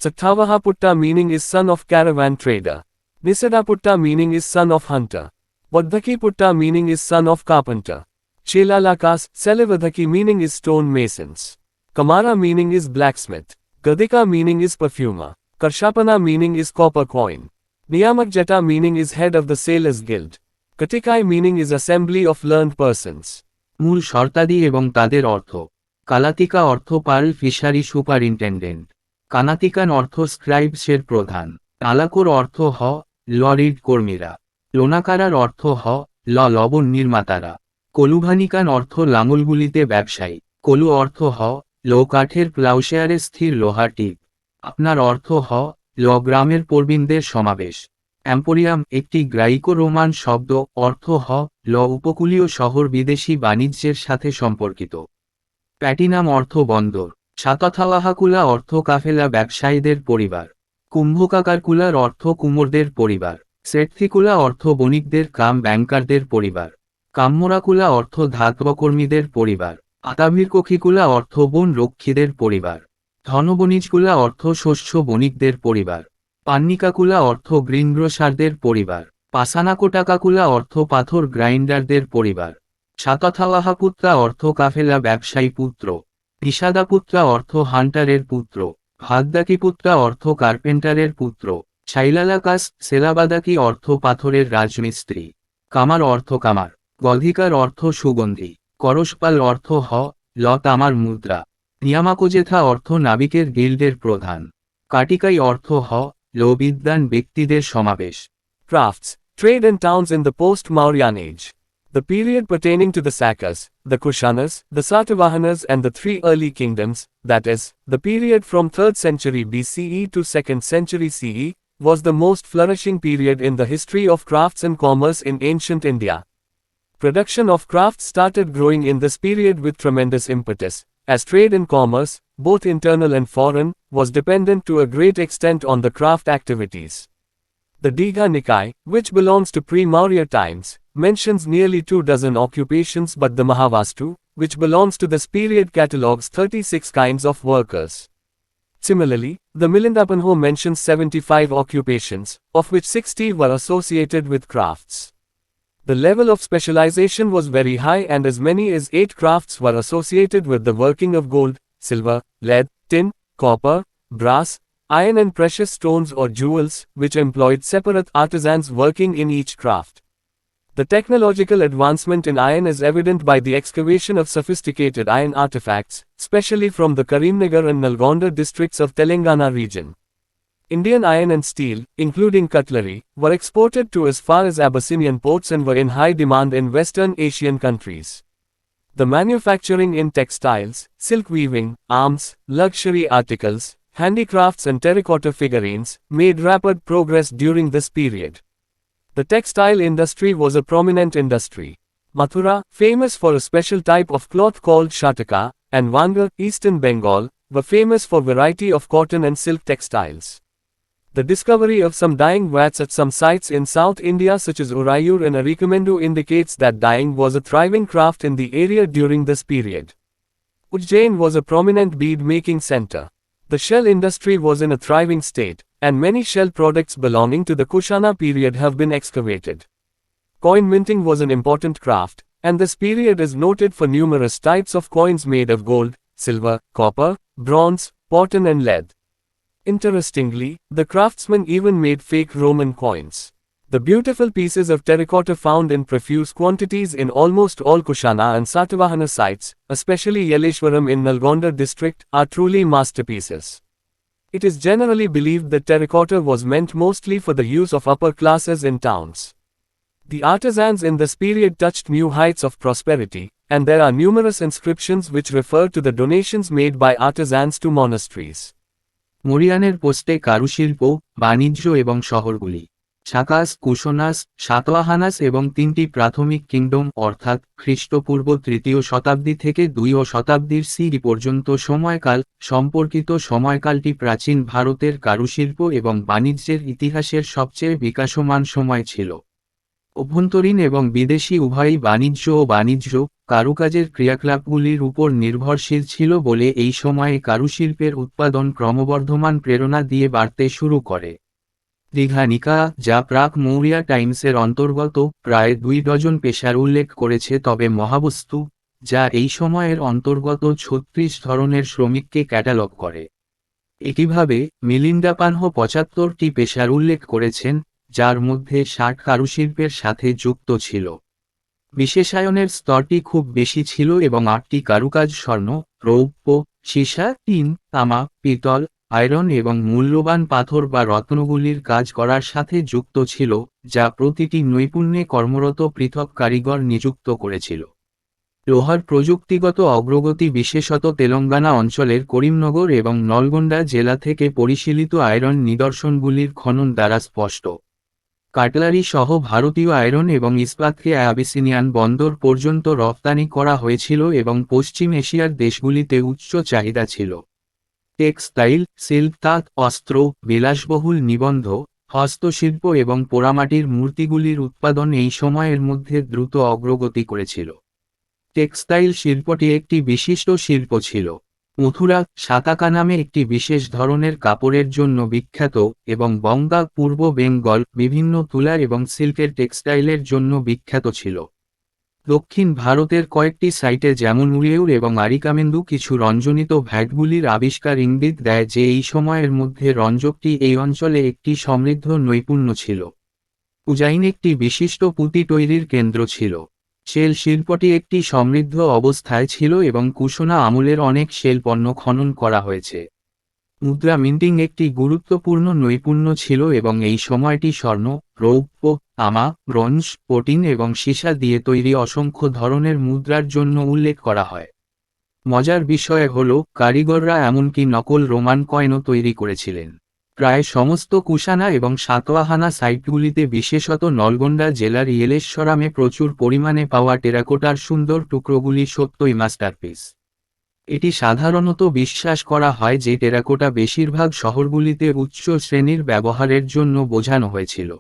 Sattavahaputta meaning is son of caravan trader. Nisadaputta meaning is son of hunter. Vaddhakiputta meaning is son of carpenter. Chelalakas, Selivadhaki meaning is stone masons. Kamara meaning is blacksmith. Gadika meaning is perfumer. Karshapana meaning is copper coin. Niyamakjata meaning is head of the sailors guild. Katikai meaning is assembly of learned persons. মূল শর্তাদি এবং তাদের অর্থ। কালাতিকা অর্থ pearl fishery superintendent. কানাতিকান অর্থ স্ক্রাইবসের প্রধান। তালাকোর অর্থ লরিড কর্মীরা। লোনাকারার অর্থ লবণ নির্মাতারা। কলুভানিকান অর্থ লাঙলগুলিতে ব্যবসায়ী। কলু অর্থ লো কাঠের প্লাউশেয়ারে স্থির লোহার টিপ। আপনার অর্থ গ্রামের প্রবীণদের সমাবেশ। অ্যাম্পোরিয়াম একটি গ্রাইকো রোমান শব্দ, অর্থ উপকূলীয় শহর বিদেশি বাণিজ্যের সাথে সম্পর্কিত। প্যাটিনাম অর্থ বন্দর। সাতথাওয়াহাকুলা অর্থ কাফেলা ব্যবসায়ীদের পরিবার। কুম্ভকাকারকুলার অর্থ কুমোরদের পরিবার। সেটথিকুলা অর্থ বণিকদের ব্যাংকারদের পরিবার। কাম্মরাকুলা অর্থ ধাতবকর্মীদের পরিবার। আতাভিরকখিকুলা অর্থ বন রক্ষীদের পরিবার। ধনবণিজকুলা অর্থ শস্য বণিকদের পরিবার। পান্নিকাকুলা অর্থ গ্রিনগ্রোসারদের পরিবার। পাসানাকোটাকাকুলা অর্থ পাথর গ্রাইন্ডারদের পরিবার। সাতথাওয়াহাপুত্রা অর্থ কাফেলা ব্যবসায়ী পুত্র। নিষাদাপুত্রা অর্থ হান্টারের পুত্র। ভাদ্দাকিপুত্রা অর্থ কার্পেন্টারের পুত্র। শাইলালাকাস সেলাবাদাকি অর্থ পাথরের রাজমিস্ত্রি। কামার অর্থ কামার। গধিকার অর্থ সুগন্ধি। করসপাল অর্থ তামার মুদ্রা। নিয়ামাকোজেথা অর্থ নাবিকের গিল্ডের প্রধান। কাটিকাই অর্থ বিদ্বান ব্যক্তিদের সমাবেশ। Crafts, trade and towns in the post-Mauryan age. The period pertaining to the Sakas, the Kushanas, the Satavahanas and the three early kingdoms, that is, the period from 3rd century BCE to 2nd century CE, was the most flourishing period in the history of crafts and commerce in ancient India. Production of crafts started growing in this period with tremendous impetus, as trade and commerce, both internal and foreign, was dependent to a great extent on the craft activities. The Digha Nikai, which belongs to pre-Maurya times, mentions nearly 24 occupations, but the Mahavastu, which belongs to this period, catalogues 36 kinds of workers. Similarly, the Milindapanho mentions 75 occupations, of which 60 were associated with crafts. The level of specialization was very high, and as many as 8 crafts were associated with the working of gold, silver, lead, tin, copper, brass, iron and precious stones or jewels, which employed separate artisans working in each craft. The technological advancement in iron is evident by the excavation of sophisticated iron artifacts, especially from the Karimnagar and Nalgonda districts of Telangana region. Indian iron and steel, including cutlery, were exported to as far as Abyssinian ports and were in high demand in Western Asian countries. The manufacturing in textiles, silk weaving, arms, luxury articles, handicrafts and terracotta figurines, made rapid progress during this period. The textile industry was a prominent industry. Mathura, famous for a special type of cloth called Shataka, and Vangar, eastern Bengal, were famous for variety of cotton and silk textiles. The discovery of some dyeing vats at some sites in South India such as Urayur and Arikamendu indicates that dyeing was a thriving craft in the area during this period. Ujjain was a prominent bead-making center. The shell industry was in a thriving state, and many shell products belonging to the Kushana period have been excavated. Coin minting was an important craft, and this period is noted for numerous types of coins made of gold, silver, copper, bronze, cotton and lead. Interestingly, the craftsmen even made fake Roman coins. The beautiful pieces of terracotta found in profuse quantities in almost all Kushana and Satavahana sites, especially Yeleshwaram in Nalgonda district, are truly masterpieces. It is generally believed that terracotta was meant mostly for the use of upper classes in towns. The artisans in this period touched new heights of prosperity, and there are numerous inscriptions which refer to the donations made by artisans to monasteries. মরিয়ানের পোস্টে কারুশিল্প, বাণিজ্য এবং শহরগুলি। সাকাস, কুশনাস, সাতওয়াহানাস এবং 3টি প্রাথমিক kingdom অর্থাৎ খ্রিস্টপূর্ব 3য় শতাব্দী থেকে 2য় শতাব্দীর সিই পর্যন্ত সময়কাল সম্পর্কিত সময়কালটি প্রাচীন ভারতের কারুশিল্প এবং বাণিজ্যের ইতিহাসের সবচেয়ে বিকাশমান সময় ছিল। অভ্যন্তরীণ এবং বিদেশি উভয়ই বাণিজ্য ও বাণিজ্য কারুকাজের ক্রিয়াকলাপগুলির উপর নির্ভরশীল ছিল বলে এই সময়ে কারুশিল্পের উৎপাদন ক্রমবর্ধমান প্রেরণা দিয়ে বাড়তে শুরু করে। দীঘা নিকা, যা প্রাক মৌরিয়া টাইমসের অন্তর্গত, প্রায় 2 ডজন পেশার উল্লেখ করেছে, তবে মহাবস্তু, যা এই সময়ের অন্তর্গত 36 ধরনের শ্রমিককে ক্যাটালগ করে। একইভাবে মিলিন্দাপানহ 75টি পেশার উল্লেখ করেছেন, যার মধ্যে 60 কারুশিল্পের সাথে যুক্ত ছিল। বিশেষায়নের স্তরটি খুব বেশি ছিল এবং 8টি কারুকাজ স্বর্ণ, রৌপ্য, সীসা, টিন, তামা, পিতল, আয়রন এবং মূল্যবান পাথর বা রত্নগুলির কাজ করার সাথে যুক্ত ছিল, যা প্রতিটি নৈপুণ্যে কর্মরত পৃথক কারিগর নিযুক্ত করেছিল। লোহার প্রযুক্তিগত অগ্রগতি বিশেষত তেলেঙ্গানা অঞ্চলের করিমনগর এবং নলগোন্ডা জেলা থেকে পরিশীলিত আয়রন নিদর্শনগুলির খনন দ্বারা স্পষ্ট। কাটলারি সহ ভারতীয় আয়রন এবং ইস্পাতকে আবিসিনিয়ান বন্দর পর্যন্ত রপ্তানি করা হয়েছিল এবং পশ্চিম এশিয়ার দেশগুলিতে উচ্চ চাহিদা ছিল। টেক্সটাইল, সিল্ক তাঁত, অস্ত্র, বিলাসবহুল নিবন্ধ, হস্তশিল্প এবং পোড়ামাটির মূর্তিগুলির উৎপাদন এই সময়ের মধ্যে দ্রুত অগ্রগতি করেছিল। টেক্সটাইল শিল্পটি একটি বিশিষ্ট শিল্প ছিল। মথুরা, সাতাকা নামে একটি বিশেষ ধরনের কাপড়ের জন্য বিখ্যাত, এবং বঙ্গাল, পূর্ব বেঙ্গল বিভিন্ন তুলা এবং সিল্কের টেক্সটাইলের জন্য বিখ্যাত ছিল। দক্ষিণ ভারতের কয়েকটি সাইটে যেমন উড়িয়ুর এবং আরিকামেন্দু কিছু রঞ্জনিত ভ্যাটগুলির আবিষ্কার ইঙ্গিত দেয় যে এই সময়ের মধ্যে রঞ্জকটি এই অঞ্চলে একটি সমৃদ্ধ নৈপুণ্য ছিল। উজাইন একটি বিশিষ্ট পুঁতি তৈরির কেন্দ্র ছিল। শেল শিল্পটি একটি সমৃদ্ধ অবস্থায় ছিল এবং কুশনা আমলের অনেক শেল পণ্য খনন করা হয়েছে। মুদ্রা মিন্টিং একটি গুরুত্বপূর্ণ নৈপুণ্য ছিল এবং এই সময়টি স্বর্ণ, রৌপ্য, তামা, ব্রোঞ্জ, পটিন এবং সীসা দিয়ে তৈরি অসংখ্য ধরনের মুদ্রার জন্য উল্লেখ করা হয়। মজার বিষয় হল, কারিগররা এমনকি নকল রোমান কয়েনও তৈরি করেছিলেন। প্রায় সমস্ত কুশানা এবং সাতওয়াহানা সাইটগুলিতে বিশেষত নলগোন্ডা জেলার ইয়েলেশ্বরামে প্রচুর পরিমাণে পাওয়া টেরাকোটার সুন্দর টুকরোগুলি সত্যই মাস্টারপিস। এটি সাধারণত বিশ্বাস করা হয় যে টেরাকোটা বেশিরভাগ শহরগুলিতে উচ্চ শ্রেণীর ব্যবহারের জন্য বোঝানো হয়েছিল।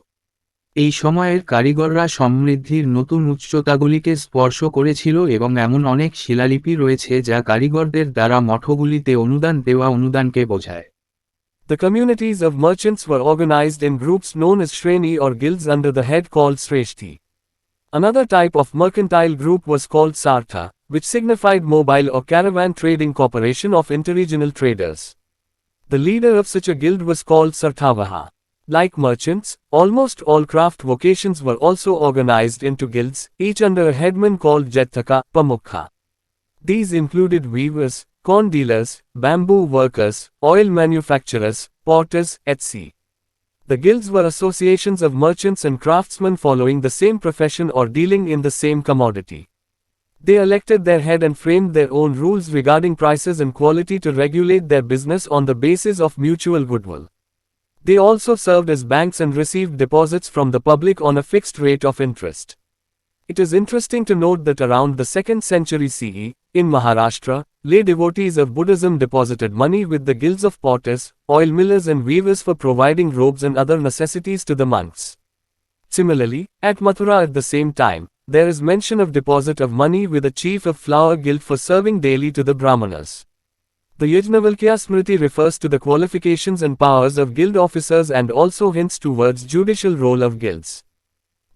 এই সময়ের কারিগররা সমৃদ্ধির নতুন উচ্চতাগুলিকে স্পর্শ করেছিল এবং এমন অনেক শিলালিপি রয়েছে যা কারিগরদের দ্বারা মঠগুলিতে অনুদান দেওয়া অনুদানকে বোঝায়। The communities of merchants were organized in groups known as shreni or guilds under the head called sreshti. Another type of mercantile group was called sartha, which signified mobile or caravan trading corporation of interregional traders. The leader of such a guild was called sarthavaha. Like merchants, almost all craft vocations were also organized into guilds, each under a headman called Jattaka, Pamukha. These included weavers, corn dealers, bamboo workers, oil manufacturers, potters, etc. The guilds were associations of merchants and craftsmen following the same profession or dealing in the same commodity. They elected their head and framed their own rules regarding prices and quality to regulate their business on the basis of mutual goodwill. They also served as banks and received deposits from the public on a fixed rate of interest. It is interesting to note that around the 2nd century CE, in Maharashtra, lay devotees of Buddhism deposited money with the guilds of potters, oil millers and weavers for providing robes and other necessities to the monks. Similarly, at Mathura at the same time, there is mention of deposit of money with a chief of flower guild for serving daily to the Brahmanas. The Yajnavalkya Smriti refers to the qualifications and powers of guild officers and also hints towards judicial role of guilds.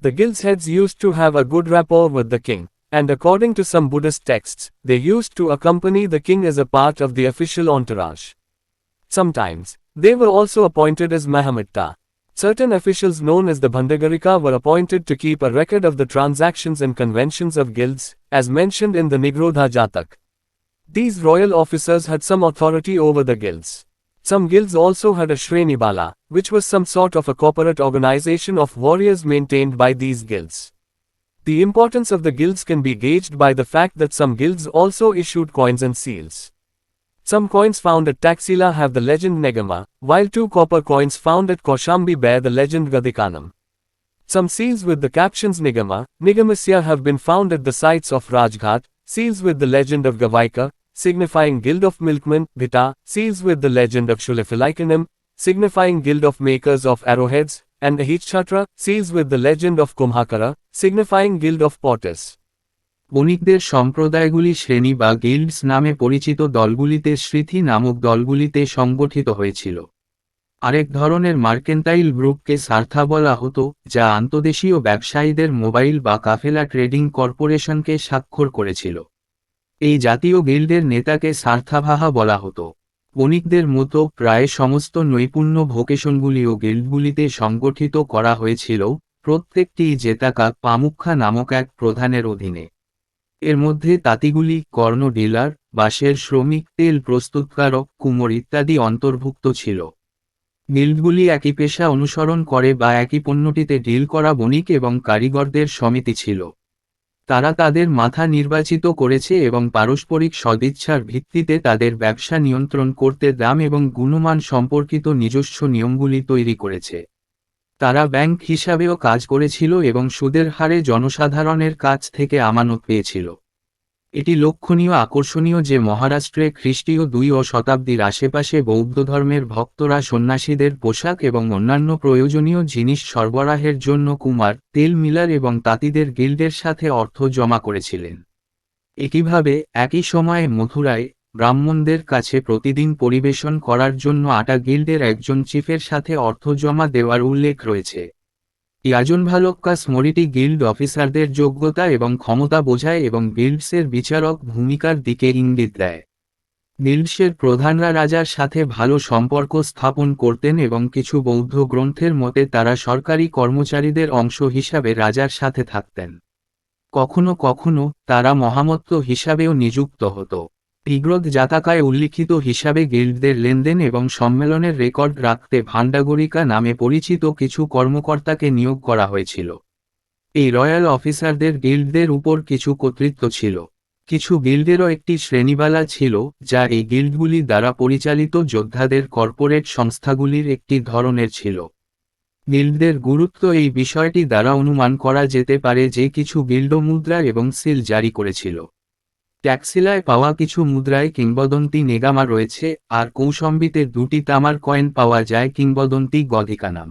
The guild's heads used to have a good rapport with the king, and according to some Buddhist texts, they used to accompany the king as a part of the official entourage. Sometimes, they were also appointed as Mahamitta. Certain officials known as the Bhandagarika were appointed to keep a record of the transactions and conventions of guilds, as mentioned in the Nigrodha Jatak. These royal officers had some authority over the guilds. Some guilds also had a Shrenibala, which was some sort of a corporate organization of warriors maintained by these guilds. The importance of the guilds can be gauged by the fact that some guilds also issued coins and seals. Some coins found at Taxila have the legend Negama, while 2 copper coins found at Kaushambi bear the legend Gadikanam. Some seals with the captions Nigama, Nigamasya have been found at the sites of Rajghat, seals with the legend of Gavaika, signifying Guild of Milkmen, Bhita, seals with the legend of Shulafilaikanam, signifying Guild of Makers of Arrowheads, and Ahitchhatra, seals with the legend of Kumhakara, signifying Guild of Potters. বণিকদের সম্প্রদায়গুলি শ্রেণী বা Guilds নামে পরিচিত দলগুলিতে স্মৃতি নামক দলগুলিতে সংগঠিত হয়েছিল। আরেক ধরনের মার্কেন্টাইল গ্রুপকে সার্থা বলা হতো, যা আন্তদেশীয় ব্যবসায়ীদের মোবাইল বা কাফেলা ট্রেডিং কর্পোরেশনকে স্বাক্ষর করেছিল। এই জাতীয় গিল্ডের নেতাকে সার্থাভাহা বলা হতো। বণিকদের মতো প্রায় সমস্ত নৈপুণ্য ভোকেশনগুলিও গিল্ডগুলিতে সংগঠিত করা হয়েছিল, প্রত্যেকটি জেতাকা পামুক্ষা নামক এক প্রধানের অধীনে। এর মধ্যে তাঁতিগুলি, কর্ণ ডিলার, বাঁশের শ্রমিক, তেল প্রস্তুতকারক, কুমোর ইত্যাদি অন্তর্ভুক্ত ছিল। গিল্ডগুলি একই পেশা অনুসরণ করে বা একই পণ্যটিতে ডিল করা বণিক এবং কারিগরদের সমিতি ছিল। তারা তাদের মাথা নির্বাচিত করেছে এবং পারস্পরিক সদিচ্ছার ভিত্তিতে তাদের ব্যবসা নিয়ন্ত্রণ করতে দাম এবং গুণমান সম্পর্কিত নিজস্ব নিয়মগুলি তৈরি করেছে। তারা ব্যাংক হিসাবেও কাজ করেছিল এবং সুদের হারে জনসাধারণের কাছ থেকে আমানত পেয়েছিল। এটি লক্ষণীয় আকর্ষণীয় যে মহারাষ্ট্রে খ্রিস্টীয় 2 শতাব্দীর আশেপাশে বৌদ্ধ ধর্মের ভক্তরা সন্ন্যাসীদের পোশাক এবং অন্যান্য প্রয়োজনীয় জিনিস সরবরাহের জন্য কুমার, তেল মিলার এবং তাঁতিদের গিল্ডের সাথে অর্থ জমা করেছিলেন। একইভাবে একই সময়ে মথুরায় ব্রাহ্মণদের কাছে প্রতিদিন পরিবেশন করার জন্য আটা গিল্ডের একজন চিফের সাথে অর্থ জমা দেওয়ার উল্লেখ রয়েছে। ইয়াজনভালক্কাস মরিটি গিল্ড অফিসারদের যোগ্যতা এবং ক্ষমতা বোঝায় এবং গিল্ডসের বিচারক ভূমিকার দিকে ইঙ্গিত দেয়। গিল্ডসের প্রধানরা রাজার সাথে ভালো সম্পর্ক স্থাপন করতেন এবং কিছু বৌদ্ধ গ্রন্থের মতে তারা সরকারি কর্মচারীদের অংশ হিসাবে রাজার সাথে থাকতেন। কখনো কখনো তারা মহামত্ত হিসাবেও নিযুক্ত হতো। তীব্রদ জাতাকায় উল্লিখিত হিসাবে গিল্ডদের লেনদেন এবং সম্মেলনের রেকর্ড রাখতে ভান্ডাগরিকা নামে পরিচিত কিছু কর্মকর্তাকে নিয়োগ করা হয়েছিল। এই রয়্যাল অফিসারদের গিল্ডদের উপর কিছু কর্তৃত্ব ছিল। কিছু গিল্ডেরও একটি শ্রেণীবালা ছিল যা এই গিল্ডগুলি দ্বারা পরিচালিত যোদ্ধাদের কর্পোরেট সংস্থাগুলির একটি ধরনের ছিল। গিল্ডদের গুরুত্ব এই বিষয়টি দ্বারা অনুমান করা যেতে পারে যে কিছু গিল্ড মুদ্রা এবং সিল জারি করেছিল। ট্যাক্সিলায় পাওয়া কিছু মুদ্রায় কিংবদন্তি নেগামা রয়েছে, আর কৌশম্বিতে 2টি তামার কয়েন পাওয়া যায় কিংবদন্তি গধিকানাম।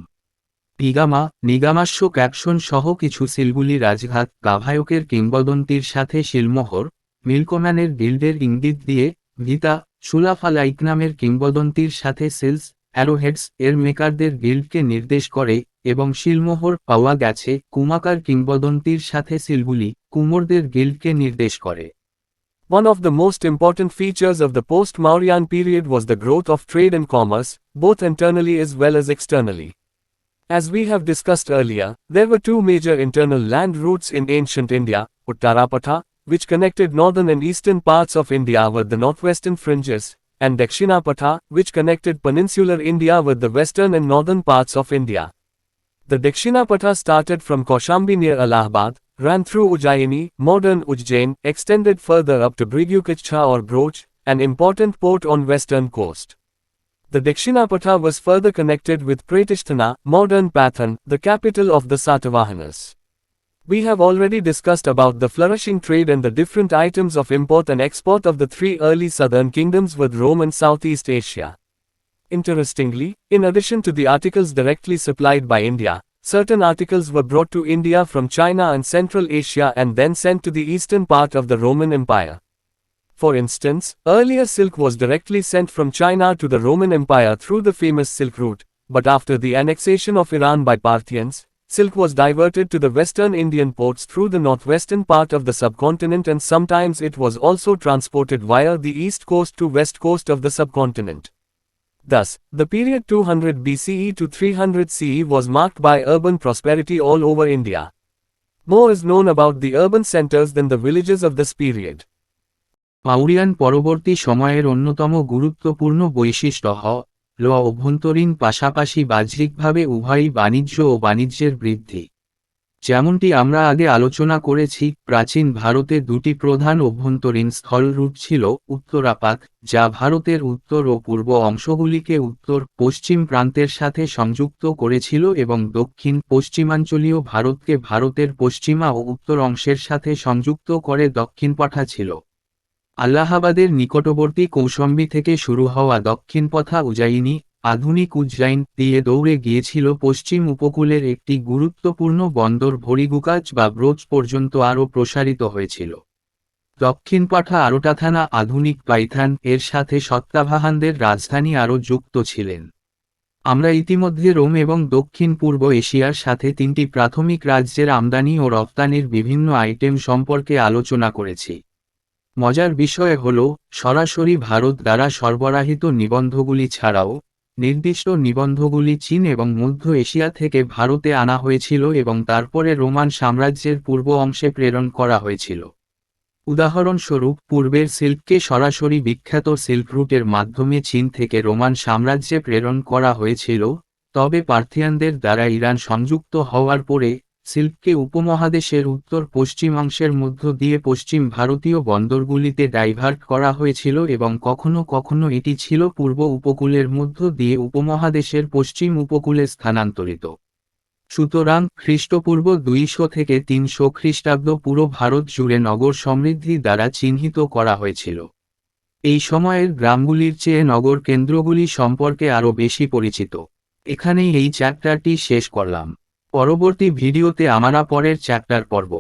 নিগামাস্য ক্যাপশন সহ কিছু সিলগুলি রাজঘাট গাভায়কের কিংবদন্তির সাথে শিলমোহর, মিল্কম্যানের গিল্ডের ইঙ্গিত দিয়ে, গীতা, সুলাফালাইক নামের কিংবদন্তির সাথে সিলস, অ্যারোহেডস এর মেকারদের গিল্ডকে নির্দেশ করে, এবং শিলমোহর পাওয়া গেছে কুমাকার কিংবদন্তির সাথে সিলগুলি কুমোরদের গিল্ডকে নির্দেশ করে। One of the most important features of the post-Mauryan period was the growth of trade and commerce, both internally as well as externally. As we have discussed earlier, there were two major internal land routes in ancient India, Uttarapatha, which connected northern and eastern parts of India with the northwestern fringes, and Dakshinapatha, which connected peninsular India with the western and northern parts of India. The Dakshinapatha started from Kaushambi near Allahabad, ran through Ujjaini, modern Ujjain, extended further up to Brigukacha or Broch, an important port on western coast. The Dakshinapatha was further connected with Pratisthana, modern Pathan, the capital of the Satavahanas. We have already discussed about the flourishing trade and the different items of import and export of the three early southern kingdoms with Rome and Southeast Asia. Interestingly, in addition to the articles directly supplied by India, certain articles were brought to India from China and Central Asia and then sent to the eastern part of the Roman Empire. For instance, earlier silk was directly sent from China to the Roman Empire through the famous Silk Route, but after the annexation of Iran by Parthians, silk was diverted to the western Indian ports through the northwestern part of the subcontinent, and sometimes it was also transported via the east coast to west coast of the subcontinent. Thus, the period 200 BCE to 300 CE was marked by urban prosperity all over India. More is known about the urban centers than the villages of this period. মাউরিয়ান পরবর্তী সময়ের অন্যতম গুরুত্বপূর্ণ বৈশিষ্ট্য হল অভ্যন্তরীণ পাশাপাশি বাহ্যিকভাবে উভয়ই বাণিজ্য ও বাণিজ্যের বৃদ্ধি। যেমনটি আমরা আগে আলোচনা করেছি, প্রাচীন ভারতে দুটি প্রধান অভ্যন্তরীণ স্থল রুট ছিল, উত্তরাপাত, যা ভারতের উত্তর ও পূর্ব অংশগুলিকে উত্তর পশ্চিম প্রান্তের সাথে সংযুক্ত করেছিল, এবং দক্ষিণ পশ্চিমাঞ্চলীয় ভারতকে ভারতের পশ্চিমা ও উত্তর অংশের সাথে সংযুক্ত করে দক্ষিণপথা ছিল। আল্লাহাবাদের নিকটবর্তী কৌশম্বি থেকে শুরু হওয়া দক্ষিণপথা উজ্জায়িনী, আধুনিক উজ্জয়িন দিয়ে দৌড়ে গিয়েছিল পশ্চিম উপকূলের একটি গুরুত্বপূর্ণ বন্দর ভরিগুকাজ বা ব্রোচ পর্যন্ত আরও প্রসারিত হয়েছিল। দক্ষিণপথা আরোটাথানা, আধুনিক পাইথান এর সাথে সত্তাভাহানদের রাজধানী আরও যুক্ত ছিলেন। আমরা ইতিমধ্যে রোম এবং দক্ষিণ পূর্ব এশিয়ার সাথে তিনটি প্রাথমিক রাজ্যের আমদানি ও রপ্তানির বিভিন্ন আইটেম সম্পর্কে আলোচনা করেছি। মজার বিষয় হল, সরাসরি ভারত দ্বারা সরবরাহিত নিবন্ধগুলি ছাড়াও নির্দিষ্ট নিবন্ধগুলি চীন এবং মধ্য এশিয়া থেকে ভারতে আনা হয়েছিল এবং তারপরে রোমান সাম্রাজ্যের পূর্ব অংশে প্রেরণ করা হয়েছিল। উদাহরণস্বরূপ পূর্বের সিল্ককে সরাসরি বিখ্যাত সিল্ক রুটের মাধ্যমে চীন থেকে রোমান সাম্রাজ্যে প্রেরণ করা হয়েছিল, তবে পার্থিয়ানদের দ্বারা ইরান সংযুক্ত হওয়ার পরে সিল্ককে উপমহাদেশের উত্তর পশ্চিমাংশের মধ্য দিয়ে পশ্চিম ভারতীয় বন্দরগুলিতে ডাইভার্ট করা হয়েছিল এবং কখনো কখনো এটি ছিল পূর্ব উপকূলের মধ্য দিয়ে উপমহাদেশের পশ্চিম উপকূলে স্থানান্তরিত। সুতরাং খ্রিস্টপূর্ব 200 থেকে 300 খ্রিস্টাব্দ পুরো ভারত জুড়ে নগর সমৃদ্ধি দ্বারা চিহ্নিত করা হয়েছিল। এই সময়ের গ্রামগুলির চেয়ে নগর কেন্দ্রগুলি সম্পর্কে আরও বেশি পরিচিত। এখানেই এই চ্যাপ্টারটি শেষ করলাম। পরবর্তী ভিডিওতে আমরা পরের চ্যাপ্টার পড়ব।